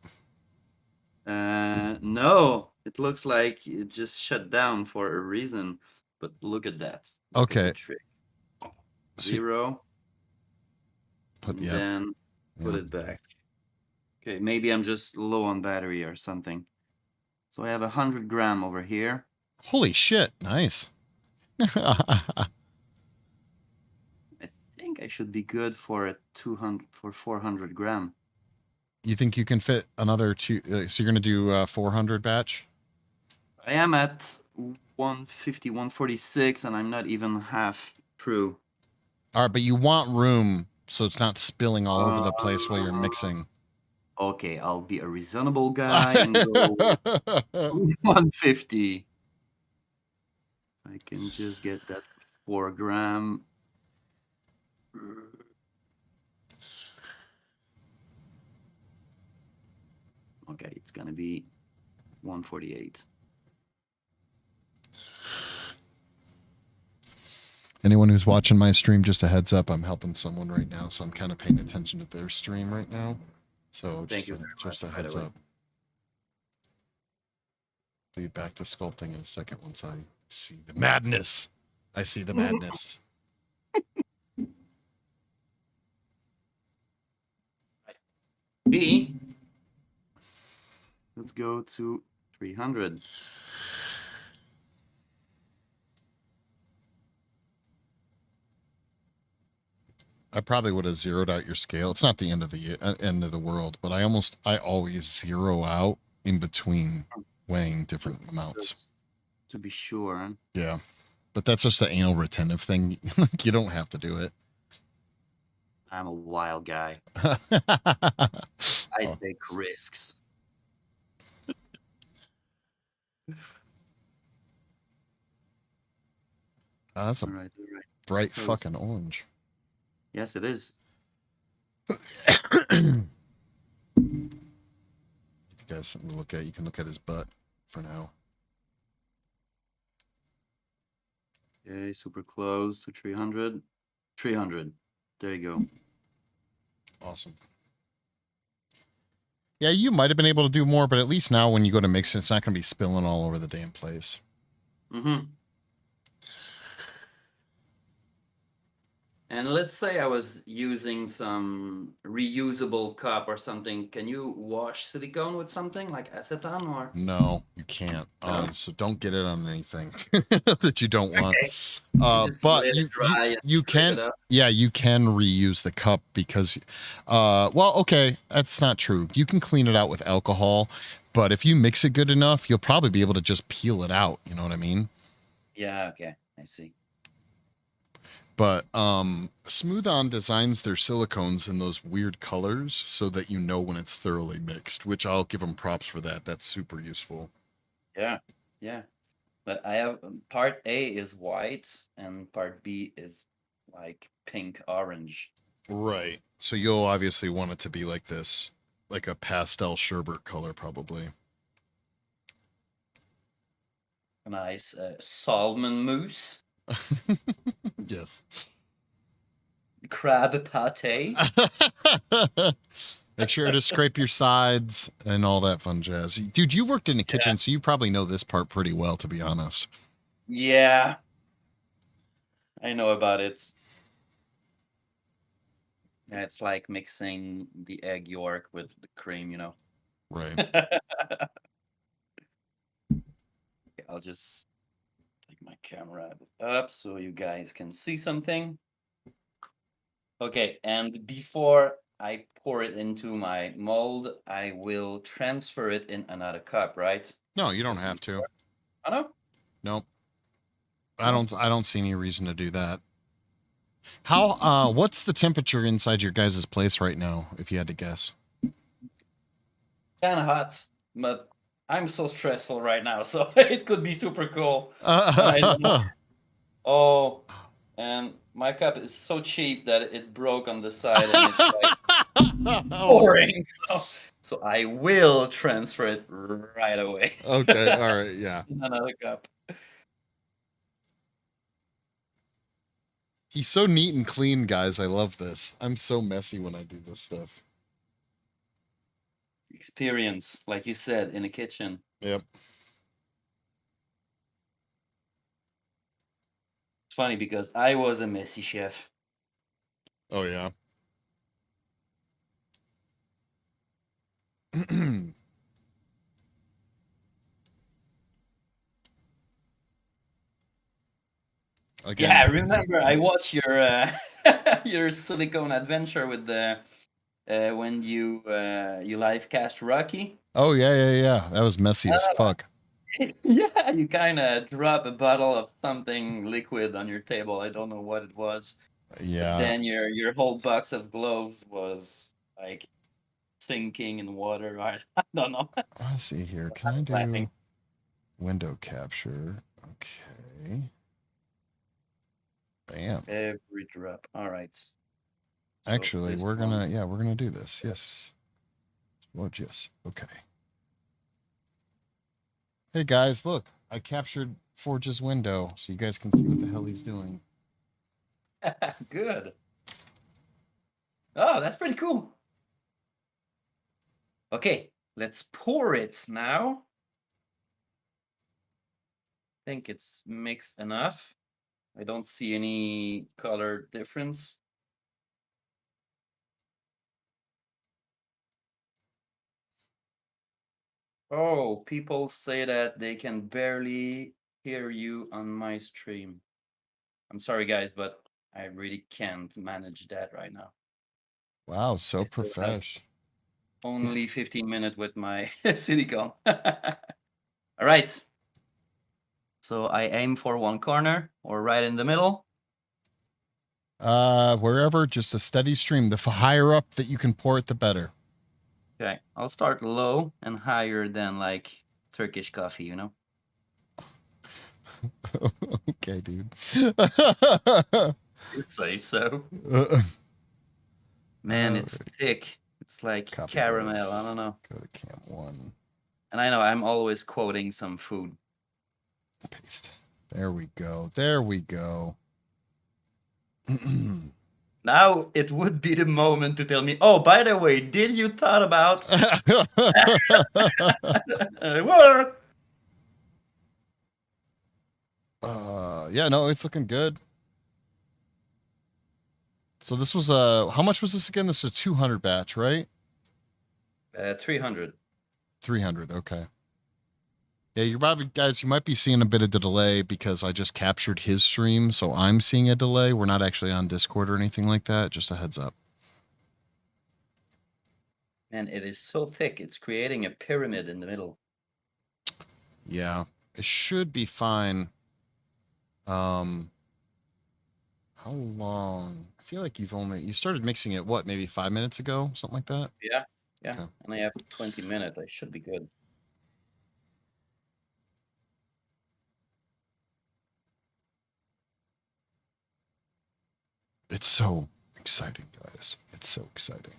No. It looks like it just shut down for a reason. But look at that. Look at the Okay. trick. So 0. put And yeah, then put yeah. it back. Okay, maybe I'm just low on battery or something. So I have 100 gram over here. Holy shit, nice. I think I should be good for a 400 gram. You think you can fit another two? So you're gonna do 400 batch? I am at 150, 146, and I'm not even half through. All right, but you want room so it's not spilling all over the place while you're Uh, mixing. Okay, I'll be a reasonable guy and go 150. I can just get that 4 gram. Okay, it's gonna be 148. Anyone who's watching my stream, just a heads up, I'm helping someone right now, so I'm kind of paying attention to their stream right now. So Thank just you a, very just a much, by the heads way. up. Be back to sculpting in a second once I see the madness. I see the madness. B. Let's go to 300. I probably would have zeroed out your scale. It's not the end of the end of the world, but I always zero out in between weighing different amounts. Just to be sure. Yeah, but that's just the anal retentive thing. You don't have to do it. I'm a wild guy. Oh, I take risks. that's a All right. bright Close. fucking orange. Yes, it is. If you guys something to look at, you can look at his butt for now. Okay, super close to 300. 300. There you go. Awesome. Yeah, you might have been able to do more, but at least now when you go to mix it, it's not going to be spilling all over the damn place. Mm-hmm. And let's say I was using some reusable cup or something. Can you wash silicone with something like acetone or? No, you can't. No? So don't get it on anything that you don't want. Okay. Just But let it dry and you scrape can, it up. yeah, you can reuse the cup because, well, okay, that's not true. You can clean it out with alcohol, but if you mix it good enough, you'll probably be able to just peel it out. You know what I mean? Yeah, okay, I see. But Smooth On designs their silicones in those weird colors so that you know when it's thoroughly mixed, which I'll give them props for that. That's super useful. Yeah, yeah. But I have part A is white and part B is like pink orange. Right. So you'll obviously want it to be like this, like a pastel sherbet color, probably. A nice salmon mousse, Yes. crab pate. Make sure to scrape your sides and all that fun jazz. Dude, you worked in the Yeah. kitchen, so you probably know this part pretty well, to be honest. Yeah, I know about it. Yeah, it's like mixing the egg yolk with the cream, you know. Right. I'll just take my camera up so you guys can see something. Okay, and before I pour it into my mold, I will transfer it in another cup, right? No, you don't Just to have be to. sure. Oh no? Nope. No? I don't see any reason to do that. How what's the temperature inside your guys' place right now, if you had to guess? Kind of hot, but I'm so stressful right now, so it could be super cool. I don't know. Oh, and my cup is so cheap that it broke on the side and it's like pouring. So I will transfer it right away. Okay, all right, yeah. In another cup. He's so neat and clean, guys. I love this. I'm so messy when I do this stuff. Experience, like you said, in a kitchen. Yep. It's funny because I was a messy chef. Oh yeah. Again. Yeah, I remember I watched your your silicone adventure with the when you live cast Rocky. Oh yeah. That was messy as fuck. Yeah, you kind of drop a bottle of something liquid on your table. I don't know what it was. But Yeah. then your whole box of gloves was like sinking in water. I don't know. Let's see here. I Can I was do laughing. window capture? Okay. Bam. Every drop. All right. So Actually, this we're one. gonna do this. Yes. Well, yes. Okay. Hey guys, look. I captured Forge's window so you guys can see what the hell he's doing. Good. Oh, that's pretty cool. Okay, let's pour it now. I think it's mixed enough. I don't see any color difference. Oh, people say that they can barely hear you on my stream. I'm sorry, guys, but I really can't manage that right now. Wow, so I still have profesh. only 15 minutes with my silicone. All right. So I aim for one corner or right in the middle. Wherever, just a steady stream. The higher up that you can pour it, the better. Okay, I'll start low and higher than like Turkish coffee, you know? Okay, dude. You say so. Uh, Man, it's Alright. thick. It's like Copy caramel. this. I don't know. Go to cam 1. And I know I'm always quoting some food. Paste. There we go. There we go. Now it would be the moment to tell me, oh, by the way, did you thought about water? Yeah, no, it's looking good. So this was how much was this again? This is a 200 batch, right? 300. 300. Okay. Yeah, you're probably guys. You might be seeing a bit of the delay because I just captured his stream, so I'm seeing a delay. We're not actually on Discord or anything like that. Just a heads up. And it is so thick, it's creating a pyramid in the middle. Yeah, it should be fine. How long? I feel like you started mixing it, what, maybe 5 minutes ago, something like that? Yeah, yeah. Okay. And I have 20 minutes. I should be good. It's so exciting, guys. It's so exciting.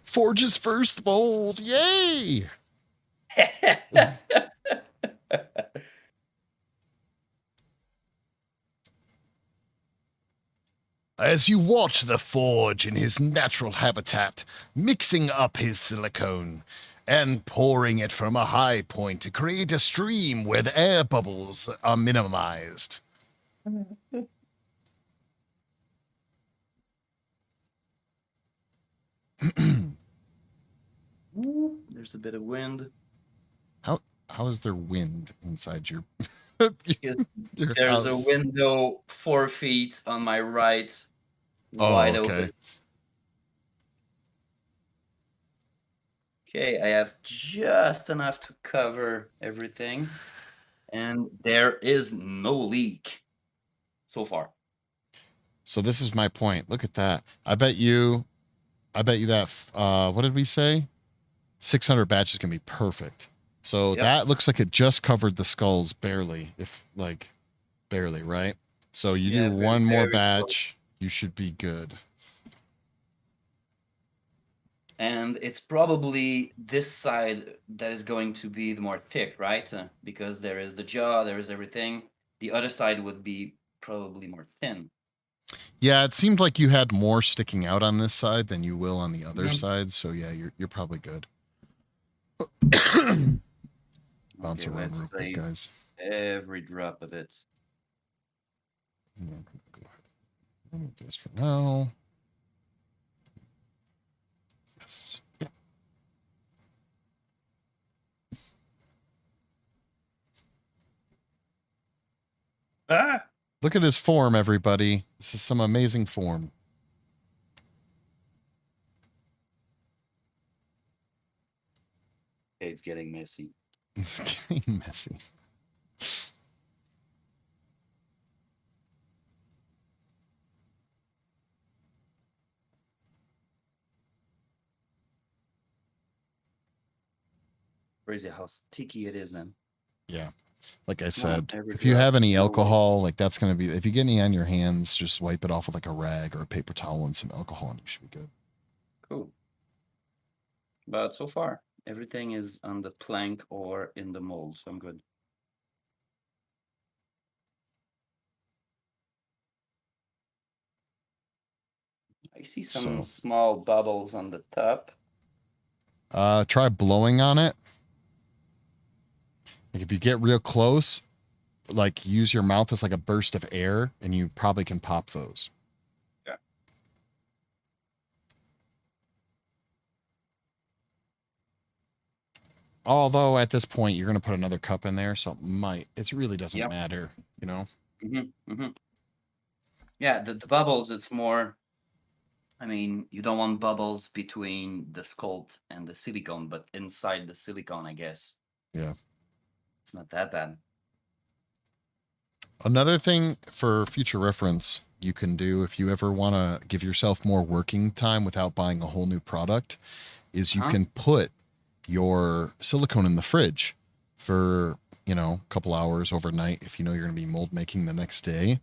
Forge's first mold. Yay! As you watch the forge in his natural habitat, mixing up his silicone and pouring it from a high point to create a stream where the air bubbles are minimized. There's a bit of wind. How is there wind inside your Because your there's a house? window 4 feet on my right, Oh, wide okay. open. Okay, I have just enough to cover everything, and there is no leak so far. So this is my point. Look at that. I bet you that what did we say? 600 batches can be perfect. So Yep. that looks like it just covered the skulls barely, if like barely, right? So you Yeah, do very, one more very batch, you should be good. And it's probably this side that is going to be the more thick, right? Because there is the jaw, there is everything. The other side would be probably more thin. Yeah, it seemed like you had more sticking out on this side than you will on the other Mhm. side. So yeah, you're probably good. Bounce Okay, around let's real quick, save guys. every drop of it. I'm gonna go ahead and remove this for now. Yes. Ah! Look at his form, everybody. This is some amazing form. Okay, it's getting messy. It's getting messy. Crazy how sticky it is, man. Yeah. Like I Come on, said, every if you drop. have any No way. alcohol, like that's going to be, if you get any on your hands, just wipe it off with like a rag or a paper towel and some alcohol and you should be good. Cool. But so far, everything is on the plank or in the mold, so I'm good. I see some So, small bubbles on the top. try blowing on it. Like if you get real close, like use your mouth as like a burst of air and you probably can pop those. Yeah. Although at this point you're going to put another cup in there, so it really doesn't Yep. matter, you know? Yeah, the bubbles, it's more. I mean, you don't want bubbles between the sculpt and the silicone, but inside the silicone, I guess. Yeah. It's not that bad. Another thing for future reference you can do if you ever want to give yourself more working time without buying a whole new product is you Huh? can put your silicone in the fridge for, a couple hours overnight if you know you're going to be mold making the next day.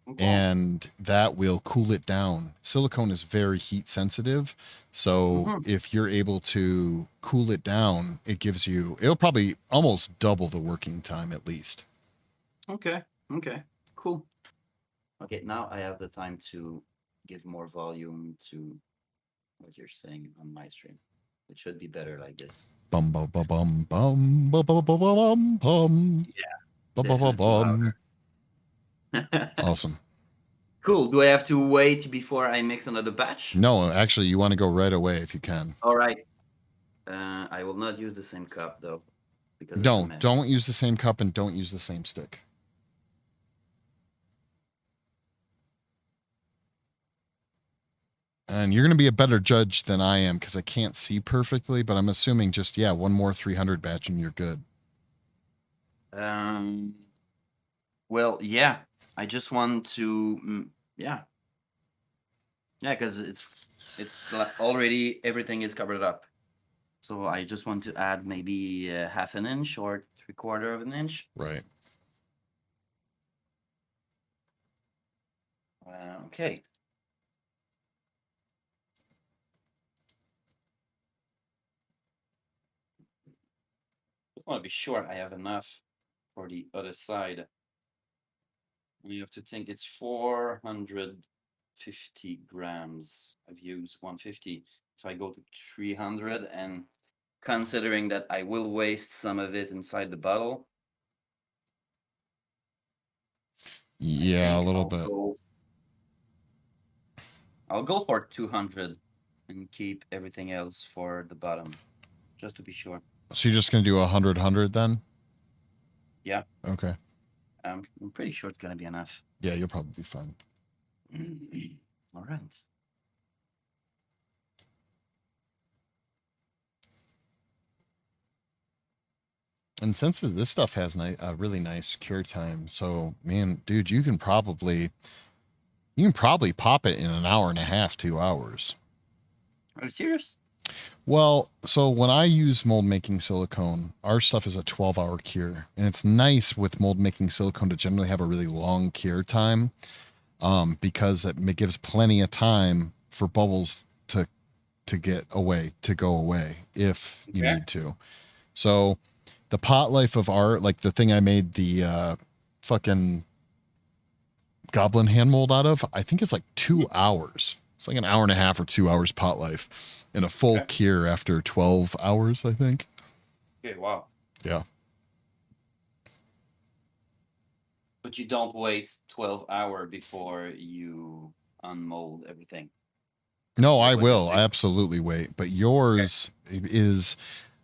Okay. And that will cool it down. Silicone is very heat sensitive. So Mhm. if you're able to cool it down, it'll probably almost double the working time at least. Okay. Okay. Cool. Okay, now I have the time to give more volume to what you're saying on my stream. It should be better like this. Bum bum bum bum bum bum bum bum bum bum Yeah, bum bum bum definitely bum. louder. Awesome. Cool. Do I have to wait before I mix another batch? No, actually, you want to go right away if you can. All right. I will not use the same cup though, because it's a Don't mess. don't use the same cup and don't use the same stick. And you're going to be a better judge than I am because I can't see perfectly, but I'm assuming just, one more 300 batch and you're good. Well, yeah. I just want to, yeah, because already everything is covered up. So I just want to add maybe half an inch or 3/4 of an inch. Right. Okay. Just want to be sure I have enough for the other side. We have to think it's 450 grams. I've used 150. If I go to 300, and considering that I will waste some of it inside the bottle, I Yeah, a think little bit. I'll go for 200 and keep everything else for the bottom, just to be sure. So you're just gonna do 100 then? Yeah, Okay. I'm pretty sure it's gonna be enough. Yeah, you'll probably be fine. All right. And since this stuff has a really nice cure time, so man, dude, you can probably pop it in an hour and a half, 2 hours. Are you serious? Well, so when I use mold making silicone, our stuff is a 12-hour cure, and it's nice with mold making silicone to generally have a really long cure time, because it gives plenty of time for bubbles to go away if you Okay. need to. So the pot life of art, like the thing I made the fucking goblin hand mold out of, I think it's like 2 hours. It's like an hour and a half or 2 hours pot life, and a full Okay. cure after 12 hours, I think. Okay. Wow. Yeah. But you don't wait 12 hours before you unmold everything. No, Is I that what you're will. I saying? absolutely wait. But Okay. yours is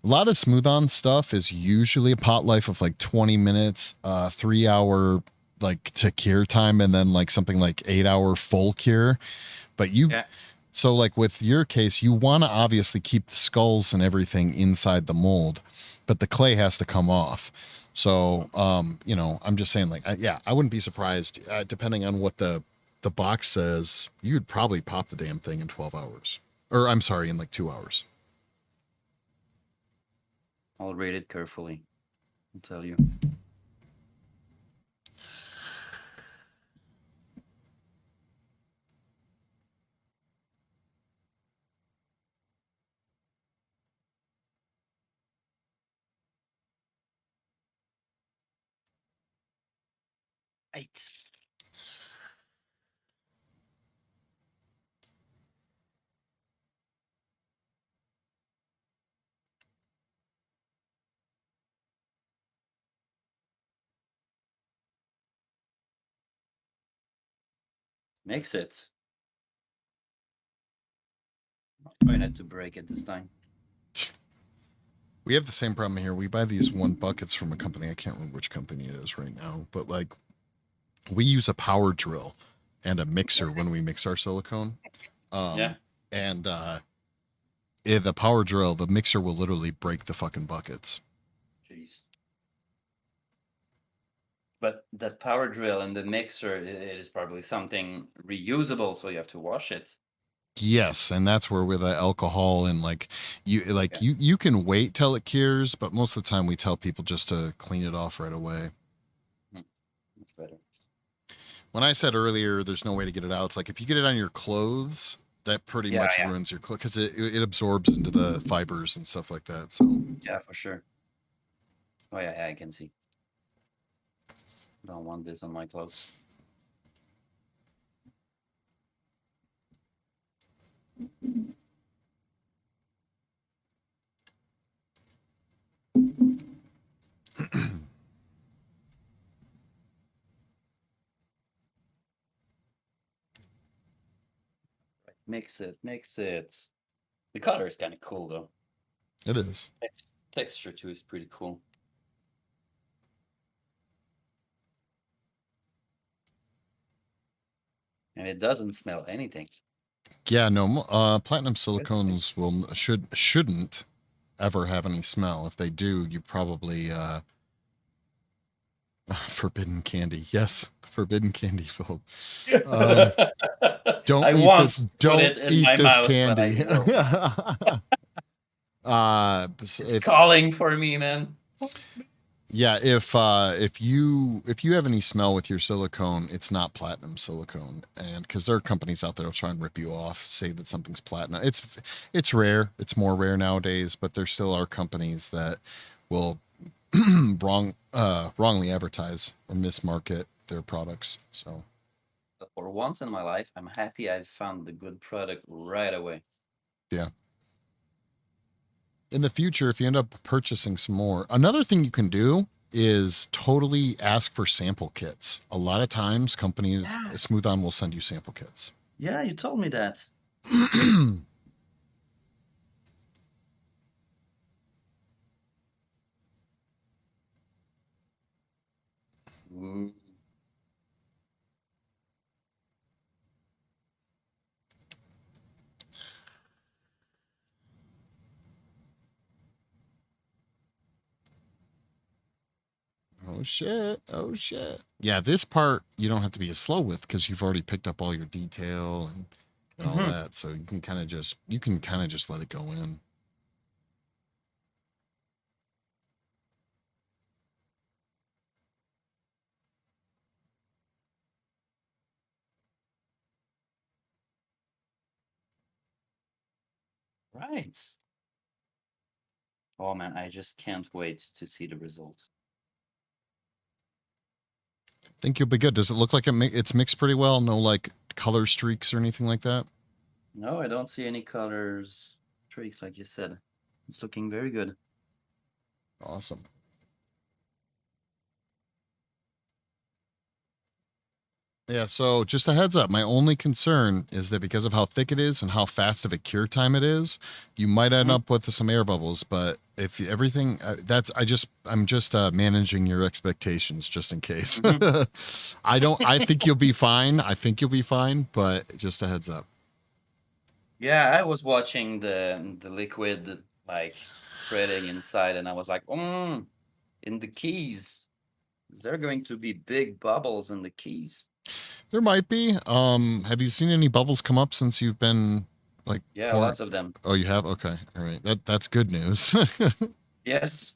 a lot of smooth on stuff is usually a pot life of like 20 minutes, 3 hour like to cure time, and then like something like 8 hour full cure. But Yeah. so like with your case, you want to obviously keep the skulls and everything inside the mold, but the clay has to come off. So, I'm just saying, like, yeah, I wouldn't be surprised, depending on what the box says, you would probably pop the damn thing in 12 hours, or I'm sorry, in like 2 hours. I'll read it carefully. I'll tell you. Right. Makes it. I'll try not to break it this time. We have the same problem here. We buy these one buckets from a company. I can't remember which company it is right now, but like we use a power drill and a mixer when we mix our silicone. Yeah. And the power drill, the mixer will literally break the fucking buckets. Jeez. But that power drill and the mixer, it is probably something reusable, so you have to wash it. Yes, and that's where with the alcohol and Yeah. you can wait till it cures, but most of the time we tell people just to clean it off right away. Much better. When I said earlier there's no way to get it out, it's like if you get it on your clothes, that pretty Yeah, much yeah. ruins your clothes because it absorbs into the fibers and stuff like that. So Yeah, for sure. Oh yeah, I can see. Don't want this on my clothes. Mix it, mix it. The color is kind of cool though. it is. Texture too is pretty cool. And it doesn't smell anything. Yeah, no, platinum That's nice. silicones shouldn't ever have any smell. If they do, you probably Forbidden candy. Yes, forbidden candy, Philip. Um, don't I eat want this. to put Don't it in eat my this mouth, but I candy. will. It's If calling for me, man. yeah, if you have any smell with your silicone, it's not platinum silicone, and because there are companies out there that'll try and rip you off, say that something's platinum. It's rare. It's more rare nowadays, but there still are companies that will wrongly advertise or mismarket their products. So But for once in my life, I'm happy I found the good product right away. yeah. In the future, if you end up purchasing some more, another thing you can do is totally ask for sample kits. A lot of times, companies, Yeah, Smooth On will send you sample kits. yeah, you told me that. Ooh. Oh shit. Oh shit. Yeah, this part you don't have to be as slow with because you've already picked up all your detail and all Mhm. that. So you can kind of just let it go in. Right. Oh man, I just can't wait to see the result. Think you'll be good. Does it look like it's mixed pretty well? No like color streaks or anything like that? No, I don't see any colors, streaks like you said. It's looking very good. Awesome. Yeah, so just a heads up. My only concern is that because of how thick it is and how fast of a cure time it is, you might end Mhm. up with some air bubbles. But if everything, I'm just managing your expectations just in case. Mhm. I don't. I think you'll be fine. I think you'll be fine. But just a heads up. Yeah, I was watching the liquid like spreading inside, and I was like, in the keys, is there going to be big bubbles in the keys? There might be. Have you seen any bubbles come up since you've been like Yeah, pouring? lots of them. Oh, you have. Okay, all right. That's good news. Yes.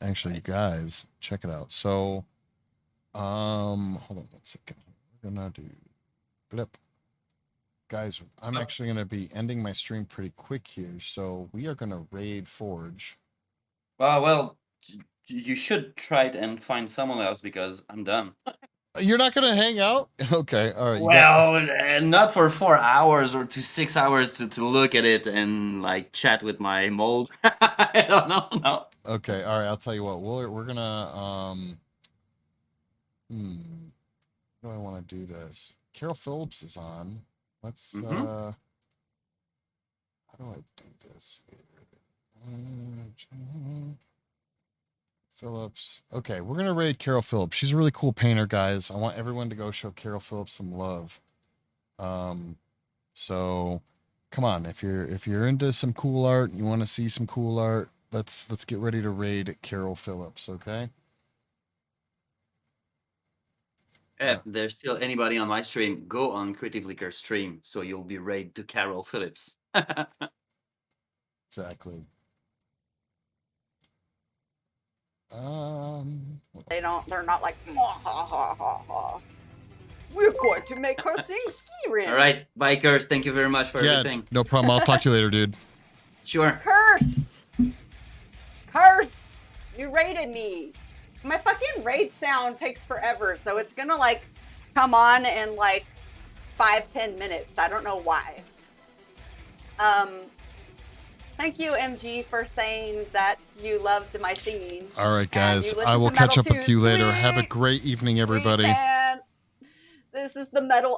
Actually, you Right. guys, check it out. So, hold on one second. We're gonna do flip. Guys, I'm Oh, actually gonna be ending my stream pretty quick here, so we are gonna raid Forge. well, you should try it and find someone else because I'm done. You're not gonna hang out? Okay, all right. You got Well, not for 4 hours or to 6 hours to look at it and like chat with my mold. I don't know. No. okay. All right. I'll tell you what. We're gonna how do I want to do this? Carol Phillips is on. Let's Mm-hmm. how do I do this? Uh, Phillips. Okay, we're gonna raid Carol Phillips. She's a really cool painter, guys. I want everyone to go show Carol Phillips some love. Um, so come on, if you're into some cool art and you want to see some cool art, let's get ready to raid Carol Phillips. Okay. If there's still anybody on my stream, go on Creative Liquor stream, so you'll be raid to Carol Phillips. Exactly. They're not like, "Mwah, ha, ha, ha, ha. We're going to make her sing ski rim. All right, bikers, thank you very much for Yeah, everything. no problem. I'll talk to you later, dude. Sure. Cursed! Cursed! You raided me. My fucking raid sound takes forever, so it's gonna like come on in like 5-10 minutes. I don't know why. Thank you, MG, for saying that you loved my singing. All right, And guys. you I listened will to catch metal up with too. you later. Have a Sweet, great evening, sweet everybody. man. This is the metal